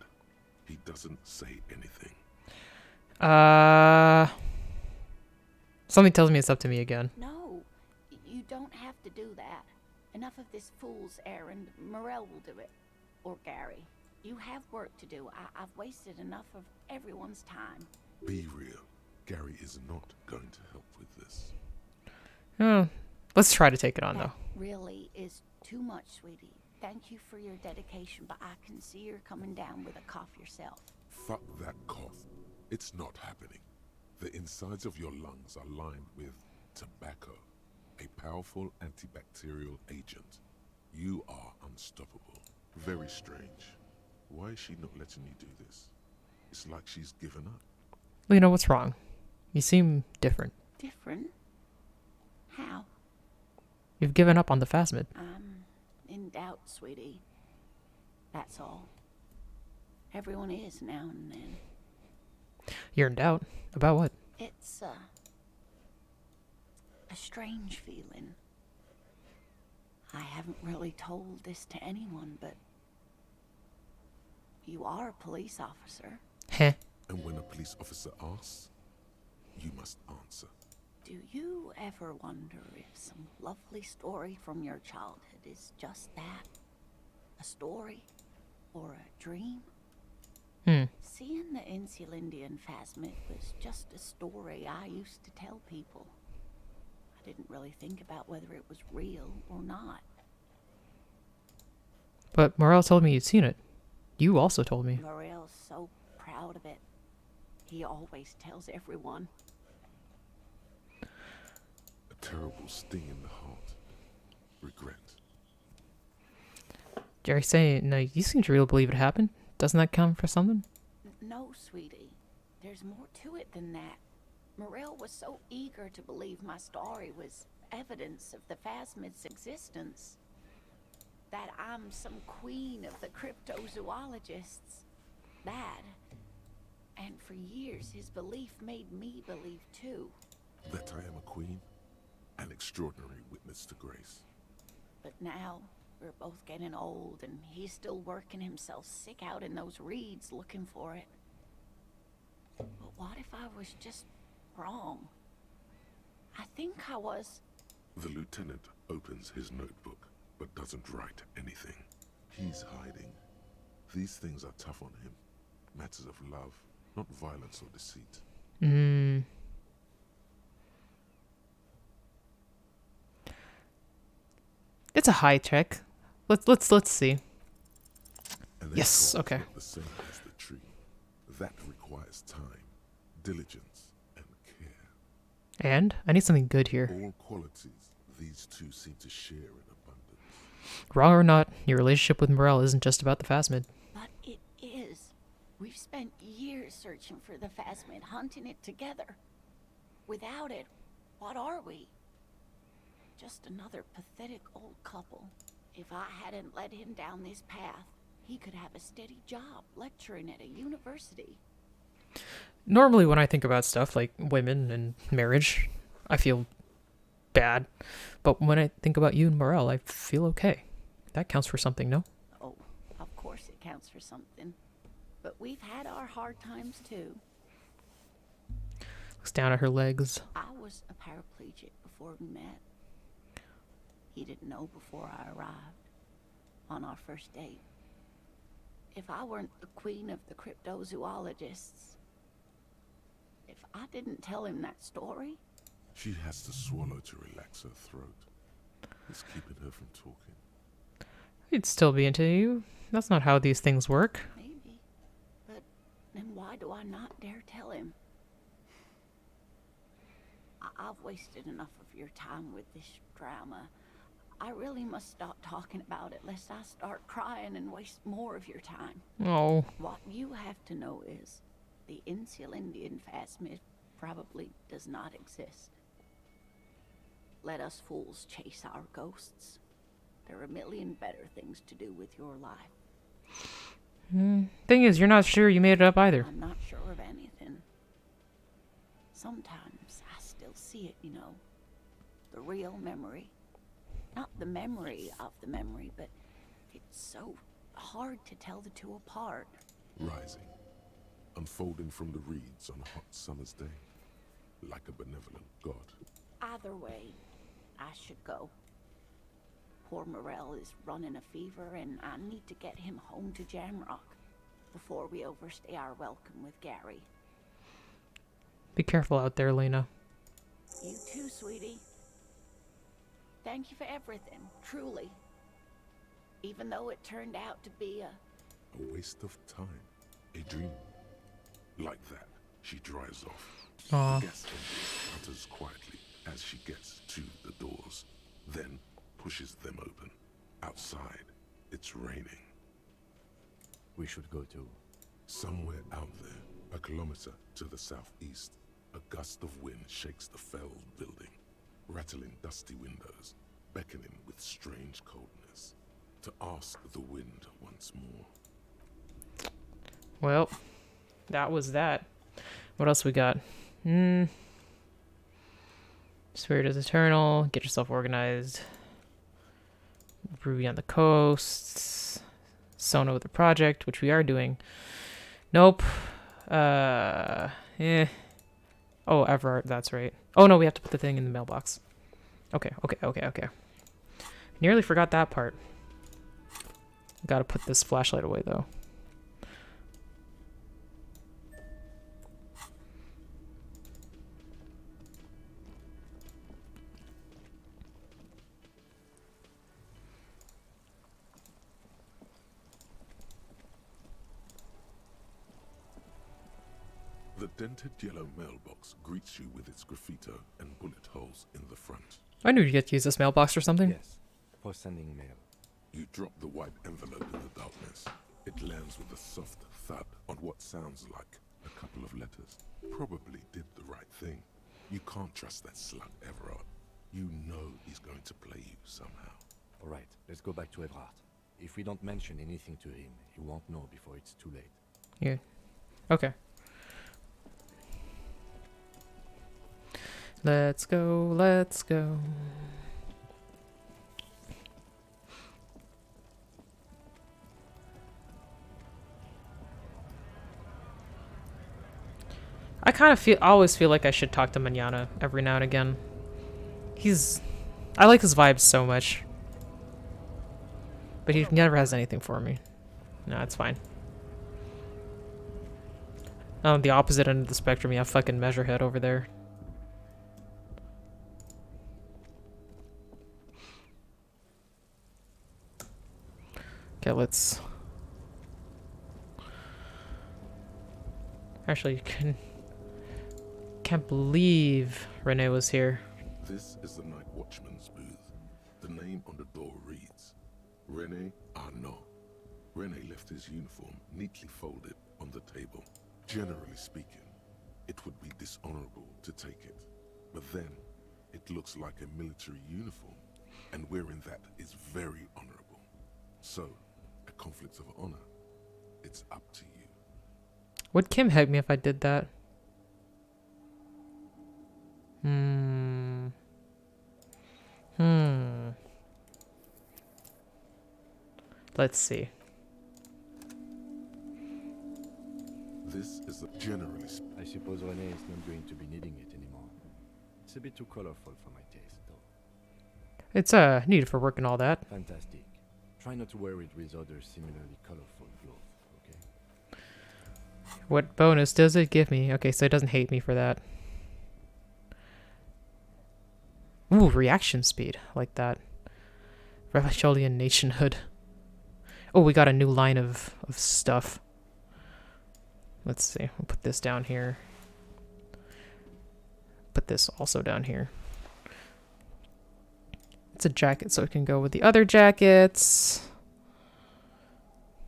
He doesn't say anything. Something tells me it's up to me again. No, you don't have to do that. Enough of this fool's errand. Morel will do it. Or Gary. You have work to do. I've wasted enough of everyone's time. Be real. Gary is not going to help with this. Oh, let's try to take it on, That though. really is too much, sweetie. Thank you for your dedication, but I can see you're coming down with a cough yourself. Fuck that cough. It's not happening. The insides of your lungs are lined with tobacco, a powerful antibacterial agent. You are unstoppable. Very strange. Why is she not letting you do this? It's like she's given up. Well, you know what's wrong? You seem different. Different? How? You've given up on the phasmid. I'm in doubt, sweetie. That's all. Everyone is now and then. You're in doubt. About what? It's a strange feeling. I haven't really told this to anyone, but you are a police officer. Heh. And when a police officer asks, you must answer. Do you ever wonder if some lovely story from your childhood is just that? A story? Or a dream? Seeing the Insulindian phasmid was just a story I used to tell people. I didn't really think about whether it was real or not. But Morel told me you'd seen it. You also told me. Morel's so proud of it. He always tells everyone. A terrible sting in the heart. Regret. Jerry's saying, no, you seem to really believe it happened. Doesn't that count for something? No, sweetie. There's more to it than that. Morel was so eager to believe my story was evidence of the phasmid's existence. That I'm some queen of the cryptozoologists. That. And for years, his belief made me believe too. That I am a queen? An extraordinary witness to grace. But now, we're both getting old, and he's still working himself sick out in those reeds looking for it. But what if I was just wrong? I think I was. The lieutenant opens his notebook, but doesn't write anything. He's hiding. These things are tough on him. Matters of love, not violence or deceit. It's a high check. Let's see. And Yes, okay. Not the same as the tree. That requires time, diligence, and care. And I need something good here. All qualities these two seem to share in abundance. Wrong or not, your relationship with Morel isn't just about the phasmid. But it is. We've spent years searching for the phasmid, hunting it together. Without it, what are we? Just another pathetic old couple. If I hadn't led him down this path, he could have a steady job lecturing at a university. Normally when I think about stuff like women and marriage, I feel bad. But when I think about you and Morel, I feel okay. That counts for something, no? Oh, of course it counts for something. But we've had our hard times too. Looks down at her legs. I was a paraplegic before we met. He didn't know before I arrived. On our first date. If I weren't the queen of the cryptozoologists, if I didn't tell him that story... She has to swallow to relax her throat. It's keeping her from talking. He'd still be into you. That's not how these things work. Maybe. But then why do I not dare tell him? I've wasted enough of your time with this drama. I really must stop talking about it lest I start crying and waste more of your time. Oh. What you have to know is the Insulindian phasmid probably does not exist. Let us fools chase our ghosts. There are a million better things to do with your life. Thing is, you're not sure you made it up either. I'm not sure of anything. Sometimes I still see it, you know. The real memory. Not the memory of the memory, but it's so hard to tell the two apart. Rising, unfolding from the reeds on a hot summer's day, like a benevolent god. Either way, I should go. Poor Morel is running a fever, and I need to get him home to Jamrock before we overstay our welcome with Gary. Be careful out there, Lena. You too, sweetie. Thank you for everything, truly. Even though it turned out to be A waste of time. A dream. Like that, she drives off. Aw. The guest entrance utters quietly as she gets to the doors, then pushes them open. Outside, it's raining. We should go to... Somewhere out there, a kilometer to the southeast, a gust of wind shakes the felled building, rattling dusty windows, beckoning with strange coldness, to ask the wind once more. Well, that was that. What else we got? Spirit is eternal. Get yourself organized. Ruby on the coasts. Sono with the project, which we are doing. Nope. Oh, Everard, that's right. Oh no, we have to put the thing in the mailbox. Okay. Nearly forgot that part. Gotta put this flashlight away though. dented yellow mailbox greets you with its graffito and bullet holes in the front. I knew you'd get to use this mailbox or something. Yes, for sending mail. You drop the white envelope in the darkness. It lands with a soft thud on what sounds like a couple of letters. Probably did the right thing. You can't trust that slut Everard. You know he's going to play you somehow. All right, let's go back to Everard. If we don't mention anything to him, he won't know before it's too late. Yeah. Okay. Let's go, let's go. I kind of always feel like I should talk to Manana every now and again. I like his vibes so much. But he never has anything for me. No, it's fine. On the opposite end of the spectrum, you have fucking Measurehead over there. Okay, let's... Actually, can't believe Renee was here. This is the night watchman's booth. The name on the door reads, René Arnaud. René left his uniform neatly folded on the table. Generally speaking, it would be dishonorable to take it. But then, it looks like a military uniform, and wearing that is very honorable. So, a conflict of honor. It's up to you. Would Kim hug me if I did that? Let's see. This is the generally... I suppose René is not going to be needing it anymore. It's a bit too colorful for my taste, though. It's needed for work and all that. Fantastic. Try not to wear it with other similarly colorful clothes, okay? What bonus does it give me? Okay, so it doesn't hate me for that. Ooh, reaction speed. Like that. Rebellion nationhood. Oh, we got a new line of stuff. Let's see. We'll put this down here. Put this also down here. It's a jacket, so it can go with the other jackets.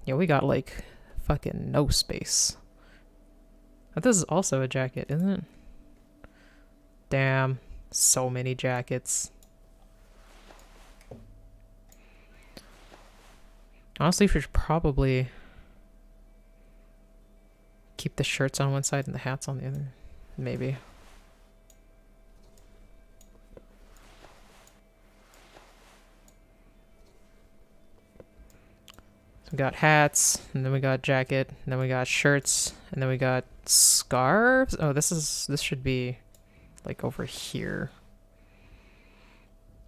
Yeah, we got like fucking no space. But this is also a jacket, isn't it? Damn. So many jackets. Honestly, we should probably keep the shirts on one side and the hats on the other. Maybe. So we got hats, and then we got jacket, and then we got shirts, and then we got scarves. Oh, this should be like over here.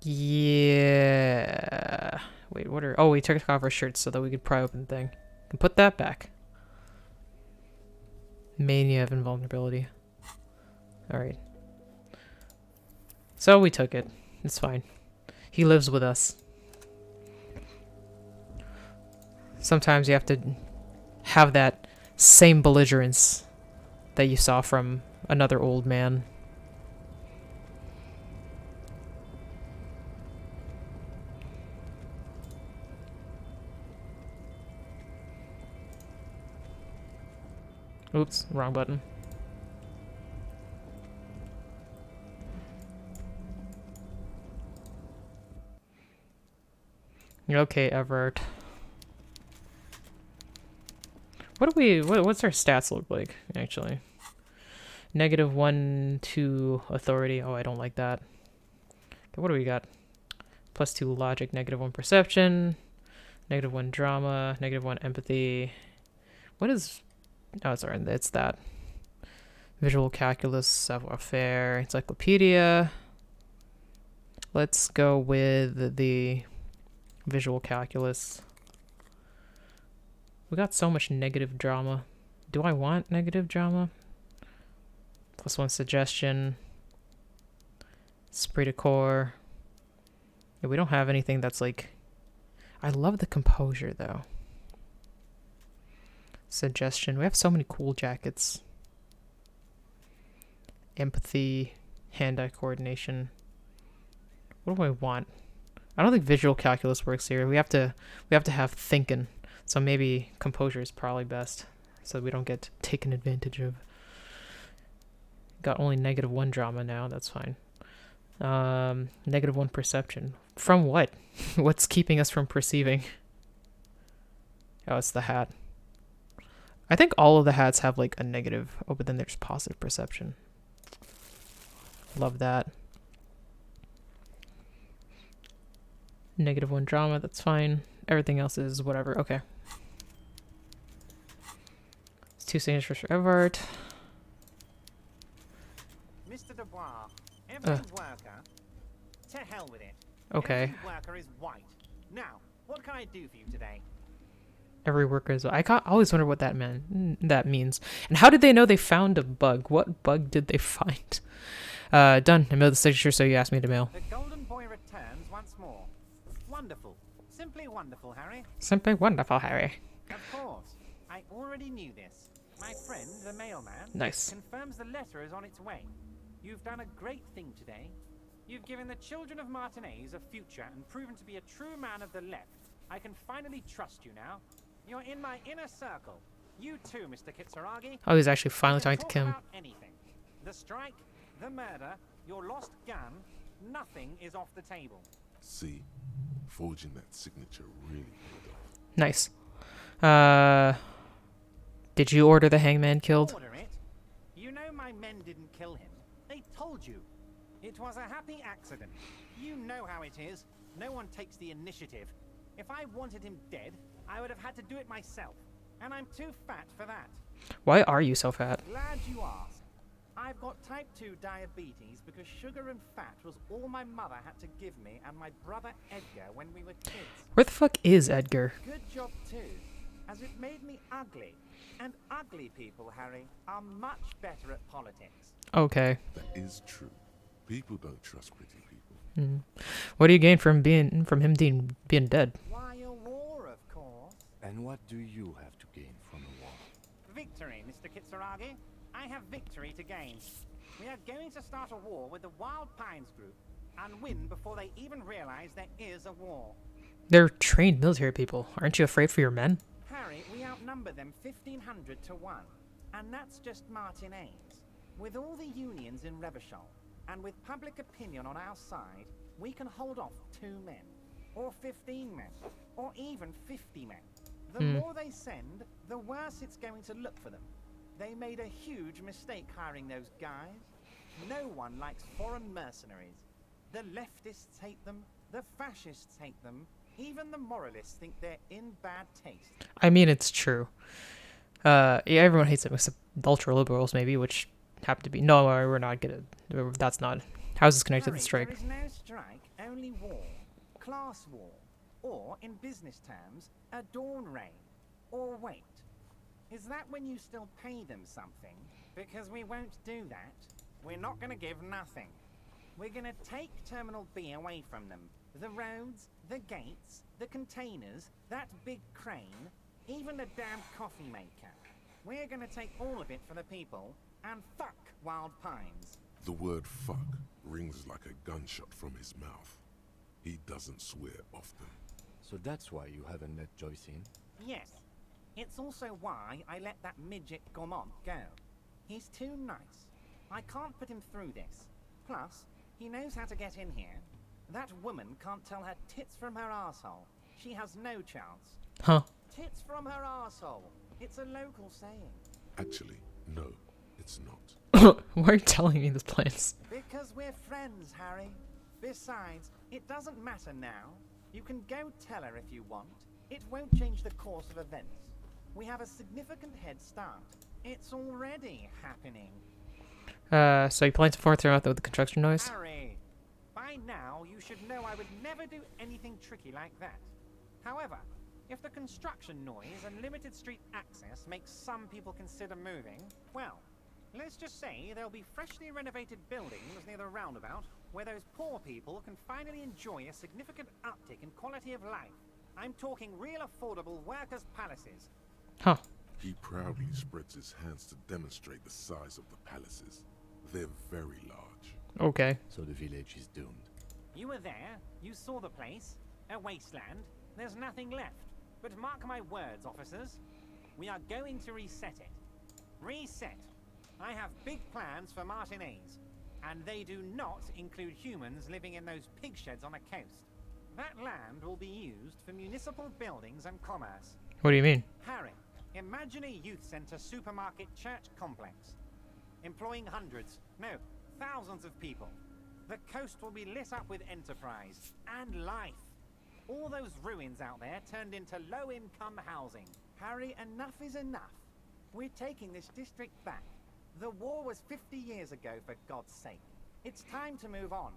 Yeah. Wait, what are... Oh, we took off our shirts so that we could pry open the thing. And put that back. Mania of invulnerability. Alright. So we took it. It's fine. He lives with us. Sometimes you have to have that same belligerence that you saw from another old man. Oops, wrong button. Okay, Everett. What's our stats look like, actually? -1, 2 authority. Oh, I don't like that. Okay, what do we got? +2 logic, -1 perception, -1 drama, -1 empathy. What is... Oh, sorry, it's that. Visual calculus, savoir-faire, encyclopedia. Let's go with the visual calculus. We got so much negative drama. Do I want negative drama? +1 suggestion. Esprit de corps. Yeah, we don't have anything that's like... I love the composure, though. Suggestion. We have so many cool jackets. empathy, hand-eye coordination. What do I want? I don't think visual calculus works here. We have to have thinking. So maybe composure is probably best, so we don't get taken advantage of. Got only -1 drama now. That's fine. -1 perception. From what? What's keeping us from perceiving? Oh, it's the hat. I think all of the hats have like a negative. Oh, but then there's positive perception. Love that. -1 drama, that's fine. Everything else is whatever. Okay. It's 2 signatures for Everard. Mr. Dubois, every worker... To hell with it. Okay. Every worker is white. Now, what can I do for you today? Every worker is... I always wonder what that means. And how did they know they found a bug? What bug did they find? Done. I mailed the signature, so you asked me to mail. The golden boy returns once more. Wonderful. Simply wonderful, Harry. Simply wonderful, Harry. Of course. I already knew this. My friend, the mailman, Nice. confirms the letter is on its way. You've done a great thing today. You've given the children of Martinez a future and proven to be a true man of the left. I can finally trust you now. You're in my inner circle. You too, Mr. Kitsuragi. Oh, he's actually finally talking to Kim. About anything. The strike, the murder, your lost gun, nothing is off the table. See, forging that signature really paid off. Nice. Did you order the hangman killed? Order it. You know my men didn't kill him. They told you. It was a happy accident. You know how it is. No one takes the initiative. If I wanted him dead, I would have had to do it myself. And I'm too fat for that. Why are you so fat? Glad you asked. I've got type 2 diabetes because sugar and fat was all my mother had to give me and my brother Edgar when we were kids. Where the fuck is Edgar? Good job too, as it made me ugly. And ugly people, Harry, are much better at politics. Okay. That is true. People don't trust pretty people. What do you gain from him being dead? Why, a war, of course. And what do you have to gain from a war? Victory, Mr. Kitsuragi. I have victory to gain. We are going to start a war with the Wild Pines group and win before they even realize there is a war. They're trained military people. Aren't you afraid for your men? Harry, we outnumber them 1,500 to 1. And that's just Martinez. With all the unions in Revachol, and with public opinion on our side, we can hold off 2 men, or 15 men, or even 50 men. The more they send, the worse it's going to look for them. They made a huge mistake hiring those guys. No one likes foreign mercenaries. The leftists hate them, the fascists hate them, even the moralists think they're in bad taste. I mean, it's true. Yeah, everyone hates them except ultra liberals, maybe, which happen to be. No, we're not gonna. That's not. How's this connected to the strike? There is no strike, only war. Class war. Or, in business terms, a dawn raid. Or wait. Is that when you still pay them something? Because we won't do that. We're not going to give nothing. We're going to take Terminal B away from them. The roads, the gates, the containers, that big crane, even the damn coffee maker. We're going to take all of it for the people, and fuck Wild Pines. The word fuck rings like a gunshot from his mouth. He doesn't swear often. So that's why you haven't let Joyce in? Yes. It's also why I let that midget Gaumont go. He's too nice. I can't put him through this. Plus, he knows how to get in here. That woman can't tell her tits from her arsehole. She has no chance. Huh. Tits from her arsehole. It's a local saying. Actually, no, it's not. Why are you telling me this place? Because we're friends, Harry. Besides, it doesn't matter now. You can go tell her if you want. It won't change the course of events. We have a significant head start. It's already happening. So you plan to far throughout with the construction noise? Harry, by now you should know I would never do anything tricky like that. However, if the construction noise and limited street access makes some people consider moving, well, let's just say there'll be freshly renovated buildings near the roundabout where those poor people can finally enjoy a significant uptick in quality of life. I'm talking real affordable workers' palaces. Huh. He proudly spreads his hands to demonstrate the size of the palaces. They're very large. Okay. So the village is doomed. You were there. You saw the place. A wasteland. There's nothing left. But mark my words, officers. We are going to reset it. Reset. I have big plans for Martinez. And they do not include humans living in those pig sheds on the coast. That land will be used for municipal buildings and commerce. What do you mean? Harry, imagine a youth centre supermarket church complex. Employing hundreds, no, thousands of people. The coast will be lit up with enterprise and life. All those ruins out there turned into low-income housing. Harry, enough is enough. We're taking this district back. The war was 50 years ago, for God's sake. It's time to move on.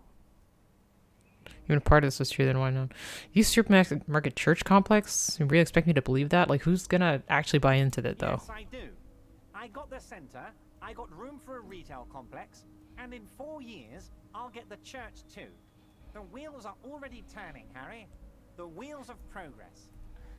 Even a part of this was true, then why not? You supermarket church complex? You really expect me to believe that? Like, who's gonna actually buy into that, though? Yes, I do. I got the centre, I got room for a retail complex, and in 4 years, I'll get the church too. The wheels are already turning, Harry. The wheels of progress.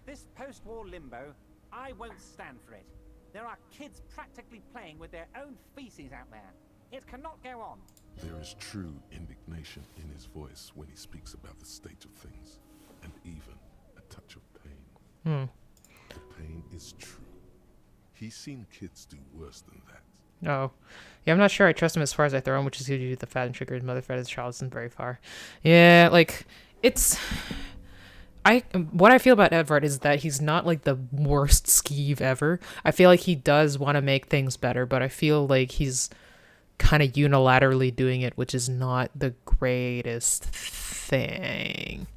This post-war limbo, I won't stand for it. There are kids practically playing with their own feces out there. It cannot go on. There is true indignation in his voice when he speaks about the state of things, and even a touch of pain. The pain is true. He's seen kids do worse than that. Oh. Yeah, I'm not sure I trust him as far as I throw him, which is due to the fat and triggered mother fed his child isn't very far. Yeah, like, it's... what I feel about Edvard is that he's not like the worst skeeve ever. I feel like he does want to make things better, but I feel like he's kind of unilaterally doing it, which is not the greatest thing.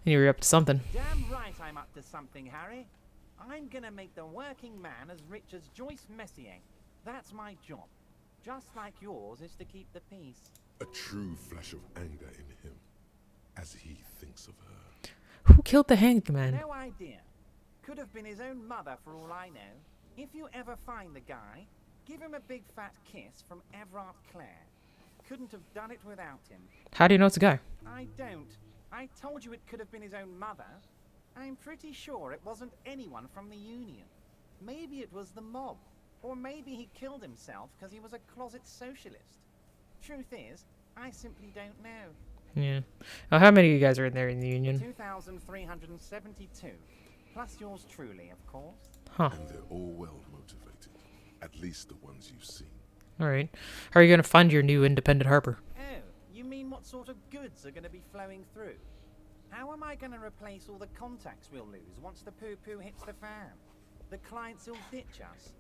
And you're up to something. Damn right I'm up to something, Harry. I'm gonna make the working man as rich as Joyce Messier. That's my job. Just like yours is to keep the peace. A true flash of anger in him, as he thinks of her. Who killed the hangman? No idea. Could have been his own mother for all I know. If you ever find the guy, give him a big fat kiss from Everard Clare. Couldn't have done it without him. How do you know it's a guy? I don't. I told you it could have been his own mother. I'm pretty sure it wasn't anyone from the Union. Maybe it was the mob. Or maybe he killed himself because he was a closet socialist. Truth is, I simply don't know. Yeah. Oh, how many of you guys are in there in the Union? 2,372. Plus yours truly, of course. Huh. And they're all well motivated. At least the ones you've seen. Alright. How are you going to fund your new independent harbor? Oh, you mean what sort of goods are going to be flowing through? How am I going to replace all the contacts we'll lose once the poo-poo hits the fan? The clients will ditch us.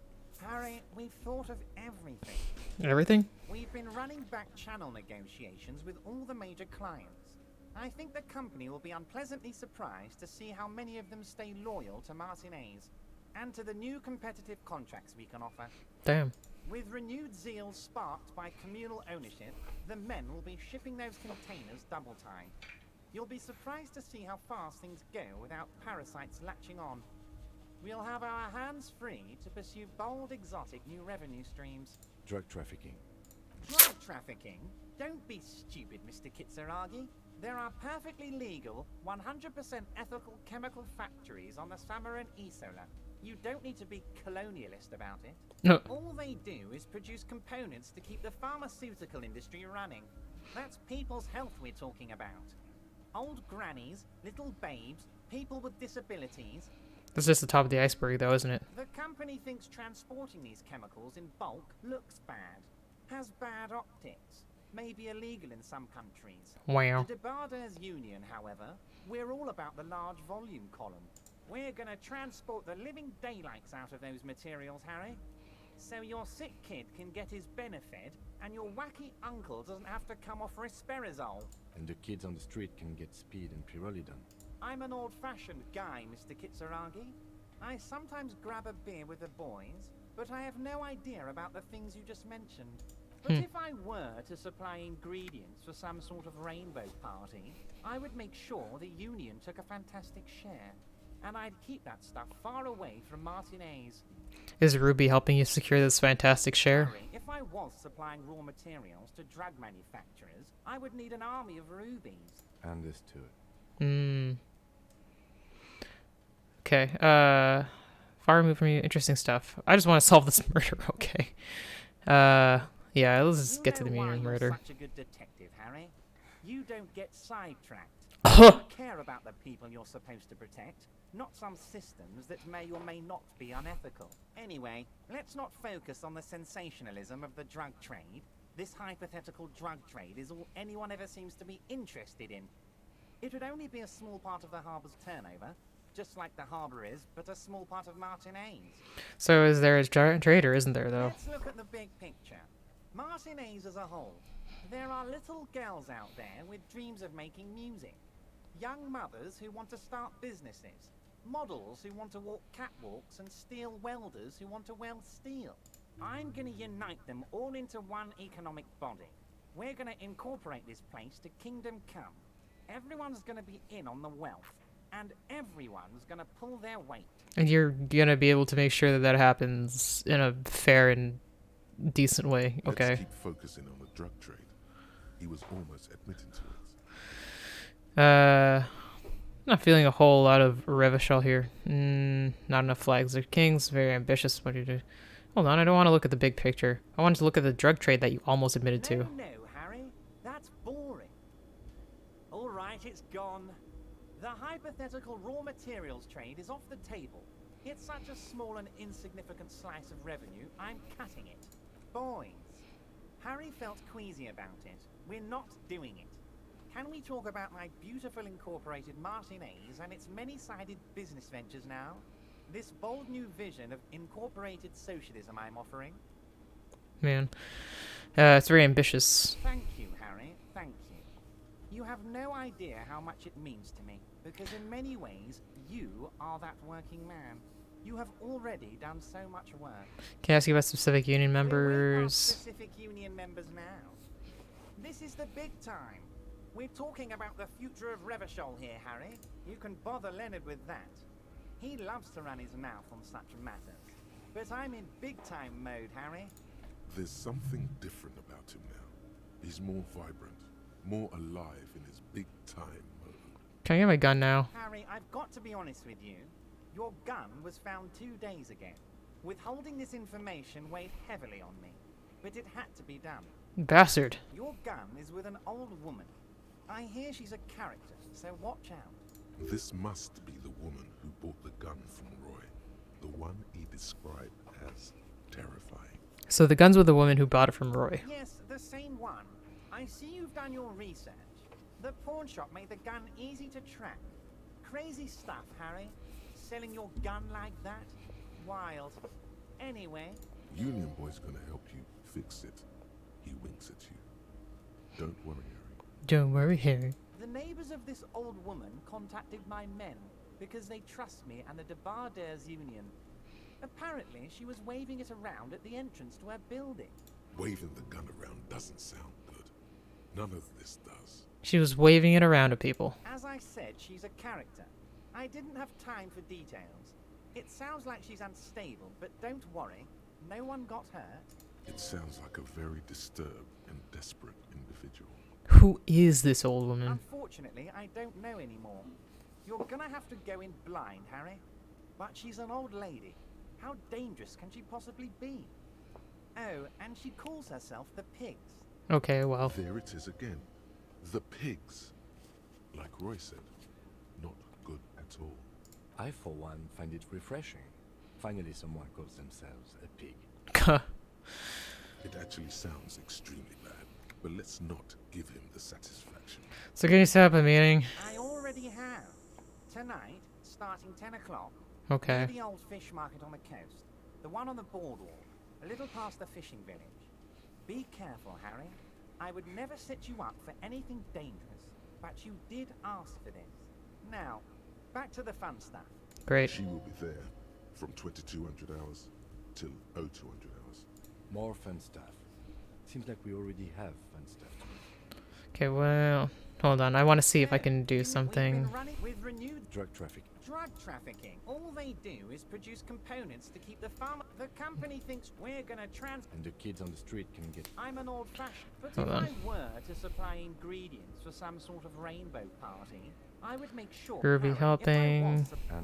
Harry, we've thought of everything. Everything? We've been running back channel negotiations with all the major clients. I think the company will be unpleasantly surprised to see how many of them stay loyal to Martinez and to the new competitive contracts we can offer. Damn. With renewed zeal sparked by communal ownership, the men will be shipping those containers double time. You'll be surprised to see how fast things go without parasites latching on. We'll have our hands free to pursue bold, exotic new revenue streams. Drug trafficking. Drug trafficking? Don't be stupid, Mr. Kitsuragi. There are perfectly legal, 100% ethical chemical factories on the Samaran Isola. You don't need to be colonialist about it. No. All they do is produce components to keep the pharmaceutical industry running. That's people's health we're talking about. Old grannies, little babes, people with disabilities. That's just the top of the iceberg, though, isn't it? The company thinks transporting these chemicals in bulk looks bad, has bad optics, may be illegal in some countries. Wow. The Debarders Union, however, we're all about the large volume column. We're gonna transport the living daylights out of those materials, Harry. So your sick kid can get his benefit, and your wacky uncle doesn't have to come off risperazole. And the kids on the street can get speed and pyrrolidon. I'm an old-fashioned guy, Mr. Kitsuragi. I sometimes grab a beer with the boys, but I have no idea about the things you just mentioned. But if I were to supply ingredients for some sort of rainbow party, I would make sure the Union took a fantastic share. And I'd keep that stuff far away from Martinez. Is Ruby helping you secure this fantastic share? Harry, if I was supplying raw materials to drug manufacturers, I would need an army of rubies. Understood. Okay, far removed from you, interesting stuff. I just want to solve this murder, okay. Yeah, let's just You get to know the why meaning of you're murder. such a good detective, Harry. You don't get sidetracked. You care about the people you're supposed to protect, not some systems that may or may not be unethical. Anyway, let's not focus on the sensationalism of the drug trade. This hypothetical drug trade is all anyone ever seems to be interested in. It would only be a small part of the harbor's turnover, just like the harbor is, but a small part of Martinez. So is there a trader, isn't there, though? Let's look at the big picture. Martinez as a whole. There are little girls out there with dreams of making music. Young mothers who want to start businesses. Models who want to walk catwalks and steel welders who want to weld steel. I'm going to unite them all into one economic body. We're going to incorporate this place to Kingdom Come. Everyone's going to be in on the wealth, and everyone's going to pull their weight. And you're gonna be able to make sure that that happens in a fair and decent way. Okay. Let's keep focusing on the drug trade. He was almost admitting to it. Not feeling a whole lot of Revachol here. Not enough flags. They're kings. Very ambitious. What do you do? Hold on, I don't want to look at the big picture. I wanted to look at the drug trade that you almost admitted to. No, Harry. That's boring. All right, it's gone. The hypothetical raw materials trade is off the table. It's such a small and insignificant slice of revenue, I'm cutting it. Boys. Harry felt queasy about it. We're not doing it. Can we talk about my beautiful incorporated Martinez and its many-sided business ventures now? This bold new vision of incorporated socialism I'm offering? Man. It's very ambitious. Thank you, Harry. Thank you. You have no idea how much it means to me, because in many ways, you are that working man. You have already done so much work. Can I ask you about specific union We're way past members? specific union members now. This is the big time. We're talking about the future of Revachol here, Harry. You can bother Leonard with that. He loves to run his mouth on such matters. But I'm in big-time mode, Harry. There's something different about him now. He's more vibrant, more alive in his big-time mode. Can I get my gun now? Harry, I've got to be honest with you. Your gun was found 2 days ago. Withholding this information weighed heavily on me. But it had to be done. Bastard. Your gun is with an old woman. I hear she's a character, so watch out. This must be the woman who bought the gun from Roy. The one he described as terrifying. So the gun's with the woman who bought it from Roy. Yes, the same one. I see you've done your research. The pawn shop made the gun easy to track. Crazy stuff, Harry. Selling your gun like that? Wild. Anyway. Union Boy's gonna help you fix it. He winks at you. Don't worry, Harry. Don't worry, Harry. The neighbors of this old woman contacted my men because they trust me and the Debarders Union. Apparently, she was waving it around at the entrance to her building. Waving the gun around doesn't sound good. None of this does. She was waving it around at people. As I said, she's a character. I didn't have time for details. It sounds like she's unstable, but don't worry. No one got hurt. It sounds like a very disturbed and desperate individual. Who is this old woman? Unfortunately, I don't know anymore. You're gonna have to go in blind, Harry. But she's an old lady. How dangerous can she possibly be? Oh, and she calls herself the Pigs. Okay, well. There it is again. The Pigs. Like Roy said, not good at all. I, for one, find it refreshing. Finally, someone calls themselves a pig. It actually sounds extremely bad, but let's not give him the satisfaction. So can you set up a meeting? I already have. Tonight, starting 10 o'clock. Okay. Near the old fish market on the coast. The one on the boardwalk, a little past the fishing village. Be careful, Harry. I would never set you up for anything dangerous, but you did ask for this. Now, back to the fun stuff. Great. She will be there from 2200 hours till 0200 hours. More fun stuff. Seems like we already have fun stuff. Okay, well, hold on. I want to see if I can do something. With renewed drug trafficking. Drug trafficking. All they do is produce components to keep the farm. The company thinks we're gonna And the kids on the street can get. I'm an old-fashioned, but Hold if on. I were to supply ingredients for some sort of rainbow party, I would make sure. Ruby Harry, if I helping. was to-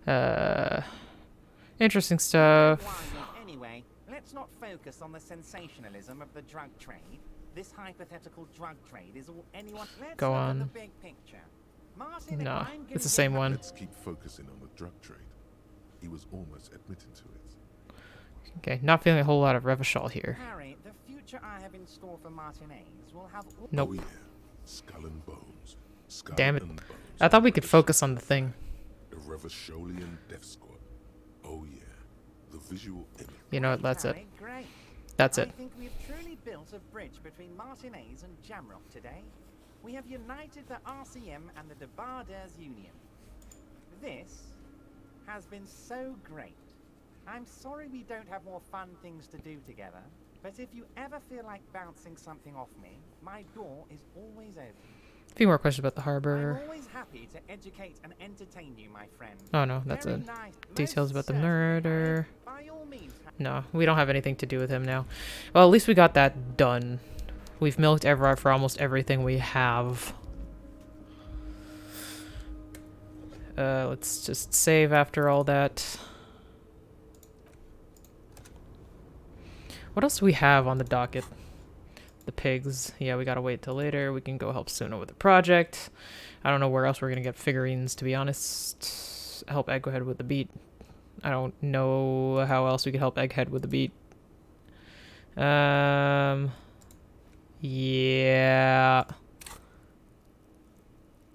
Understood. Interesting stuff. Anyway, let's not focus on the sensationalism of the drug trade. This hypothetical drug trade is all anyone. Let's Go look at on. the big picture. Martin, if No, I'm gonna it's the give same my- one. Let's keep focusing on the drug trade. He was almost admitting to it. Okay, not feeling a whole lot of Revachol here. Harry, the future I have in store for Martinez will have all. Nope. Oh yeah, skull and bones. Skull Damn it. and bones. I thought we could focus on the thing. The Revacholian Death Squad. Oh yeah, the visual image. You know what, that's it. Harry, great. That's I it. think we've truly built a bridge between Martinez and Jamrock today. We have united the RCM and the Debarders Union. This has been so great. I'm sorry we don't have more fun things to do together, but if you ever feel like bouncing something off me, my door is always open. A few more questions about the I'm harbor. always happy to educate and entertain you, my friend. Oh no, that's Very it. nice. Details about the Most certainly, murder. By all means. No, we don't have anything to do with him now. Well, at least we got that done. We've milked Everard for almost everything we have. Let's just save after all that. What else do we have on the docket? The pigs. Yeah, we gotta wait till later. We can go help Suna with the project. I don't know where else we're gonna get figurines, to be honest. Help Egghead with the beat. I don't know how else we could help Egghead with the beat. Yeah.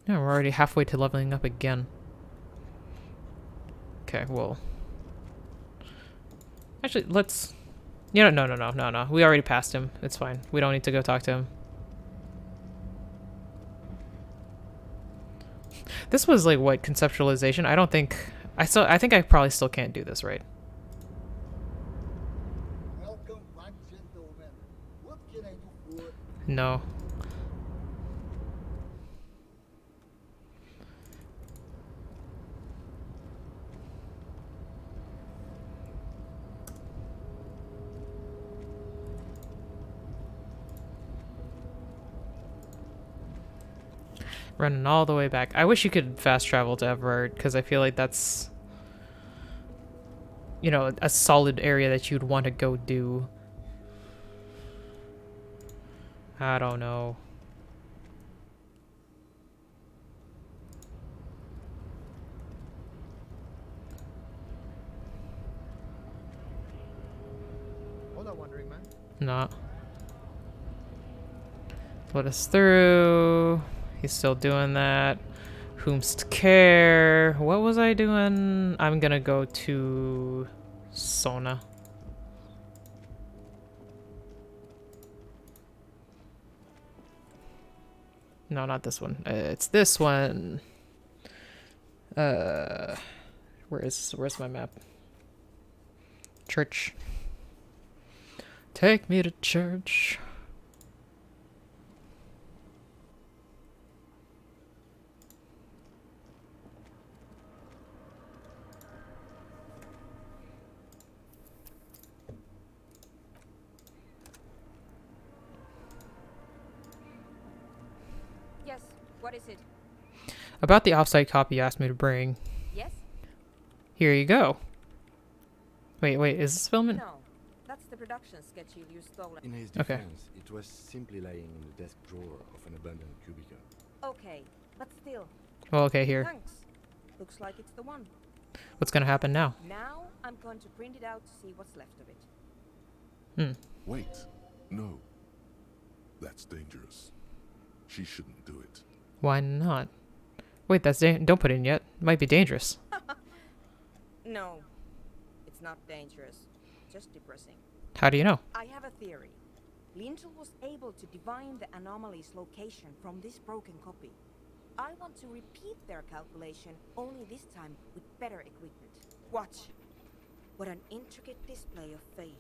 Yeah, we're already halfway to leveling up again. Okay, well. Actually, let's... Yeah, no. We already passed him. It's fine. We don't need to go talk to him. This was like, what, conceptualization? I don't think... I think I probably still can't do this right. Welcome back, gentlemen. What can I do for? No. Running all the way back. I wish you could fast travel to Everard, because I feel like that's, you know, a solid area that you'd want to go do. I don't know. Hold on, wandering man. Not. Put us through. He's still doing that. Whomst care. What was I doing? I'm gonna go to Sona. No, not this one. It's this one. Where's my map? Church. Take me to church. Yes, what is it? About the offsite copy you asked me to bring. Yes? Here you go. Wait, is this filming? No, that's the production schedule you stole. In his Okay. defense, it was simply lying in the desk drawer of an abandoned cubicle. Okay, but still. Well, okay, here. Thanks. Looks like it's the one. What's gonna happen now? Now I'm going to print it out to see what's left of it. Wait, no. That's dangerous. She shouldn't do it. Why not? Wait, don't put it in yet. Might be dangerous. No, it's not dangerous. Just depressing. How do you know? I have a theory. Lintel was able to divine the anomaly's location from this broken copy. I want to repeat their calculation, only this time with better equipment. Watch. What an intricate display of failure.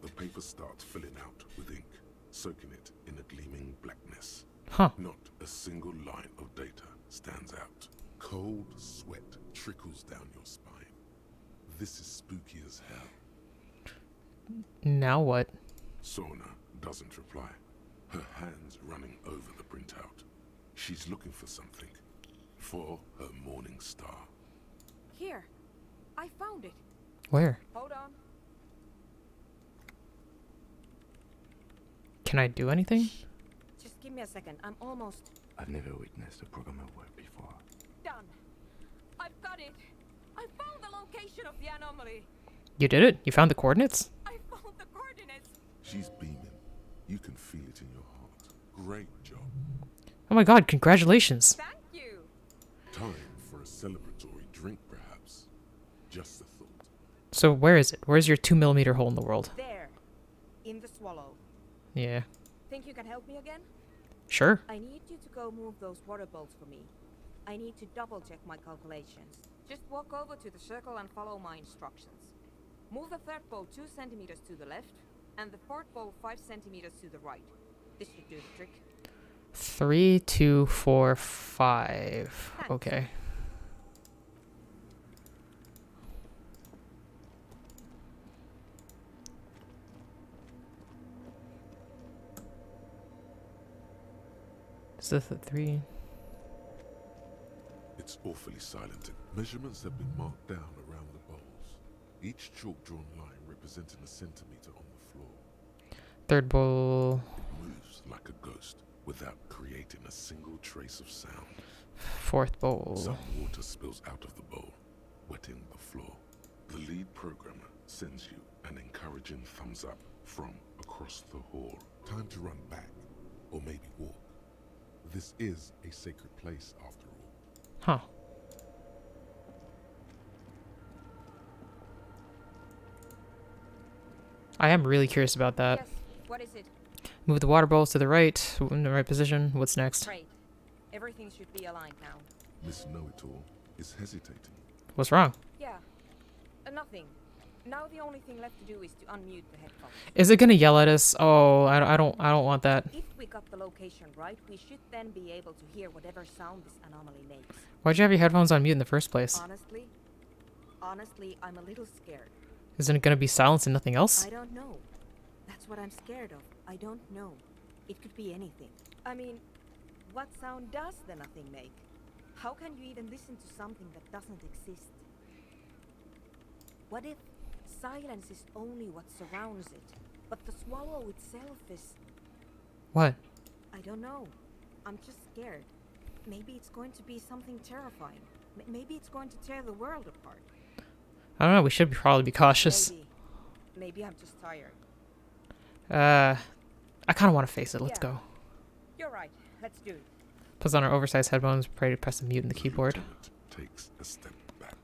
The paper starts filling out with ink, soaking it in a gleaming blackness. Huh. Not a single line of data stands out. Cold sweat trickles down your spine. This is spooky as hell. Now what? Sona doesn't reply, her hands running over the printout. She's looking for something. For her morning star. Here. I found it. Where? Hold on. Can I do anything? Just give me a second. I'm almost I've never witnessed a program at work before. done. I've got it. I found the location of the anomaly. You did it? You found the coordinates? I found the coordinates. She's beaming. You can feel it in your heart. Great job. Oh my god, congratulations. Thank you. Time for a celebratory drink, perhaps. Just a thought. So where is it? Where's your 2mm hole in the world? There. In the swallow. Yeah. Think you can help me again? Sure. I need you to go move those water bolts for me. I need to double check my calculations. Just walk over to the circle and follow my instructions. Move the third bolt 2 centimeters to the left, and the fourth bolt 5 centimeters to the right. This should do the trick. 3, 2, 4, 5. Okay. Is this a 3? It's awfully silent. Measurements have been marked down around the bowls. Each chalk-drawn line representing a centimeter on the floor. Third bowl. It moves like a ghost without creating a single trace of sound. Fourth bowl. Some water spills out of the bowl, wetting the floor. The lead programmer sends you an encouraging thumbs up from across the hall. Time to run back, or maybe walk. This is a sacred place, after all. Huh. I am really curious about that. Yes. What is it? Move the water bowls to the right, in the right position. What's next? Great. Everything should be aligned now. Miss Know-It-All is hesitating. What's wrong? Yeah. Nothing. Now the only thing left to do is to unmute the headphones. Is it gonna yell at us? Oh, I don't want that. If we got the location right, we should then be able to hear whatever sound this anomaly makes. Why'd you have your headphones on mute in the first place? Honestly, I'm a little scared. Isn't it gonna be silence and nothing else? I don't know. That's what I'm scared of. I don't know. It could be anything. I mean, what sound does the nothing make? How can you even listen to something that doesn't exist? What if silence is only what surrounds it, but the swallow itself is... What? I don't know. I'm just scared. Maybe it's going to be something terrifying. Maybe it's going to tear the world apart. I don't know. We should probably be cautious. Maybe I'm just tired. I kind of want to face it. Let's go. You're right. Let's do it. Puts on our oversized headphones. Pray to press the mute in the keyboard. Takes a step back,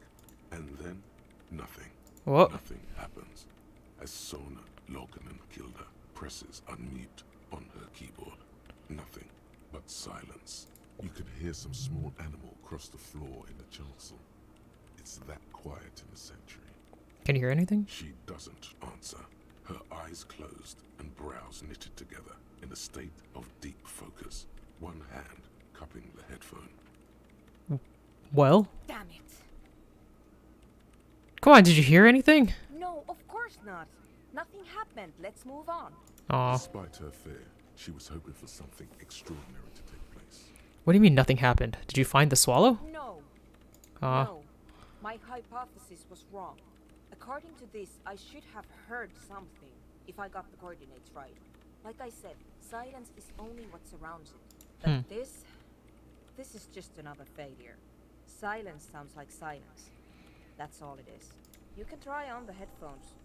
and then nothing. What? Nothing happens. As Sona Loganen Kilda presses unmute on her keyboard. Nothing but silence. You can hear some small animal cross the floor in the chancel. It's that quiet in the sanctuary. Can you hear anything? She doesn't answer. Her eyes closed and brows knitted together in a state of deep focus. One hand cupping the headphone. Well? Damn it. Come on, did you hear anything? No, of course not. Nothing happened. Let's move on. Aw. Despite her fear, she was hoping for something extraordinary to take place. What do you mean nothing happened? Did you find the swallow? No. Aw. No. My hypothesis was wrong. According to this, I should have heard something if I got the coordinates right. Like I said, silence is only what surrounds it. But this is just another failure. Silence sounds like silence. That's all it is. You can try on the headphones.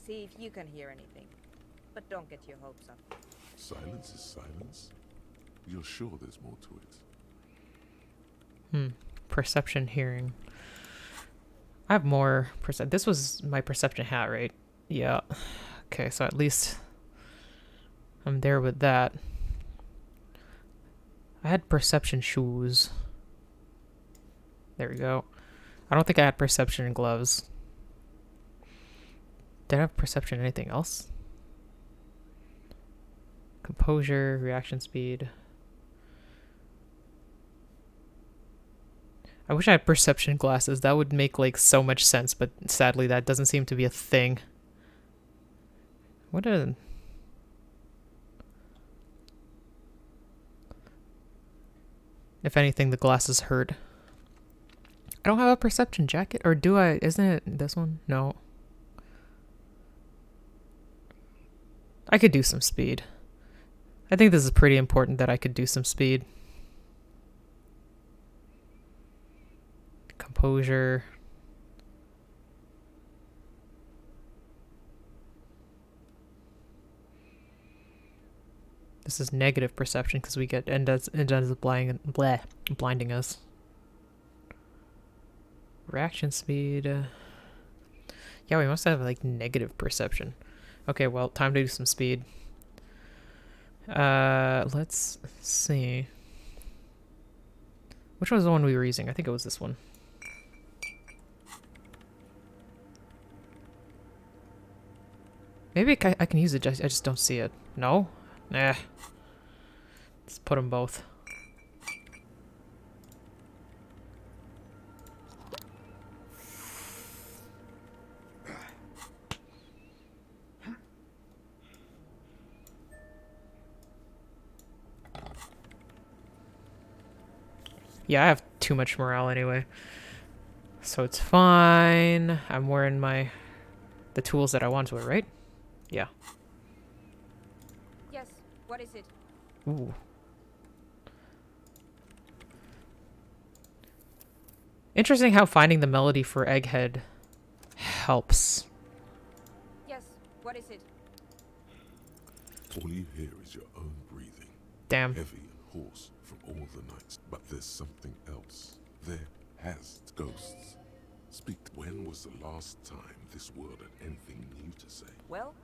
See if you can hear anything. But don't get your hopes up. Silence is silence? You're sure there's more to it? Perception, hearing. I have more this was my perception hat, right? Yeah. Okay, so at least I'm there with that. I had perception shoes. There we go. I don't think I had perception gloves. Did I have perception anything else? Composure, reaction speed. I wish I had perception glasses. That would make like so much sense, but sadly that doesn't seem to be a thing. What a... If anything, the glasses hurt. I don't have a perception jacket, or do I? Isn't it this one? No. I could do some speed. I think this is pretty important that I could do some speed. Composure. This is negative perception because we get and does blinding us. Reaction speed. Yeah, we must have like negative perception. Okay, well, time to do some speed. Let's see. Which one was the one we were using? I think it was this one. Maybe I can use it, I just don't see it. No? Nah. Let's put them both. Yeah, I have too much morale anyway. So it's fine. I'm wearing the tools that I want to wear, right? Yeah. Yes, what is it? Ooh. Interesting how finding the melody for Egghead helps. Yes, what is it? All you hear is your own breathing. Damn. Heavy and hoarse from all the nights. But there's something else. There has ghosts. Speak. When was the last time this world had anything new to say? Well,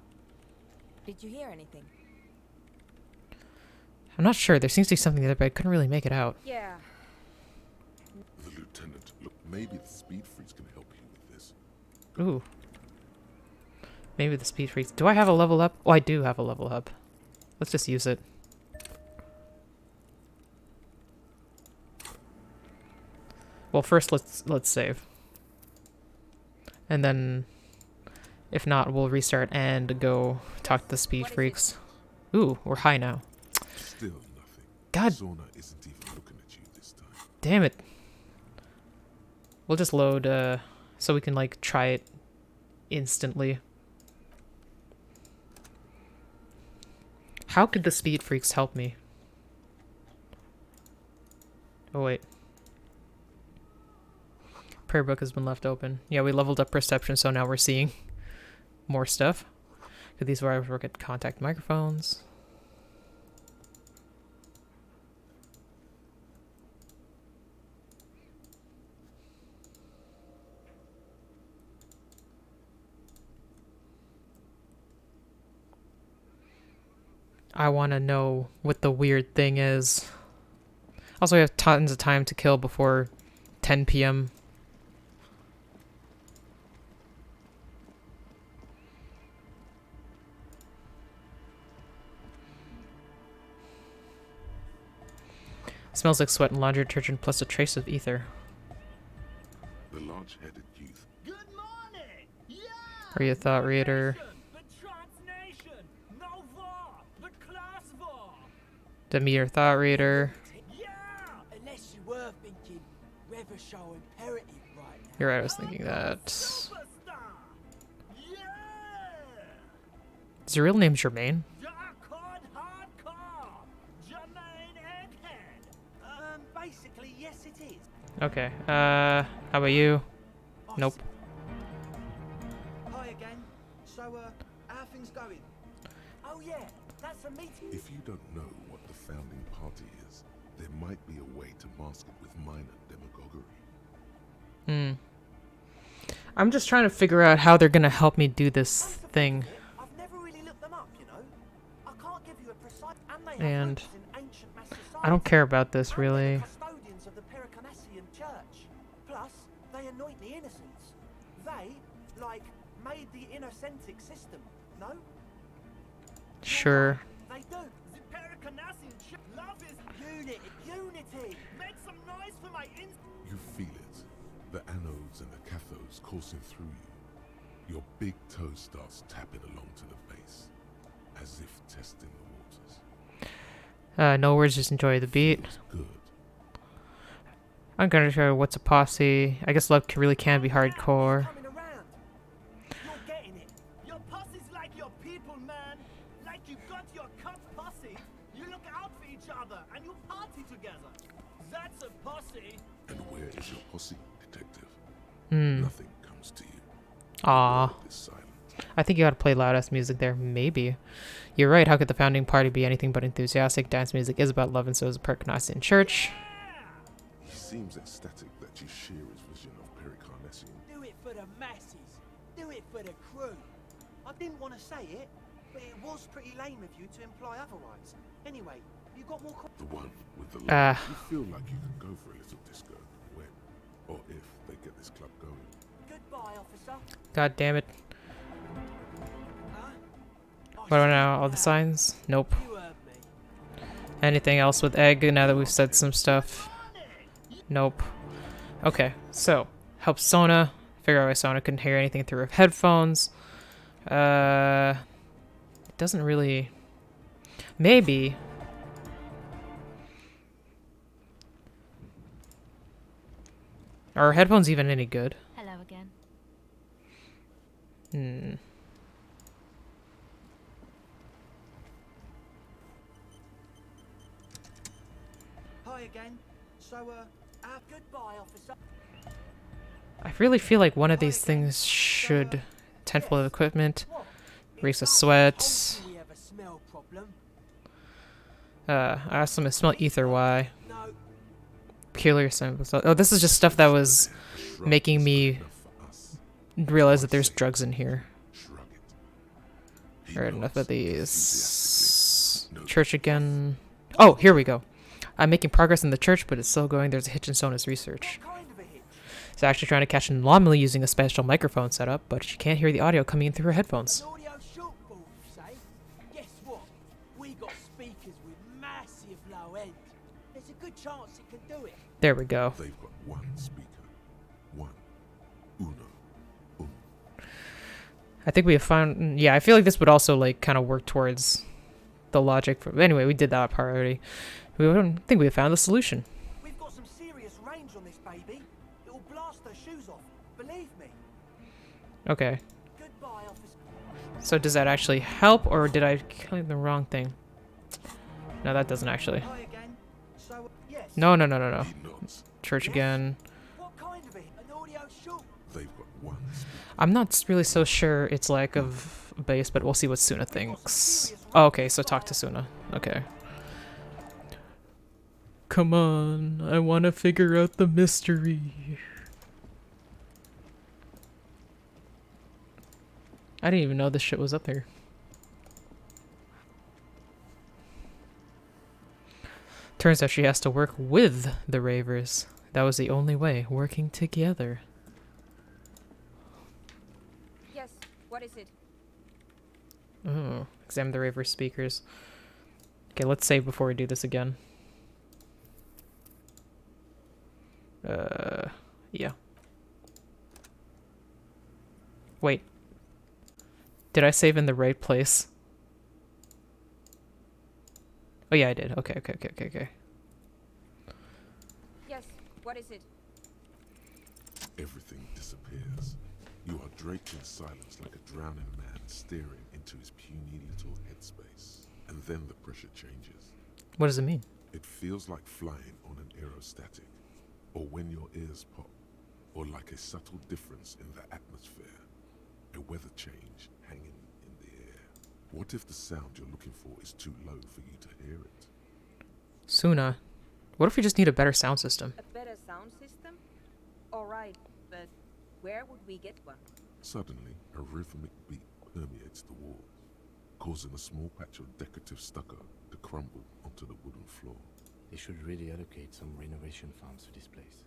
did you hear anything? I'm not sure. There seems to be something there, but I couldn't really make it out. Yeah. The lieutenant. Look, maybe the speed freaks can help you with this. Ooh. Maybe the speed freaks. Do I have a level up? Oh, I do have a level up. Let's just use it. Well, first let's save. And then if not, we'll restart and go talk to the speed freaks. Ooh, we're high now. Still nothing. God. Zona isn't even looking at you this time. Damn it. We'll just load so we can like try it instantly. How could the speed freaks help me? Oh wait. Prayer book has been left open. Yeah, we leveled up perception, so now we're seeing more stuff. Could these wires work at contact microphones? I want to know what the weird thing is. Also, we have tons of time to kill before 10 p.m. Smells like sweat and laundry detergent plus a trace of ether. The large-headed youth. Good morning! Yeah! Are you a thought reader? The transnation! No war! The class war! Demeter thought reader. Yeah! Unless you were thinking Revachol imperative right now. You're right, I was thinking that. Yeah! Is your real name Germaine? Basically, yes it is. Okay, how about you? Nope. Hi again. So, how things going? Oh yeah, that's a meeting. If you don't know what the founding party is, there might be a way to mask it with minor demagoguery. I'm just trying to figure out how they're gonna help me do this thing. I've never really looked them up, you know. I can't give you a precise And I don't care about this really. custodians of the Pericarnassian church. Plus, they anoint the innocents. They, like, made the innocentic system, no? Sure. They do. The Pericarnassian church. Love is unity. Unity. Make some noise for my You feel it. The anodes and the cathodes coursing through you. Your big toe starts tapping along to the base, as if testing the waters. No words, just enjoy the beat. Good. I'm gonna show what's a posse. I guess love really can be hardcore. You're getting it. Your posse's like your people, man. Like you got your cup posse. You How's your posse, detective? Hmm. Nothing comes to you. Aw. The world is silent. I think you gotta play loud-ass music there. Maybe. You're right. How could the founding party be anything but enthusiastic? Dance music is about love, and so is a Perknassin church. He seems ecstatic that you share his vision of Pericarnassian. Do it for the masses. Do it for the crew. I didn't want to say it, but it was pretty lame of you to imply otherwise. Anyway, you got more... The one with the light. You feel like you can go for a little disco when or if they get this club going. Goodbye, officer. God damn it. What are now? All the signs? Nope. Anything else with Egg now that we've said some stuff? Nope. Okay, so help Sona. Figure out why Sona couldn't hear anything through her headphones. It doesn't really... Maybe. Are her headphones even any good? Hello again. Hmm. Hi again. So, goodbye, officer. I really feel like one of these things should... Tent full of equipment. Reeks of sweat. We have a smell problem. I asked them to smell ether. Why? Peculiar samples. Oh, this is just stuff that was making me realize that there's drugs in here. Alright, enough of these. Church again. Oh, here we go. I'm making progress in the church, but it's still going. There's a hitch in Sona's research. She's actually trying to catch an anomaly using a special microphone setup, but she can't hear the audio coming in through her headphones. Audio shortfall, say? Guess what? We got speakers with massive low end. There's a good chance it can do it. There we go. They've got one speaker. One. Uno. I think we have found... Yeah, I feel like this would also, like, kind of work towards the logic. For, anyway, we did that part already. We don't think we have found the solution. We've got some serious range on this baby. It'll blast their shoes off. Believe me. Okay. Goodbye, officer. So does that actually help, or did I click the wrong thing? No, that doesn't actually. Hi again. So, yes. No. Church again. What kind of it? An audio short? They've got one speaker. I'm not really so sure it's lack of bass, but we'll see what Suna thinks. Oh, okay, so talk to Suna. Okay. Come on, I want to figure out the mystery. I didn't even know this shit was up here. Turns out she has to work with the Ravers. That was the only way, working together. Yes, what is it? Oh, examine the Raver speakers. Okay, let's save before we do this again. Yeah. Wait. Did I save in the right place? Oh yeah, I did. Okay. Yes, what is it? Everything disappears. You are draped in silence like a drowning man staring into his puny little headspace. And then the pressure changes. What does it mean? It feels like flying on an aerostatic, or when your ears pop, or like a subtle difference in the atmosphere, a weather change hanging in the air. What if the sound you're looking for is too low for you to hear it? Suna, what if we just need a better sound system? A better sound system? Alright, but where would we get one? Suddenly, a rhythmic beat permeates the walls, causing a small patch of decorative stucco to crumble onto the wooden floor. They should really allocate some renovation funds to this place.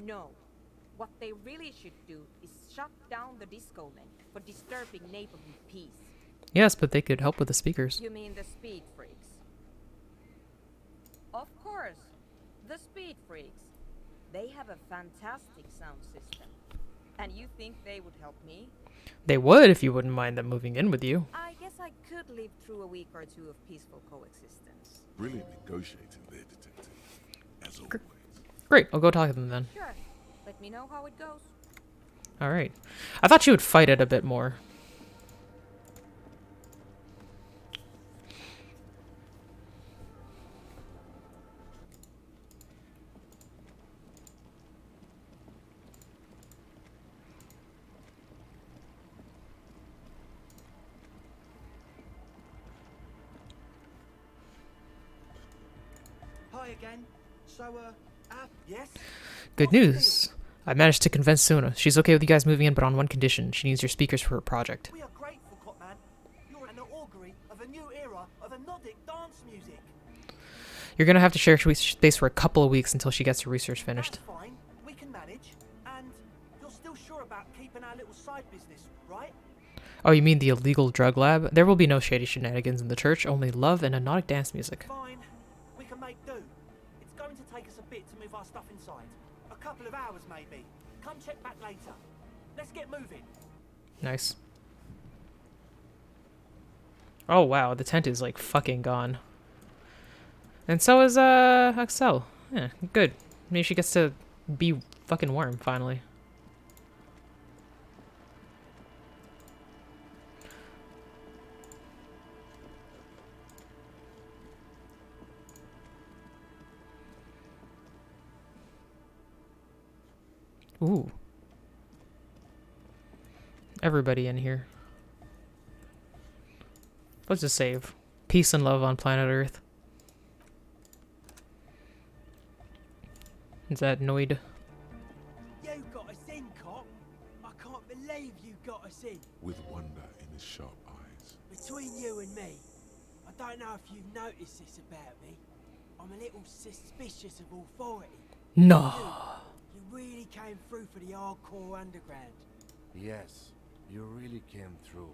No. What they really should do is shut down the disco men for disturbing neighborhood peace. Yes, but they could help with the speakers. You mean the speed freaks? Of course, the speed freaks. They have a fantastic sound system. And you think they would help me? They would if you wouldn't mind them moving in with you. I guess I could live through a week or two of peaceful coexistence. Brilliant negotiating there, detective. As always. Great, I'll go talk to them then. Sure. Let me know how it goes. Alright. I thought you would fight it a bit more. again. So, yes? Good news. I managed to convince Suna. She's okay with you guys moving in, but on one condition. She needs your speakers for her project. We are grateful, Copman. You're an augury of a new era of anodic dance music. You're gonna have to share space for a couple of weeks until she gets her research finished. That's fine. We can manage. And you're still sure about keeping our little side business, right? Oh, you mean the illegal drug lab? There will be no shady shenanigans in the church, only love and hypnotic dance music. Fine. We can make do. It's going to take us a bit to move our stuff inside. A couple of hours, maybe. Come check back later. Let's get moving. Nice. Oh wow, the tent is like fucking gone. And so is Axel. Yeah, good. Maybe she gets to be fucking warm finally. Ooh. Everybody in here. Let's just save. Peace and love on planet Earth. Is that Noid? You got us in, Cop. I can't believe you got us in. With wonder in his sharp eyes. Between you and me, I don't know if you've noticed this about me. I'm a little suspicious of authority. No. You really came through for the hardcore underground. Yes, you really came through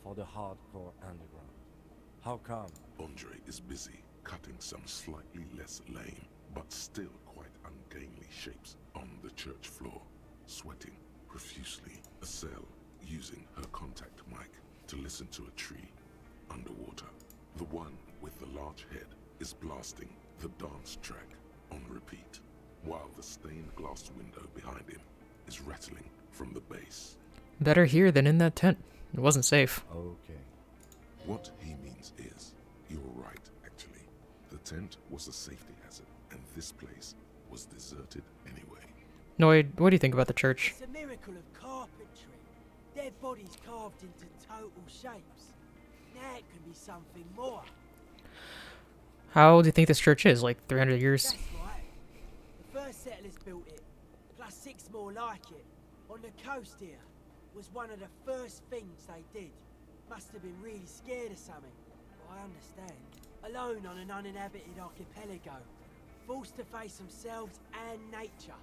for the hardcore underground. How come? Andre is busy cutting some slightly less lame, but still quite ungainly shapes on the church floor, sweating profusely. Estelle using her contact mic to listen to a tree underwater. The one with the large head is blasting the dance track on repeat, while the stained glass window behind him is rattling from the bass. Better here than in that tent. It wasn't safe. Okay. What he means is, you're right, actually. The tent was a safety hazard, and this place was deserted anyway. Noid, what do you think about the church? It's a miracle of carpentry. Dead bodies carved into total shapes. Now it can be something more. How old do you think this church is? Like 300 years? That's right. The first settlers built it, plus 6 more like it. On the coast here was one of the first things they did. Must have been really scared of something. But I understand. Alone on an uninhabited archipelago, forced to face themselves and nature.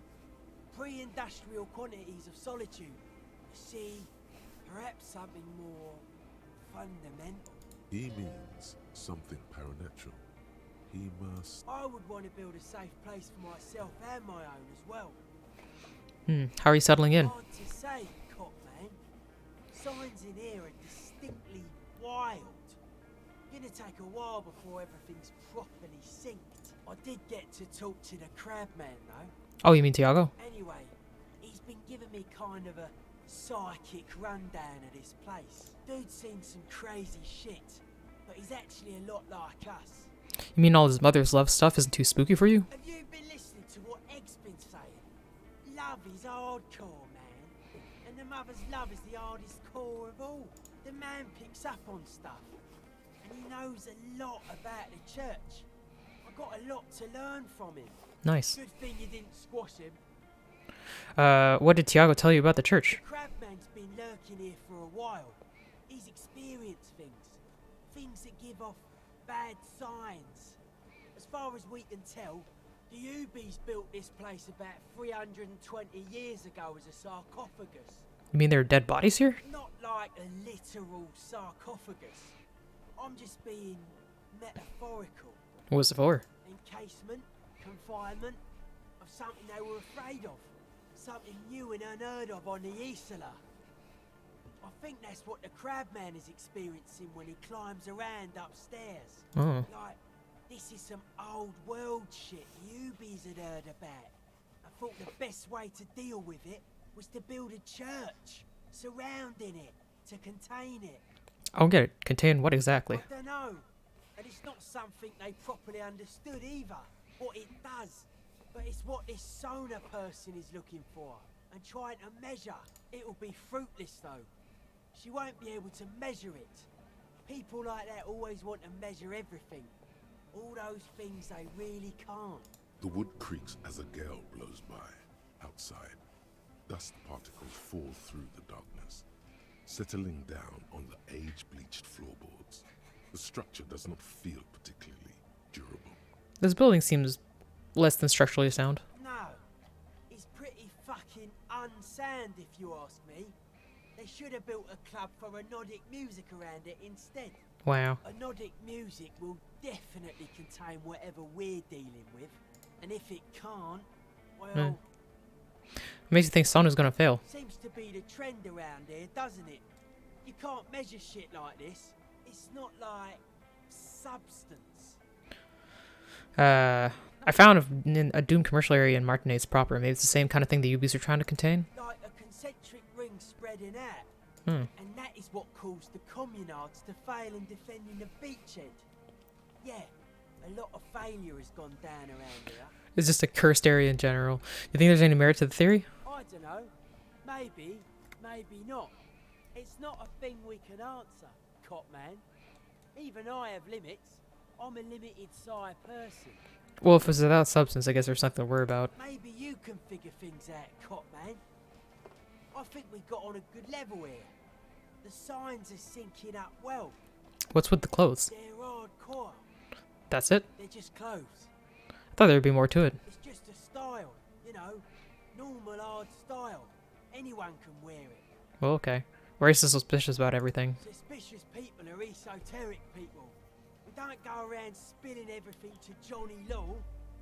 Pre-industrial quantities of solitude. You see, perhaps something more fundamental. He means something paranatural. He must... I would want to build a safe place for myself and my own as well. How are you settling in? Hard to say, Cop Man. Signs in here are distinctly wild. Gonna take a while before everything's properly synced. I did get to talk to the crab man though. Oh, you mean Tiago? Anyway, he's been giving me kind of a psychic rundown of this place. Dude's seen some crazy shit, but he's actually a lot like us. You mean all his mother's love stuff isn't too spooky for you? Have you been listening to what Egg's been saying? Love is hardcore, man. And the mother's love is the hardest core of all. The man picks up on stuff. And he knows a lot about the church. I got a lot to learn from him. Nice. Good thing you didn't squash him. What did Tiago tell you about the church? The crabman's been lurking here for a while. He's experienced things. Things that give off bad signs. As far as we can tell, the Ubies built this place about 320 years ago as a sarcophagus. You mean there are dead bodies here? Not like a literal sarcophagus. I'm just being metaphorical. What was it for? Encasement, confinement, of something they were afraid of. Something new and unheard of on the Isla. I think that's what the crabman is experiencing when he climbs around upstairs. Oh. Like, this is some old world shit Ubies had heard about. I thought the best way to deal with it was to build a church, surrounding it, to contain it. I don't get it. Contain what exactly? I don't know. And it's not something they properly understood either, what it does. But it's what this Sona person is looking for, and trying to measure. It'll be fruitless though. She won't be able to measure it. People like that always want to measure everything. All those things they really can't. The wood creaks as a gale blows by. Outside, dust particles fall through the darkness, settling down on the age-bleached floorboards. The structure does not feel particularly durable. This building seems less than structurally sound. No, it's pretty fucking unsound if you ask me. They should have built a club for anodic music around it instead. Wow. Anodic music will definitely contain whatever we're dealing with, and if it can't, well... Makes you think Sona's gonna fail. Seems to be the trend around here, doesn't it? You can't measure shit like this. It's not like substance. I found a Doom commercial area in Martinez proper. Maybe it's the same kind of thing the Ubis are trying to contain. Like a concentric ring spreading out. Hmm. And that is what caused the communards to fail in defending the beachhead. Yeah, a lot of failure has gone down around here. It's just a cursed area in general. You think there's any merit to the theory? I don't know. Maybe, maybe not. It's not a thing we can answer, Copman. Even I have limits. I'm a limited size person. Well, if it's without substance, I guess there's nothing to worry about. Maybe you can figure things out, Copman. I think we got on a good level here. The signs are syncing up well. What's with the clothes? They're hardcore. That's it? They're just clothes. I thought there'd be more to it. It's just a style, you know. Normal hard style. Anyone can wear it. Well, okay. We're so suspicious about everything. Suspicious people are esoteric people. We don't go around spilling everything to Johnny Law.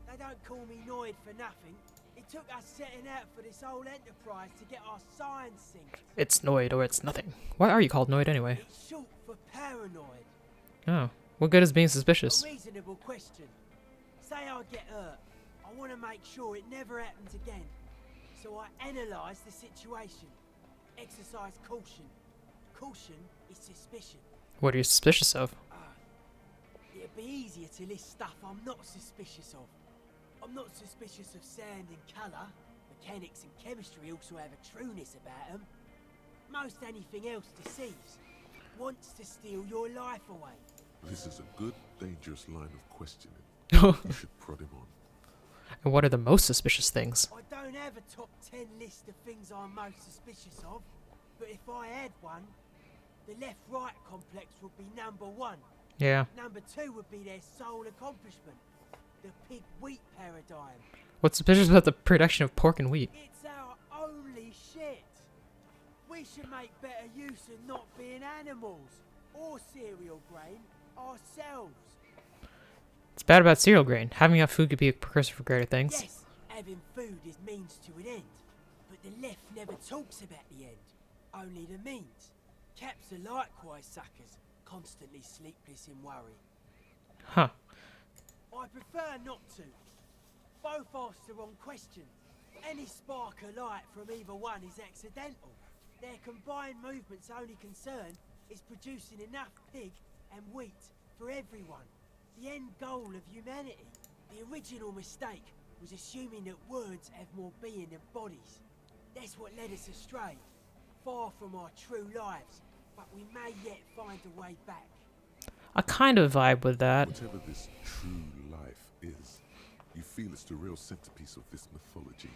They don't call me Noid for nothing. It took us setting out for this whole enterprise to get our signs synced. It's Noid or it's nothing. Why are you called Noid anyway? It's short for paranoid. Oh. What good is being suspicious? A reasonable question. Say I get hurt. I want to make sure it never happens again. So I analyse the situation. Exercise caution. Caution is suspicion. What are you suspicious of? It'd be easier to list stuff I'm not suspicious of. I'm not suspicious of sound and colour. Mechanics and chemistry also have a trueness about them. Most anything else deceives. Wants to steal your life away. This is a good, dangerous line of questioning. You should prod him on. And what are the most suspicious things? I don't have a top 10 list of things I'm most suspicious of, but if I had one, the left-right complex would be number 1. Yeah. Number 2 would be their sole accomplishment, the pig-wheat paradigm. What's suspicious about the production of pork and wheat? It's our only shit. We should make better use of not being animals or cereal grain ourselves. It's bad about cereal grain. Having enough food could be a precursor for greater things. Yes, having food is means to an end, but the left never talks about the end, only the means. Caps are likewise suckers, constantly sleepless in worry. Huh. I prefer not to. Both ask the wrong question. Any spark of light from either one is accidental. Their combined movement's only concern is producing enough pig and wheat for everyone. The end goal of humanity. The original mistake was assuming that words have more being than bodies. That's what led us astray. Far from our true lives, but we may yet find a way back. I kind of vibe with that. Whatever this true life is, you feel it's the real centerpiece of this mythology.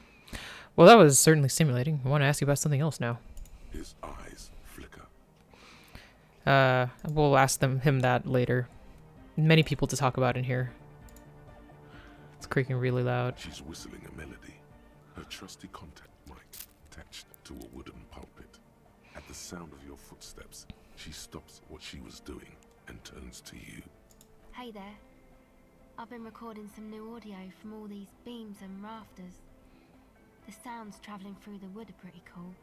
Well, that was certainly stimulating. I want to ask you about something else now. His eyes flicker. We'll ask him that later. Many people to talk about in here. It's creaking really loud. She's whistling a melody. Her trusty contact mic attached to a wooden pulpit. At the sound of your footsteps, she stops what she was doing and turns to you. Hey there. I've been recording some new audio from all these beams and rafters. The sounds travelling through the wood are pretty cool.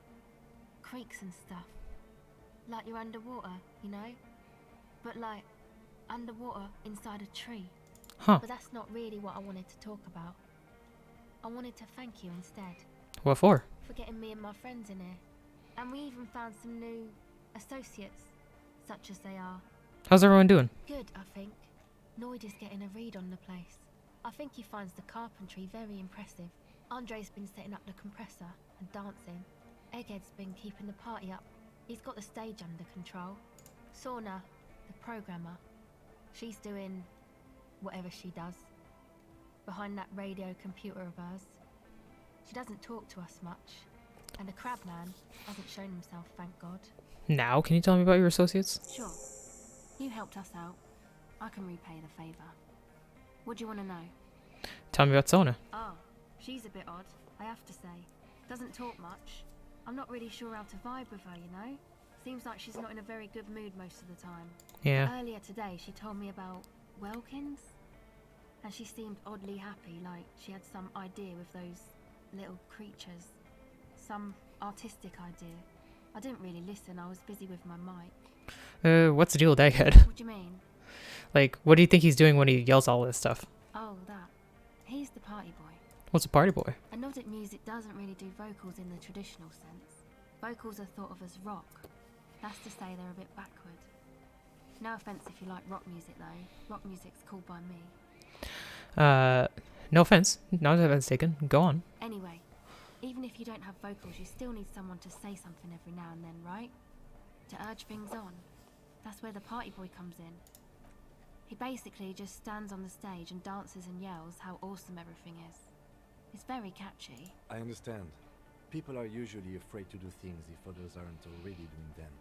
Creaks and stuff. Like you're underwater, you know? But like, underwater inside a tree. Huh. But that's not really what I wanted to talk about. I wanted to thank you instead. What for? For getting me and my friends in here. And we even found some new associates, such as they are. How's everyone doing? Good, I think. Noid is getting a read on the place. I think he finds the carpentry very impressive. Andre's been setting up the compressor and dancing. Egghead's been keeping the party up. He's got the stage under control. Sauna, the programmer, she's doing whatever she does. Behind that radio computer of hers. She doesn't talk to us much. And the crab man hasn't shown himself, thank God. Now, can you tell me about your associates? Sure. You helped us out. I can repay the favour. What do you want to know? Tell me about Sona. Ah, she's a bit odd, I have to say. Doesn't talk much. I'm not really sure how to vibe with her, you know? Seems like she's not in a very good mood most of the time. Yeah. But earlier today, she told me about Welkins. And she seemed oddly happy, like she had some idea with those little creatures. Some artistic idea. I didn't really listen, I was busy with my mic. What's the deal with Egghead? What do you mean? Like, what do you think he's doing when he yells all this stuff? Oh, that. He's the party boy. What's a party boy? Anodic music doesn't really do vocals in the traditional sense. Vocals are thought of as rock. That's to say they're a bit backward. No offence if you like rock music though. Rock music's cool by me. No offense. No offense taken. Go on. Anyway, even if you don't have vocals, you still need someone to say something every now and then, right? To urge things on. That's where the party boy comes in. He basically just stands on the stage and dances and yells how awesome everything is. It's very catchy. I understand. People are usually afraid to do things if others aren't already doing them.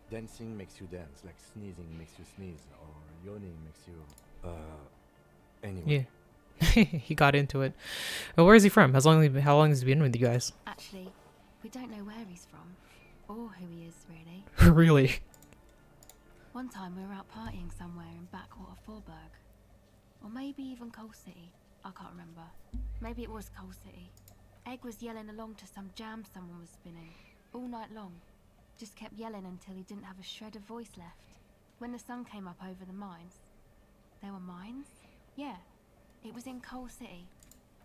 Dancing makes you dance, like sneezing makes you sneeze, or yawning makes you... Anyway. Yeah. He got into it. Well, where is he from? How long has he been with you guys? Actually, we don't know where he's from. Or who he is, really. Really? One time we were out partying somewhere in backwater Forburg. Or maybe even Coal City. I can't remember. Maybe it was Coal City. Egg was yelling along to some jam someone was spinning. All night long. Just kept yelling until he didn't have a shred of voice left. When the sun came up over the mines. There were mines? Yeah. It was in Coal City.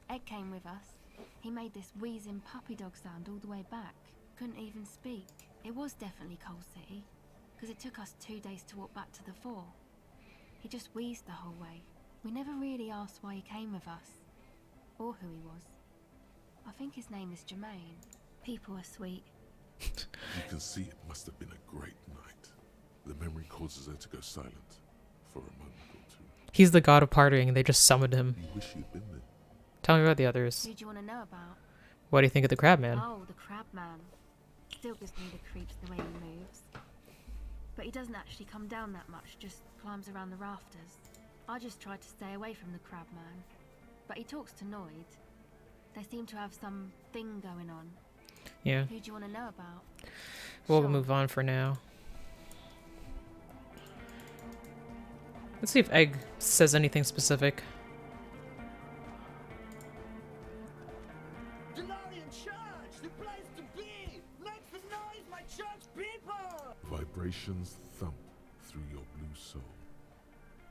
Egg came with us. He made this wheezing puppy dog sound all the way back. Couldn't even speak. It was definitely Coal City. Because it took us 2 days to walk back to the fort. He just wheezed the whole way. We never really asked why he came with us. Or who he was. I think his name is Jermaine. People are sweet. You can see it must have been a great night. The memory causes her to go silent for a moment or two. He's the god of partying and they just summoned him. You wish you'd been there. Tell me about the others. Who do you want to know about? What do you think of the crab man? Oh, the crab man. Still gives me the creeps the way he moves. But he doesn't actually come down that much, just climbs around the rafters. I just tried to stay away from the crab man. But he talks to Noid. They seem to have some thing going on. Yeah. Who do you want to know about? We'll Sure. move on for now. Let's see if Egg says anything specific. DeLorean Church, the place to be. Make some noise, my church people. Vibrations thump through your blue soul.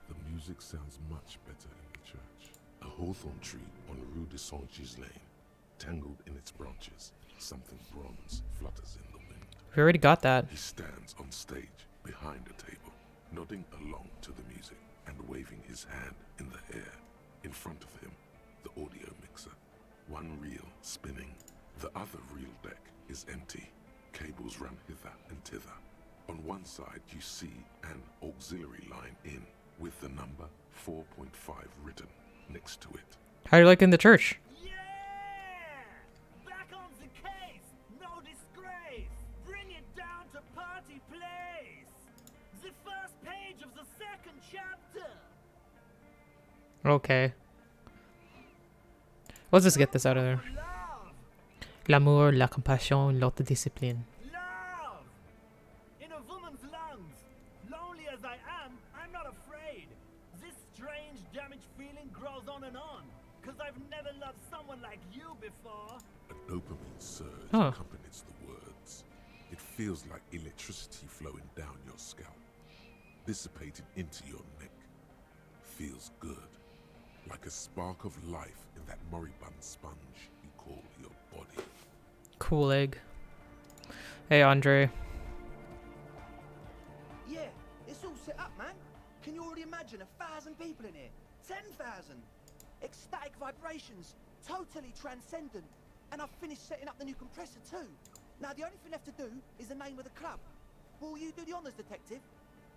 The music sounds much better in the church. A hawthorn tree on Rue de Saint-Gislain, tangled in its branches. Something bronze flutters in the wind. We already got that. He stands on stage behind a table, nodding along to the music and waving his hand in the air. In front of him, the audio mixer. One reel spinning. The other reel deck is empty. Cables run hither and thither. On one side, you see an auxiliary line in with the number 4.5 written next to it. How do you like in the church? Back on the case. No disgrace. Bring it down to party place. The first page of the second chapter. Okay. Let's just get this out of there. L'amour, la compassion, l'autodiscipline. Love! In a woman's lungs. Lonely as I am, I'm not afraid. This strange damaged feeling grows on and on. Cause I've never loved someone like you before. A dopamine surge Oh. accompanies the words. It feels like electricity flowing down your scalp, dissipating into your neck. Feels good. Like a spark of life in that moribund sponge you call your body. Cool Egg. Hey, Andre. Yeah, it's all set up, man. Can you already imagine 1,000 people in here? 10,000. Ecstatic vibrations, totally transcendent. And I've finished setting up the new compressor too. Now the only thing left to do is the name of the club. Will you do the honors, detective?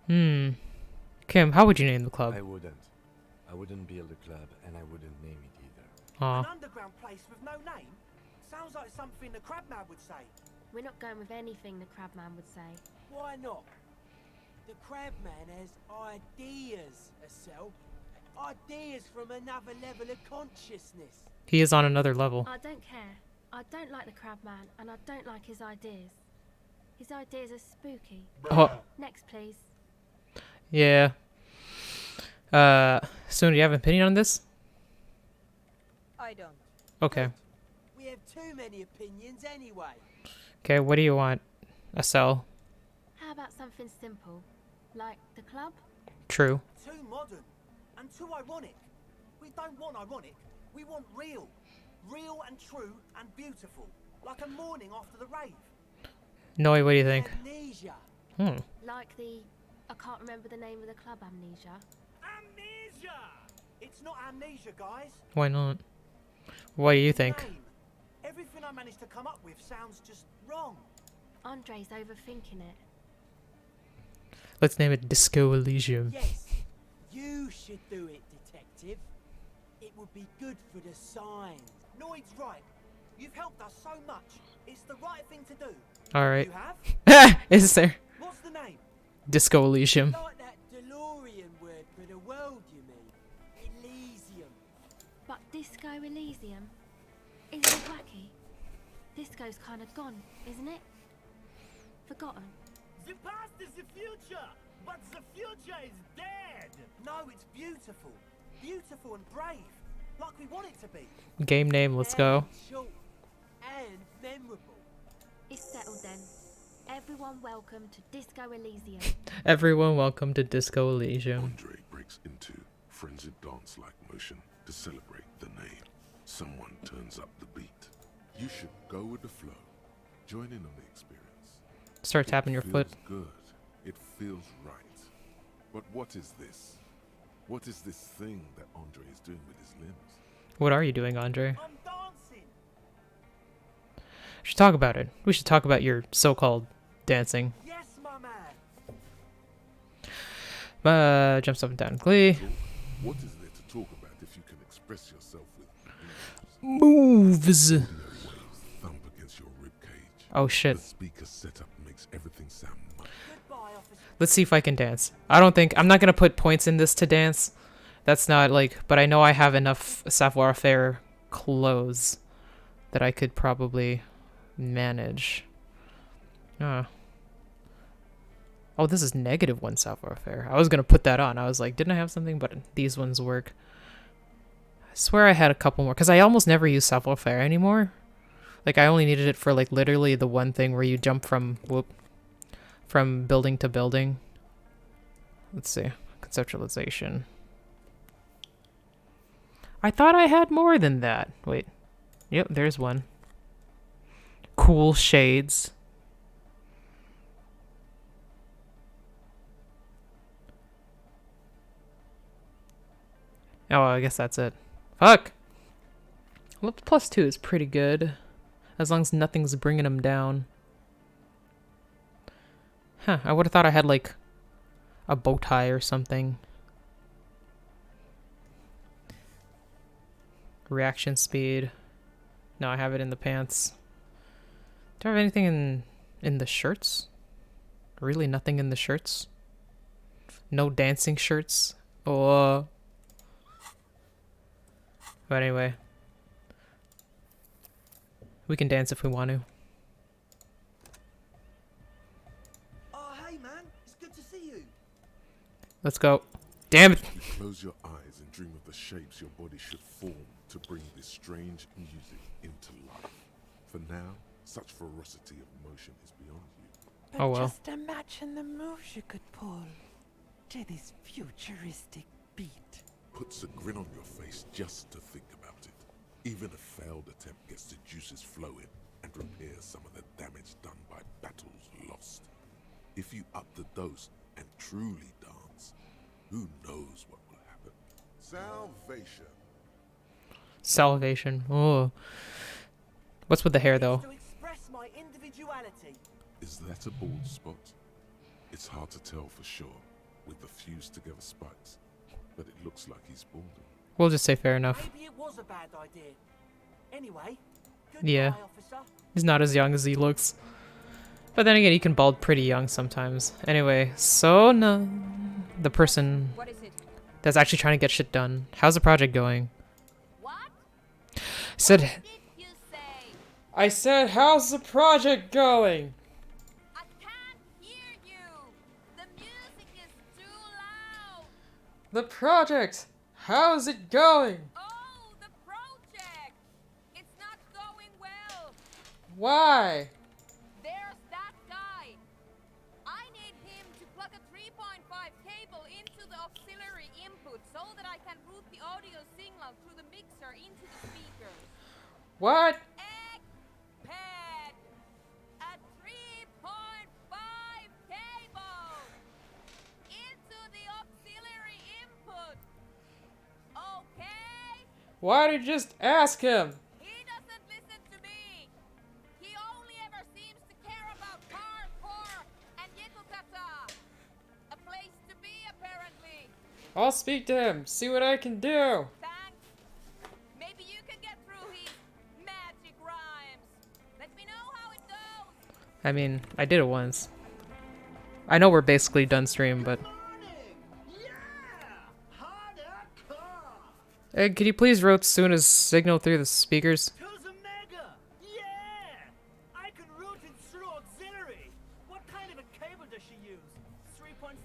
Kim, how would you name the club? I wouldn't. I wouldn't build a club, and I wouldn't name it either. Aw. An underground place with no name? Sounds like something the Crabman would say. We're not going with anything the Crabman would say. Why not? The Crabman has ideas, Estelle. Ideas from another level of consciousness. He is on another level. I don't care. I don't like the Crabman, and I don't like his ideas. His ideas are spooky. Oh. Next, please. Yeah. Soon, do you have an opinion on this? I don't. Okay. We have too many opinions anyway. Okay, what do you want? A cell? How about something simple, like the club? True. Too modern and too ironic. We don't want ironic. We want real. Real and true and beautiful. Like a morning after the rave. Noe, what do you think? Amnesia. Like the... I can't remember the name of the club, Amnesia. Amnesia! It's not amnesia, guys. Why not? What do you think? Name. Everything I managed to come up with sounds just wrong. Andre's overthinking it. Let's name it Disco Elysium. Yes, you should do it, detective. It would be good for the signs. Noid's right. You've helped us so much. It's the right thing to do. Alright. You have? Is there? What's the name? Disco Elysium. Like that DeLorean word for the world, you mean? Elysium. But Disco Elysium? Isn't it wacky? Disco's kind of gone, isn't it? Forgotten. The past is the future, but the future is dead. No, it's beautiful. Beautiful and brave. Like we want it to be. Game name, let's go. Short and memorable. It's settled then. Everyone welcome to Disco Elysium. Everyone welcome to Disco Elysium. Andre breaks into frenzied dance-like motion to celebrate the name. Someone turns up the beat. You should go with the flow. Join in on the experience. Start tapping your foot. It feels good. It feels right. But what is this? What is this thing that Andre is doing with his limbs? What are you doing, Andre? I'm dancing. We should talk about it. We should talk about your so-called dancing. Yes, my man. Jumps up and down. Glee. What is there to talk about if you can express yourself with moves? Audio waves thump against your rib cage. Oh shit. The speaker setup makes everything sound much. Let's see if I can dance. I'm not gonna put points in this to dance. That's not like, but I know I have enough savoir-faire clothes that I could probably manage. Oh, this is -1 savoir-faire. I was gonna put that on. I was like, didn't I have something? But these ones work. I swear I had a couple more, because I almost never use savoir-faire anymore. Like, I only needed it for, like, literally the one thing where you jump from building to building. Let's see. Conceptualization. I thought I had more than that. Wait. Yep, there's one. Cool shades. Oh, I guess that's it. Fuck! Well, +2 is pretty good. As long as nothing's bringing them down. Huh, I would have thought I had, like, a bow tie or something. Reaction speed. No, I have it in the pants. Do I have anything in the shirts? Really nothing in the shirts? No dancing shirts? Oh. But anyway. We can dance if we want to. Oh, hey, man. It's good to see you. Let's go. Damn it! You close your eyes and dream of the shapes your body should form to bring this strange music into life. For now, such ferocity of motion is beyond you. But oh well. Just imagine the moves you could pull to this futuristic beat. Puts a grin on your face just to think about it. Even a failed attempt gets the juices flowing and repairs some of the damage done by battles lost. If you up the dose and truly dance, who knows what will happen? Salvation. Salvation. Oh. What's with the hair though? To express my individuality. Is that a bald spot? It's hard to tell for sure with the fused together spikes. but it looks like he's balding. We'll just say fair enough. Maybe it was a bad idea. Anyway, Yeah. goodbye, officer. He's not as young as he looks. But then again, he can bald pretty young sometimes. Anyway, so no, the person What is it? that's actually trying to get shit done. How's the project going? What? Said. What did you say? I said, how's the project going? I can't hear you. The music is too loud. The project. How's it going? Oh, the project. It's not going well. Why? There's that guy. I need him to plug a 3.5 cable into the auxiliary input so that I can route the audio signal through the mixer into the speakers. What? Pad. A 3.5 cable into the auxiliary input. Okay? Why did you just ask him? He doesn't listen to me. He only ever seems to care about hardcore and Yekukata. A place to be, apparently. I'll speak to him. See what I can do. Thanks. Maybe you can get through his magic rhymes. Let me know how it goes. I mean, I did it once. I know we're basically done stream, but... Hey, could you please route Suna's signal through the speakers? I can route it through auxiliary. What kind of a cable does she use? 3.5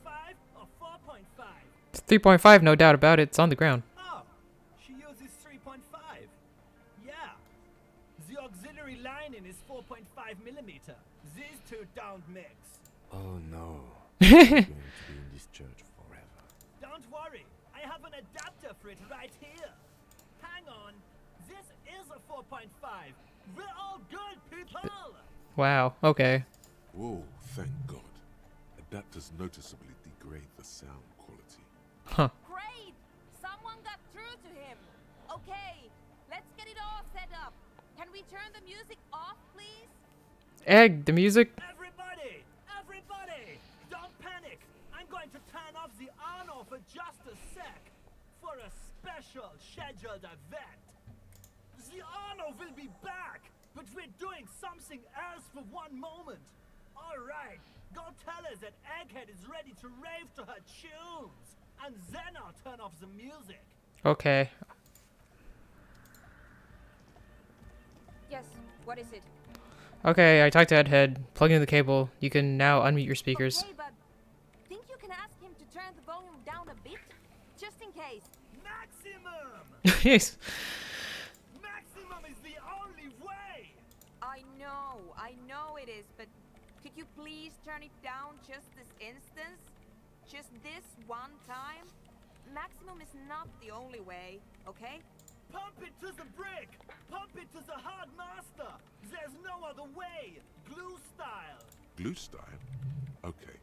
or 4.5? 3.5, no doubt about it. It's on the ground. Oh, she uses 3.5. Yeah. The auxiliary lining is 4.5 millimeter. These two don't mix. Oh no. I'm going to be in this church forever. Don't worry. I have an adapter for it right here. Hang on. This is a 4.5. We're all good, people. Wow, okay. Whoa, thank God. Adapters noticeably degrade the sound quality. Huh. Great. Someone got through to him. Okay, let's get it all set up. Can we turn the music off, please? Egg, the music. Everybody, don't panic. I'm going to turn off the on-off for just a sec for a special scheduled event. The on-off will be back, but we're doing something else for one moment. All right, go tell her that Egghead is ready to rave to her tunes, and then I'll turn off the music. Okay. Yes, what is it? Okay, I talked to Edhead. Plug in the cable. You can now unmute your speakers. Okay, but think you can ask him to turn the volume down a bit? Just in case. Maximum! Yes. Maximum is the only way! I know it is, but could you please turn it down just this instance? Just this one time? Maximum is not the only way, okay? Pump it to the brick! Pump it to the hard master! There's no other way! Glue style! Glue style? Okay.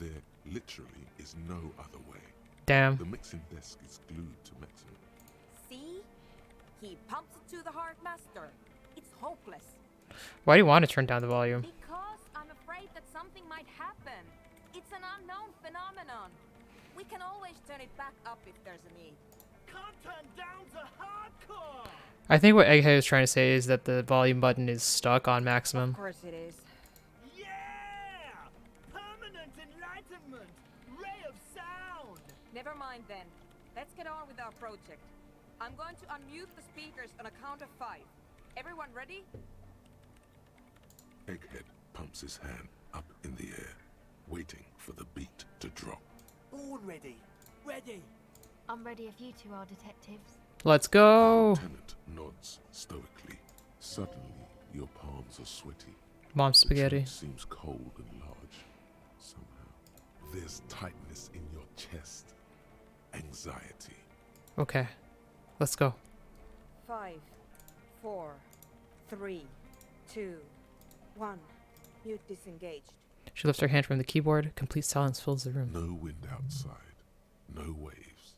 There literally is no other way. Damn. The mixing desk is glued to maximum. See? He pumps it to the hard master. It's hopeless. Why do you want to turn down the volume? Because I'm afraid that something might happen. It's an unknown phenomenon. We can always turn it back up if there's a need. Can't turn down the hardcore! I think what Egghead is trying to say is that the volume button is stuck on maximum. Of course it is. Yeah! Permanent enlightenment! Ray of sound! Never mind then. Let's get on with our project. I'm going to unmute the speakers on a count of 5. Everyone ready? Egghead pumps his hand up in the air, waiting for the beat to drop. Born ready. Ready. I'm ready if you two are detectives. Let's go. Lieutenant nods stoically. Suddenly, your palms are sweaty. Mom spaghetti. The tree seems cold and large. Somehow, there's tightness in your chest. Anxiety. Okay. Let's go. 5, 4, 3, 2, 1. Mute disengaged. She lifts her hand from the keyboard. Complete silence fills the room. No wind outside. No waves.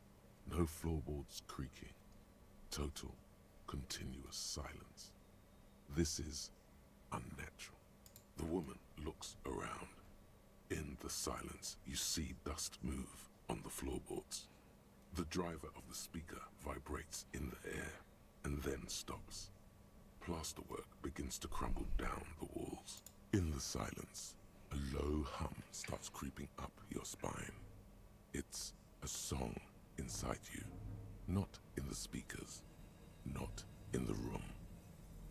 No floorboards creaking. Total, continuous silence. This is unnatural. The woman looks around. In the silence, you see dust move on the floorboards. The driver of the speaker vibrates in the air and then stops. Plasterwork begins to crumble down the walls. In the silence, a low hum starts creeping up your spine. It's a song inside you, not in the speakers, not in the room.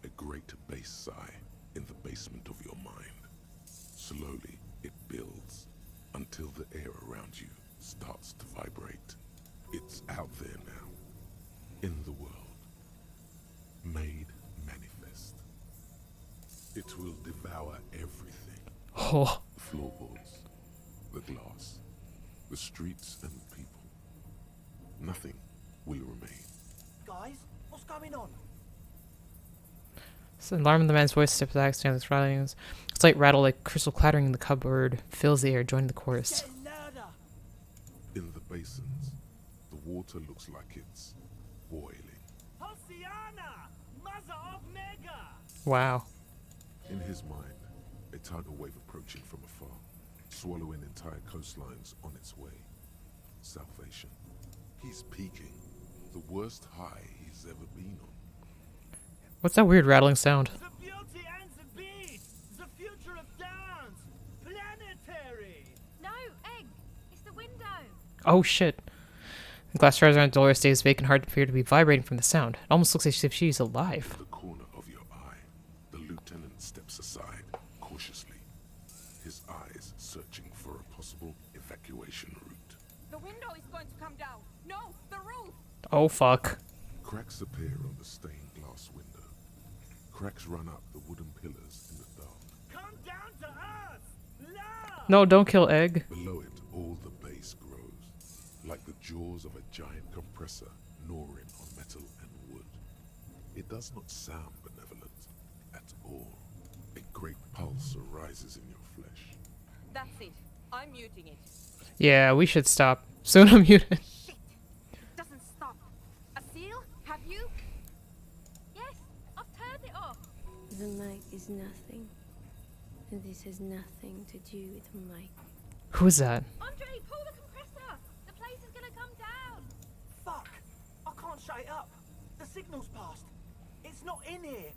A great bass sigh in the basement of your mind. Slowly, it builds until the air around you starts to vibrate. It's out there now, in the world, made manifest. It will devour everything. Oh. The floorboards, the glass, the streets and the people. Nothing will remain. Guys, what's going on? So the alarm in the man's voice steps back, stands rattling. It's like rattle, like crystal clattering in the cupboard, fills the air, joining the chorus. In the basins, the water looks like it's boiling. Hosiana, mother of Mega. Wow. In his mind, a tidal wave approaching from afar, swallowing entire coastlines on its way. Salvation. He's peaking. The worst high he's ever been on. What's that weird rattling sound? The beauty and the beast, the future of dance, planetary. No, Egg! It's the window! Oh shit. The glass shutters around Dolores stays vacant, hard to appear to be vibrating from the sound. It almost looks as if she's alive. The corner of your eye, the lieutenant steps aside, cautiously. His eyes searching for a possible evacuation route. The window is going to come down. No, the roof! Oh fuck. Cracks appear on the stained glass window. Cracks run up the wooden pillars in the dark. Come down to earth, love. No, don't kill Egg. Below it, all the base grows, like the jaws of a giant compressor gnawing on metal and wood. It does not sound benevolent at all. A great pulse arises in your flesh. That's it. I'm muting it. Yeah, we should stop. Soon I'm muted. Shit! Doesn't stop. A seal? Have you? Yes, I've turned it off. The mic is nothing. And this has nothing to do with Mike. Who's that? Andre, pull the compressor! The place is gonna come down! Fuck! I can't shut it up. The signal's passed. It's not in here.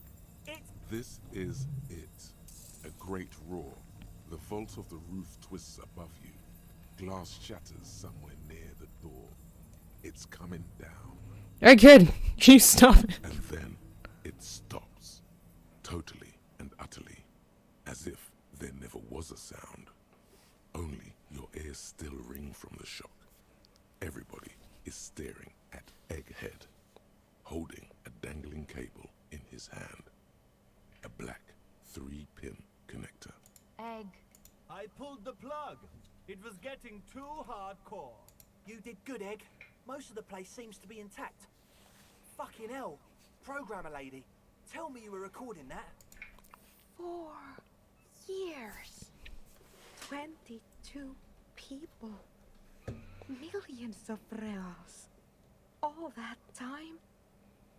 It's... This is it. A great roar. The vault of the roof twists above you. Glass shatters somewhere near the door. It's coming down. Hey kid, can you stop it? And then it stops. Totally and utterly. As if there never was a sound. Only your ears still ring from the shock. Everybody is staring at Egghead, holding a dangling cable in his hand. A black 3-pin connector. Egg. I pulled the plug. It was getting too hardcore. You did good, Egg. Most of the place seems to be intact. Fucking hell. Programmer lady, tell me you were recording that. 4 years. 22 people. Millions of reals. All that time,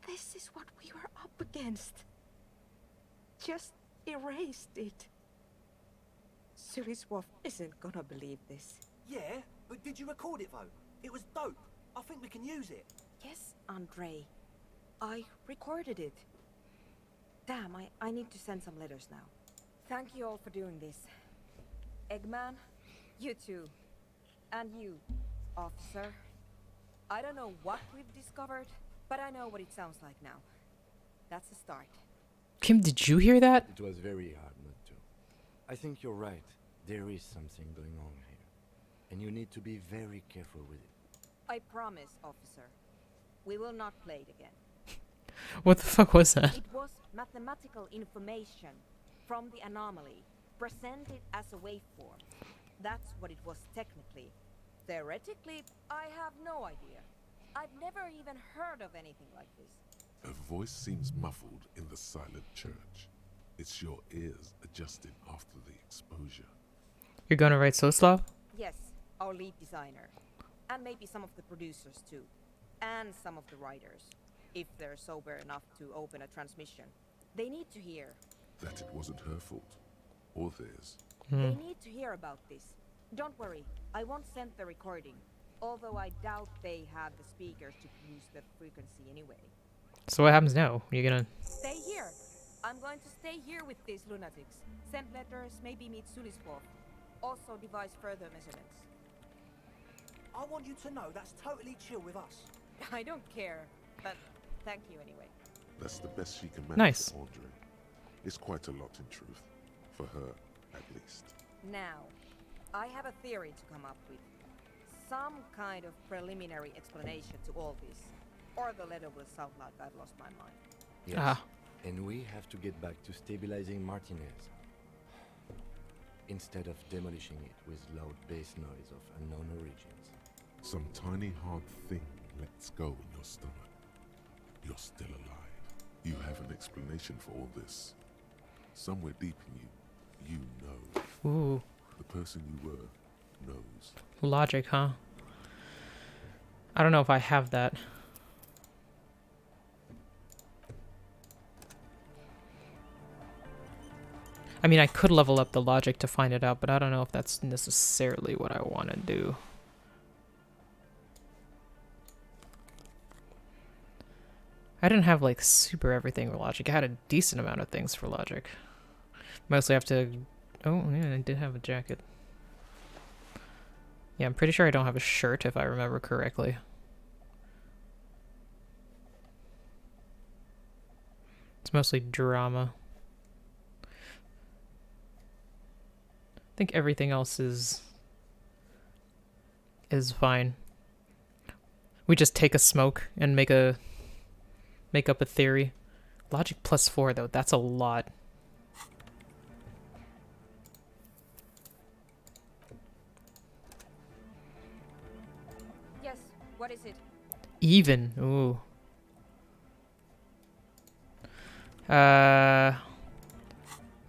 this is what we were up against. Just erased it. Suliswolf isn't gonna believe this. Yeah, but did you record it though? It was dope. I think we can use it. Yes, Andre. I recorded it. Damn, I need to send some letters now. Thank you all for doing this. Eggman, you too. And you, officer. I don't know what we've discovered, but I know what it sounds like now. That's a start. Kim, did you hear that? It was very hard not to. I think you're right. There is something going on here. And you need to be very careful with it. I promise, officer. We will not play it again. What the fuck was that? It was mathematical information from the anomaly, presented as a waveform. That's what it was technically. Theoretically, I have no idea. I've never even heard of anything like this. Her voice seems muffled in the silent church. It's your ears adjusting after the exposure. You're gonna write Soslav? Yes, our lead designer. And maybe some of the producers too. And some of the writers. If they're sober enough to open a transmission. They need to hear. That it wasn't her fault. Or theirs. They need to hear about this. Don't worry, I won't send the recording. Although I doubt they have the speakers to boost the frequency anyway. So what happens now? You're gonna... Stay here. I'm going to stay here with these lunatics. Send letters, maybe meet Sulispov. Also devise further measurements. I want you to know that's totally chill with us. I don't care, but thank you anyway. That's the best she can manage Nice. for Andre. It's quite a lot in truth. For her, at least. Now, I have a theory to come up with. Some kind of preliminary explanation to all this. Or the letter will sound like I've lost my mind. Yes. Ah. And we have to get back to stabilizing Martinez. Instead of demolishing it with loud bass noise of unknown origins. Some tiny hard thing lets go in your stomach. You're still alive. You have an explanation for all this. Somewhere deep in you, you know. Ooh. The person you were knows. Logic, huh? I don't know if I have that. I mean, I could level up the logic to find it out, but I don't know if that's necessarily what I want to do. I didn't have, like, super everything for logic. I had a decent amount of things for logic. Mostly have to... Oh, yeah, I did have a jacket. Yeah, I'm pretty sure I don't have a shirt, if I remember correctly. It's mostly drama. I think everything else is fine. We just take a smoke and make up a theory. Logic +4 though, that's a lot. Yes, what is it? Even. Ooh.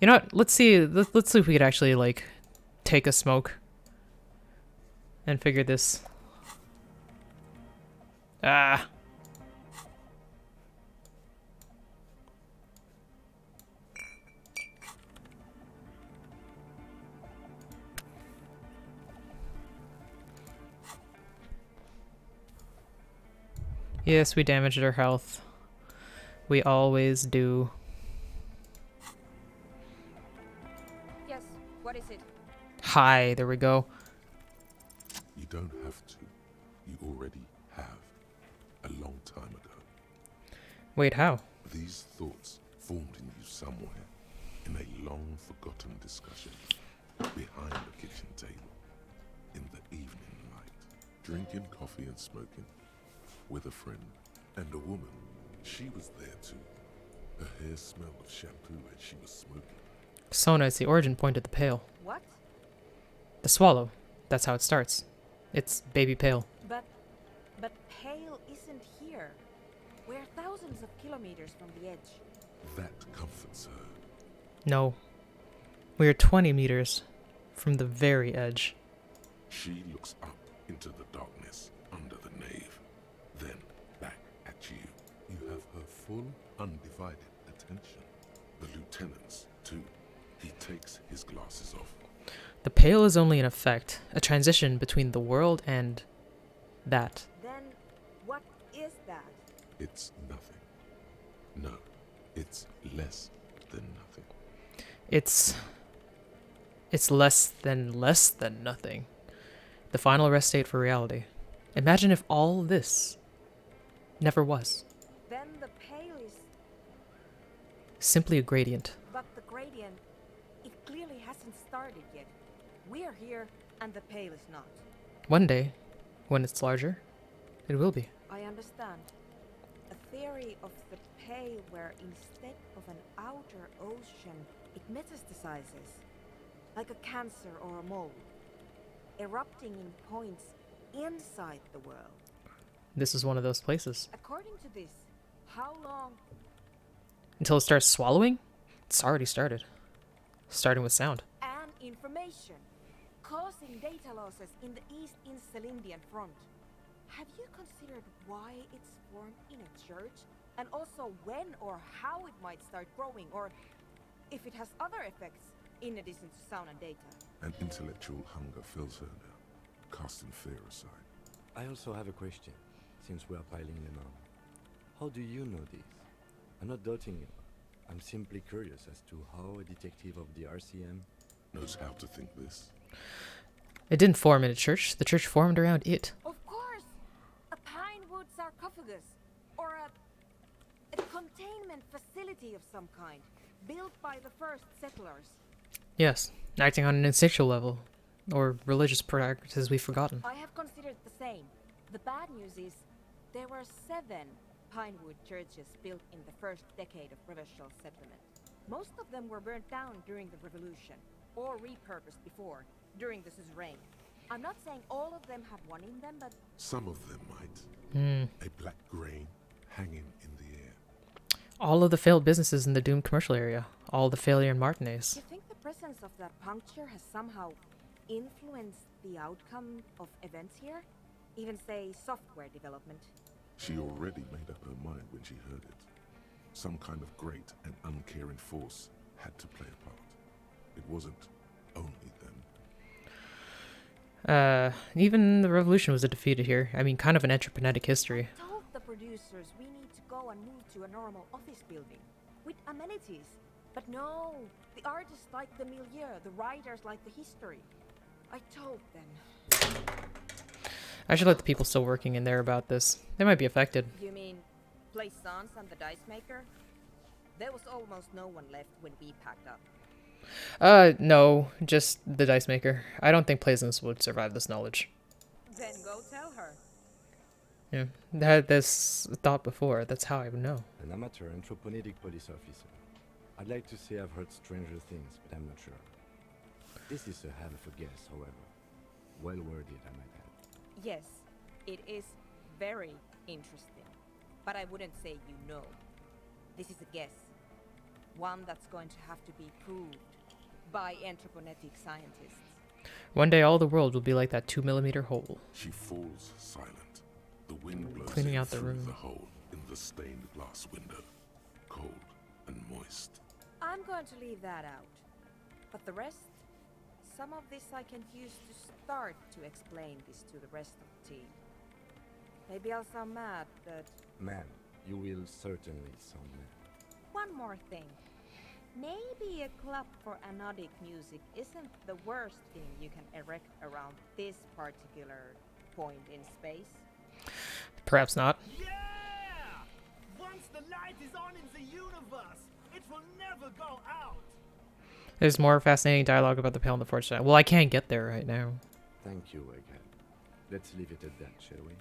You know what? Let's see. Let's see if we could actually like take a smoke and figure this. Ah. Yes, we damaged our health. We always do. Yes, what is it? Hi, there we go. You don't have to. You already have. A long time ago. Wait, how? These thoughts formed in you somewhere. In a long forgotten discussion. Behind the kitchen table. In the evening light. Drinking coffee and smoking. With a friend. And a woman. She was there too. Her hair smelled of shampoo as she was smoking. Sona is the origin point of the pail. What? The swallow. That's how it starts. It's baby pale. But Pale isn't here. We're thousands of kilometers from the edge. That comforts her. No. We are 20 meters from the very edge. She looks up into the darkness under the nave. Then back at you. You have her full, undivided attention. The lieutenant's, too. He takes his glasses off. The pale is only an effect, a transition between the world and that. Then what is that? It's nothing. No, it's less than nothing. It's less than nothing. The final rest state for reality. Imagine if all this never was. Then the Pale is... Simply a gradient. But the gradient, it clearly hasn't started yet. We're here, and the Pale is not. One day, when it's larger, it will be. I understand. A theory of the Pale where instead of an outer ocean, it metastasizes. Like a cancer or a mold. Erupting in points inside the world. This is one of those places. According to this, how long... Until it starts swallowing? It's already started. Starting with sound. And information. Causing data losses in the East Insulindian front. Have you considered why it's formed in a church? And also when or how it might start growing, or if it has other effects, in addition to sound and data? An intellectual hunger fills her now, casting fear aside. I also have a question, since we are piling them on. How do you know this? I'm not doubting you. I'm simply curious as to how a detective of the RCM knows how to think this. It didn't form in a church. The church formed around it. Of course! A pinewood sarcophagus. Or a containment facility of some kind. Built by the first settlers. Yes, acting on an instinctual level. Or religious practices we've forgotten. I have considered the same. The bad news is, there were 7 pinewood churches built in the first decade of Revachol settlement. Most of them were burnt down during the revolution, or repurposed before, during the suzerain. I'm not saying all of them have one in them, but... Some of them might. A black grain hanging in the air. All of the failed businesses in the doomed commercial area. All the failure in Martinez. You think the presence of that puncture has somehow influenced the outcome of events here? Even, say, software development? She already made up her mind when she heard it. Some kind of great and uncaring force had to play a part. It wasn't only them. Even the revolution was defeated here. I mean, kind of an entrepreneuric history. I told the producers we need to go and move to a normal office building. With amenities. But no, the artists like the milieu, the writers like the history. I told them. I should let the people still working in there about this. They might be affected. You mean Plaisance and the Dice Maker? There was almost no one left when we packed up. No, just the Dice Maker. I don't think Plaisance would survive this knowledge. Then go tell her. Yeah, I had this thought before. That's how I would know. An amateur anthropomedic police officer. I'd like to say I've heard stranger things, but I'm not sure. This is a hell of a guess, however. Well worded, I might add. Yes, it is very interesting. But I wouldn't say you know. This is a guess. One that's going to have to be proved by anthroponetic scientists. One day all the world will be like that 2mm hole. She falls silent. The wind blows Cleaning in out the through room. the hole in the stained glass window. Cold and moist. I'm going to leave that out. But the rest, some of this I can use to start to explain this to the rest of the team. Maybe I'll sound mad, but... Man, you will certainly sound mad. One more thing. Maybe a club for anodic music isn't the worst thing you can erect around this particular point in space. Perhaps not. Yeah! Once the light is on in the universe, it will never go out. There's more fascinating dialogue about the Pale and the Forge. Well, I can't get there right now. Thank you, Egghead. Let's leave it at that, shall we?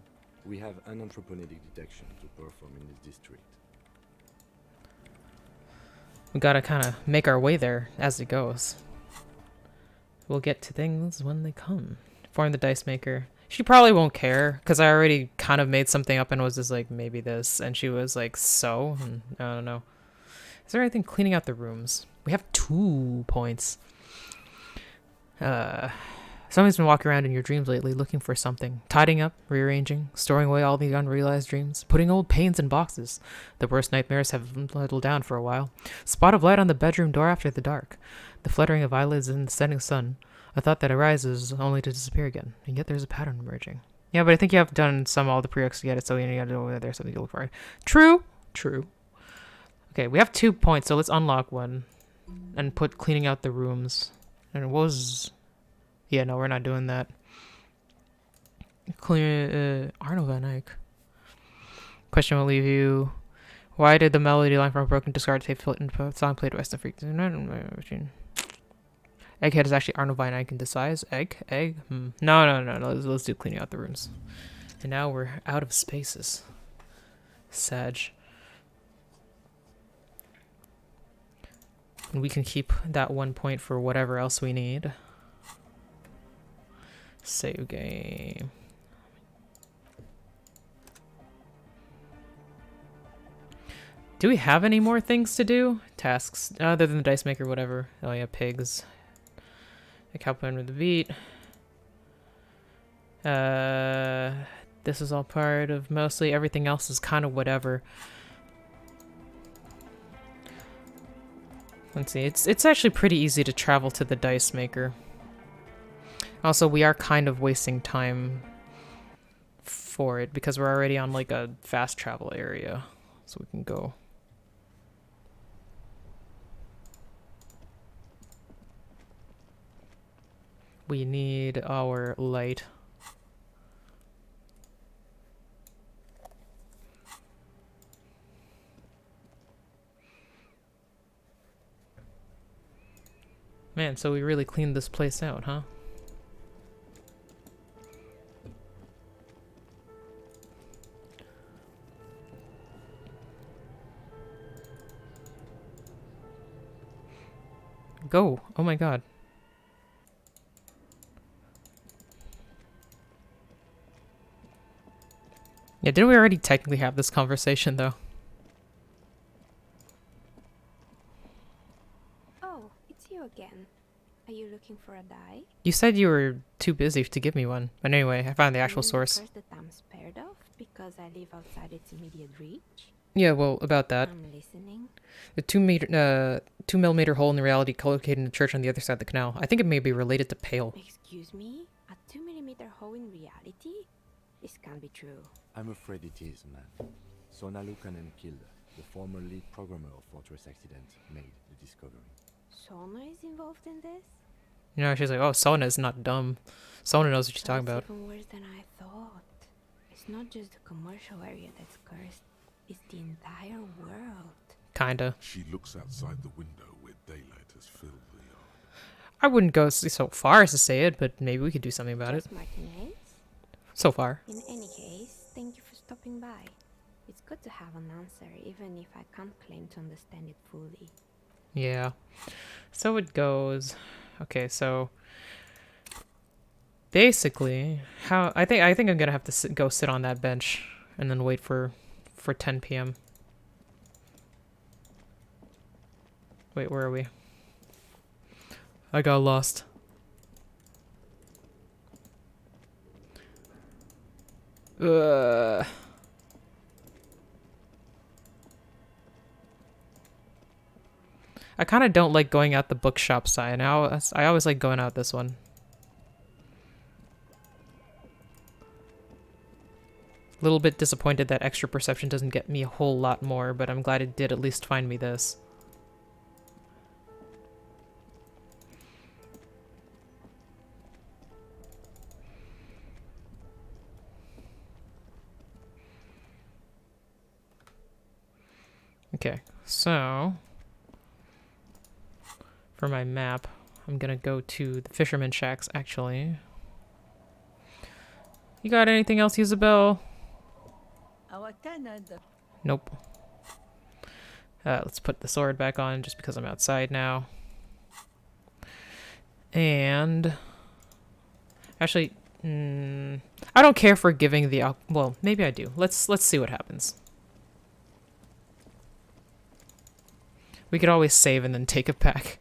We have an anthropomedic detection to perform in this district. We gotta kind of make our way there as it goes. We'll get to things when they come. Form the Dice Maker. She probably won't care, because I already kind of made something up and was just like, maybe this. And she was like, so? And I don't know. Is there anything cleaning out the rooms? We have 2 points. Somebody's been walking around in your dreams lately looking for something. Tidying up, rearranging, storing away all the unrealized dreams, putting old pains in boxes. The worst nightmares have settled down for a while. Spot of light on the bedroom door after the dark. The fluttering of eyelids in the setting sun. A thought that arises only to disappear again. And yet there's a pattern emerging. Yeah, but I think you have done all the prereqs to get it, so you gotta know whether there's something to look for. True. Okay, we have 2 points, so let's unlock one. And put cleaning out the rooms. And it was... Yeah, no, we're not doing that. Clear, Arno Van Eyck. Question will leave you. Why did the melody line from a broken discarded tape fit into song played Western Freak? Egghead is actually Arno Van Eyck in disguise. Egg? No. Let's do cleaning out the rooms. And now we're out of spaces. Sag. And we can keep that 1 point for whatever else we need. Save game. Do we have any more things to do? Tasks, other than the Dice Maker, whatever. Oh yeah, pigs. A cowpoint with the beat. This is all part of mostly everything else is kind of whatever. Let's see, it's actually pretty easy to travel to the Dice Maker. Also, we are kind of wasting time for it because we're already on like a fast travel area. So we can go. We need our light. Man, so we really cleaned this place out, huh? Go! Oh my god. Yeah, didn't we already technically have this conversation, though? Oh, it's you again. Are you looking for a die? You said you were too busy to give me one. But anyway, I found the actual source. The curse that I'm spared of because I live outside its immediate reach? Yeah, well, about that. I'm listening. The 2 millimeter hole in the reality located in the church on the other side of the canal. I think it may be related to Pale. Excuse me? A 2 millimeter hole in reality? This can't be true. I'm afraid it is, man. Sona Lukanen killed the former lead programmer of Fortress Accident made the discovery. Sona is involved in this? You know, she's like, oh, Sona is not dumb. Sona knows what she's talking about. It's even worse than I thought. It's not just the commercial area that's cursed. It's the entire world. Kinda. She looks outside the window where daylight has filled the yard. I wouldn't go so far as to say it, but maybe we could do something about Just it. Martinez? So far. In any case, thank you for stopping by. It's good to have an answer, even if I can't claim to understand it fully. Yeah. So it goes. Okay, so basically, how I think I'm gonna have to go sit on that bench and then wait for 10 p.m. Wait, where are we? I got lost. I kind of don't like going out the bookshop side. I always like going out this one. A little bit disappointed that extra perception doesn't get me a whole lot more, but I'm glad it did at least find me this. Okay, so for my map, I'm gonna go to the Fisherman Shacks, actually. You got anything else, Isabel? Nope. Let's put the sword back on just because I'm outside now. And actually, I don't care for giving the well, maybe I do. Let's see what happens. We could always save and then take it back.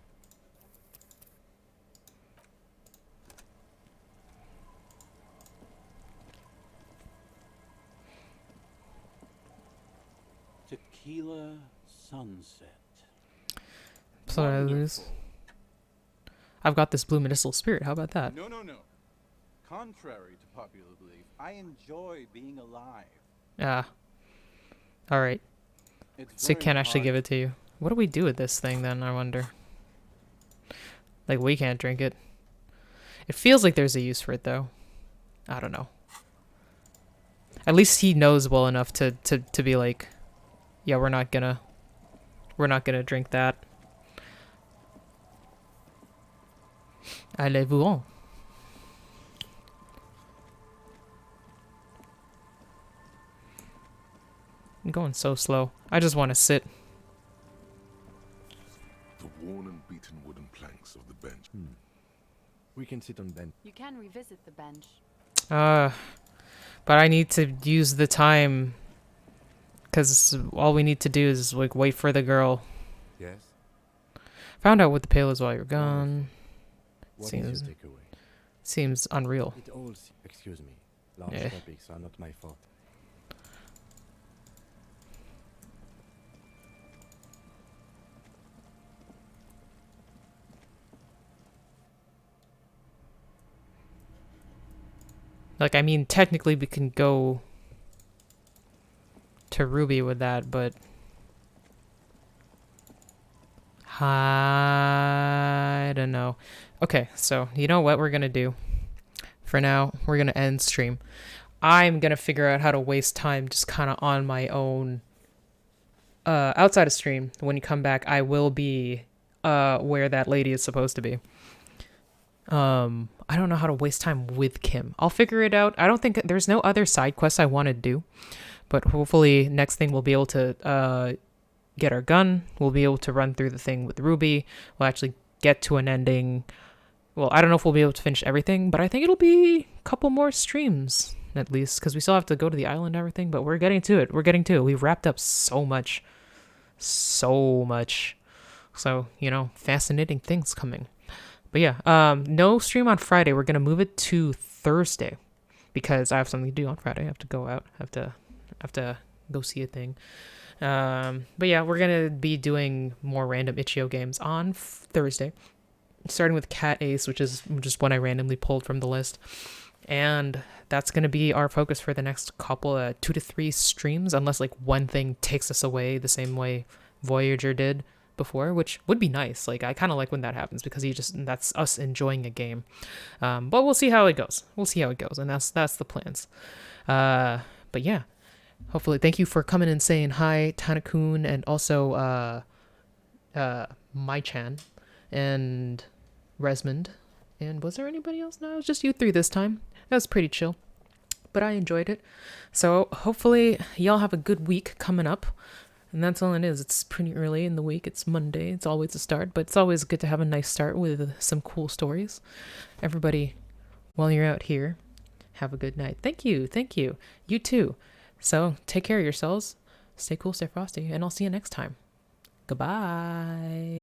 Tequila sunset. So I lose. I've got this blue medicinal spirit. How about that? No. Contrary to popular belief, I enjoy being alive. Ah. Alright. So can't actually give it to you. What do we do with this thing then, I wonder? Like, we can't drink it. It feels like there's a use for it, though. I don't know. At least he knows well enough to be like, yeah, we're not gonna drink that. Allez-vous-en. I'm going so slow. I just want to sit. The worn and beaten wooden planks of the bench. We can sit on bench. You can revisit the bench. But I need to use the time. Because all we need to do is, like, wait for the girl. Yes? Found out what the Pale is while you're gone. What is your takeaway? Seems unreal. It all excuse me. Large Yeah. topics are not my fault. Like, I mean, technically we can go to Ruby with that, but I don't know. Okay, so you know what we're gonna do? For now, we're gonna end stream. I'm gonna figure out how to waste time just kind of on my own. Outside of stream, when you come back, I will be where that lady is supposed to be. I don't know how to waste time with Kim. I'll figure it out. I don't think there's no other side quests I want to do, but hopefully next thing we'll be able to get our gun. We'll be able to run through the thing with Ruby. We'll actually get to an ending. Well, I don't know if we'll be able to finish everything, but I think it'll be a couple more streams at least, because we still have to go to the island and everything, but we're getting to it. We've wrapped up so much. So, you know, fascinating things coming. But yeah, no stream on Friday. We're going to move it to Thursday because I have something to do on Friday. I have to go out. I have to go see a thing. But yeah, we're going to be doing more random Itch.io games on Thursday, starting with Cat Ace, which is just one I randomly pulled from the list. And that's going to be our focus for the next couple 2 to 3 streams, unless like one thing takes us away the same way Voyager did before, which would be nice. Like, I kind of like when that happens because that's us enjoying a game. But we'll see how it goes. And that's the plans. But yeah, hopefully, thank you for coming and saying hi, Tanakun, and also Mai-chan and Resmond. And was there anybody else? No, it was just you 3 this time. That was pretty chill, but I enjoyed it. So hopefully y'all have a good week coming up. And that's all it is. It's pretty early in the week. It's Monday. It's always a start, but it's always good to have a nice start with some cool stories. Everybody, while you're out here, have a good night. Thank you. You too. So take care of yourselves. Stay cool, stay frosty, and I'll see you next time. Goodbye.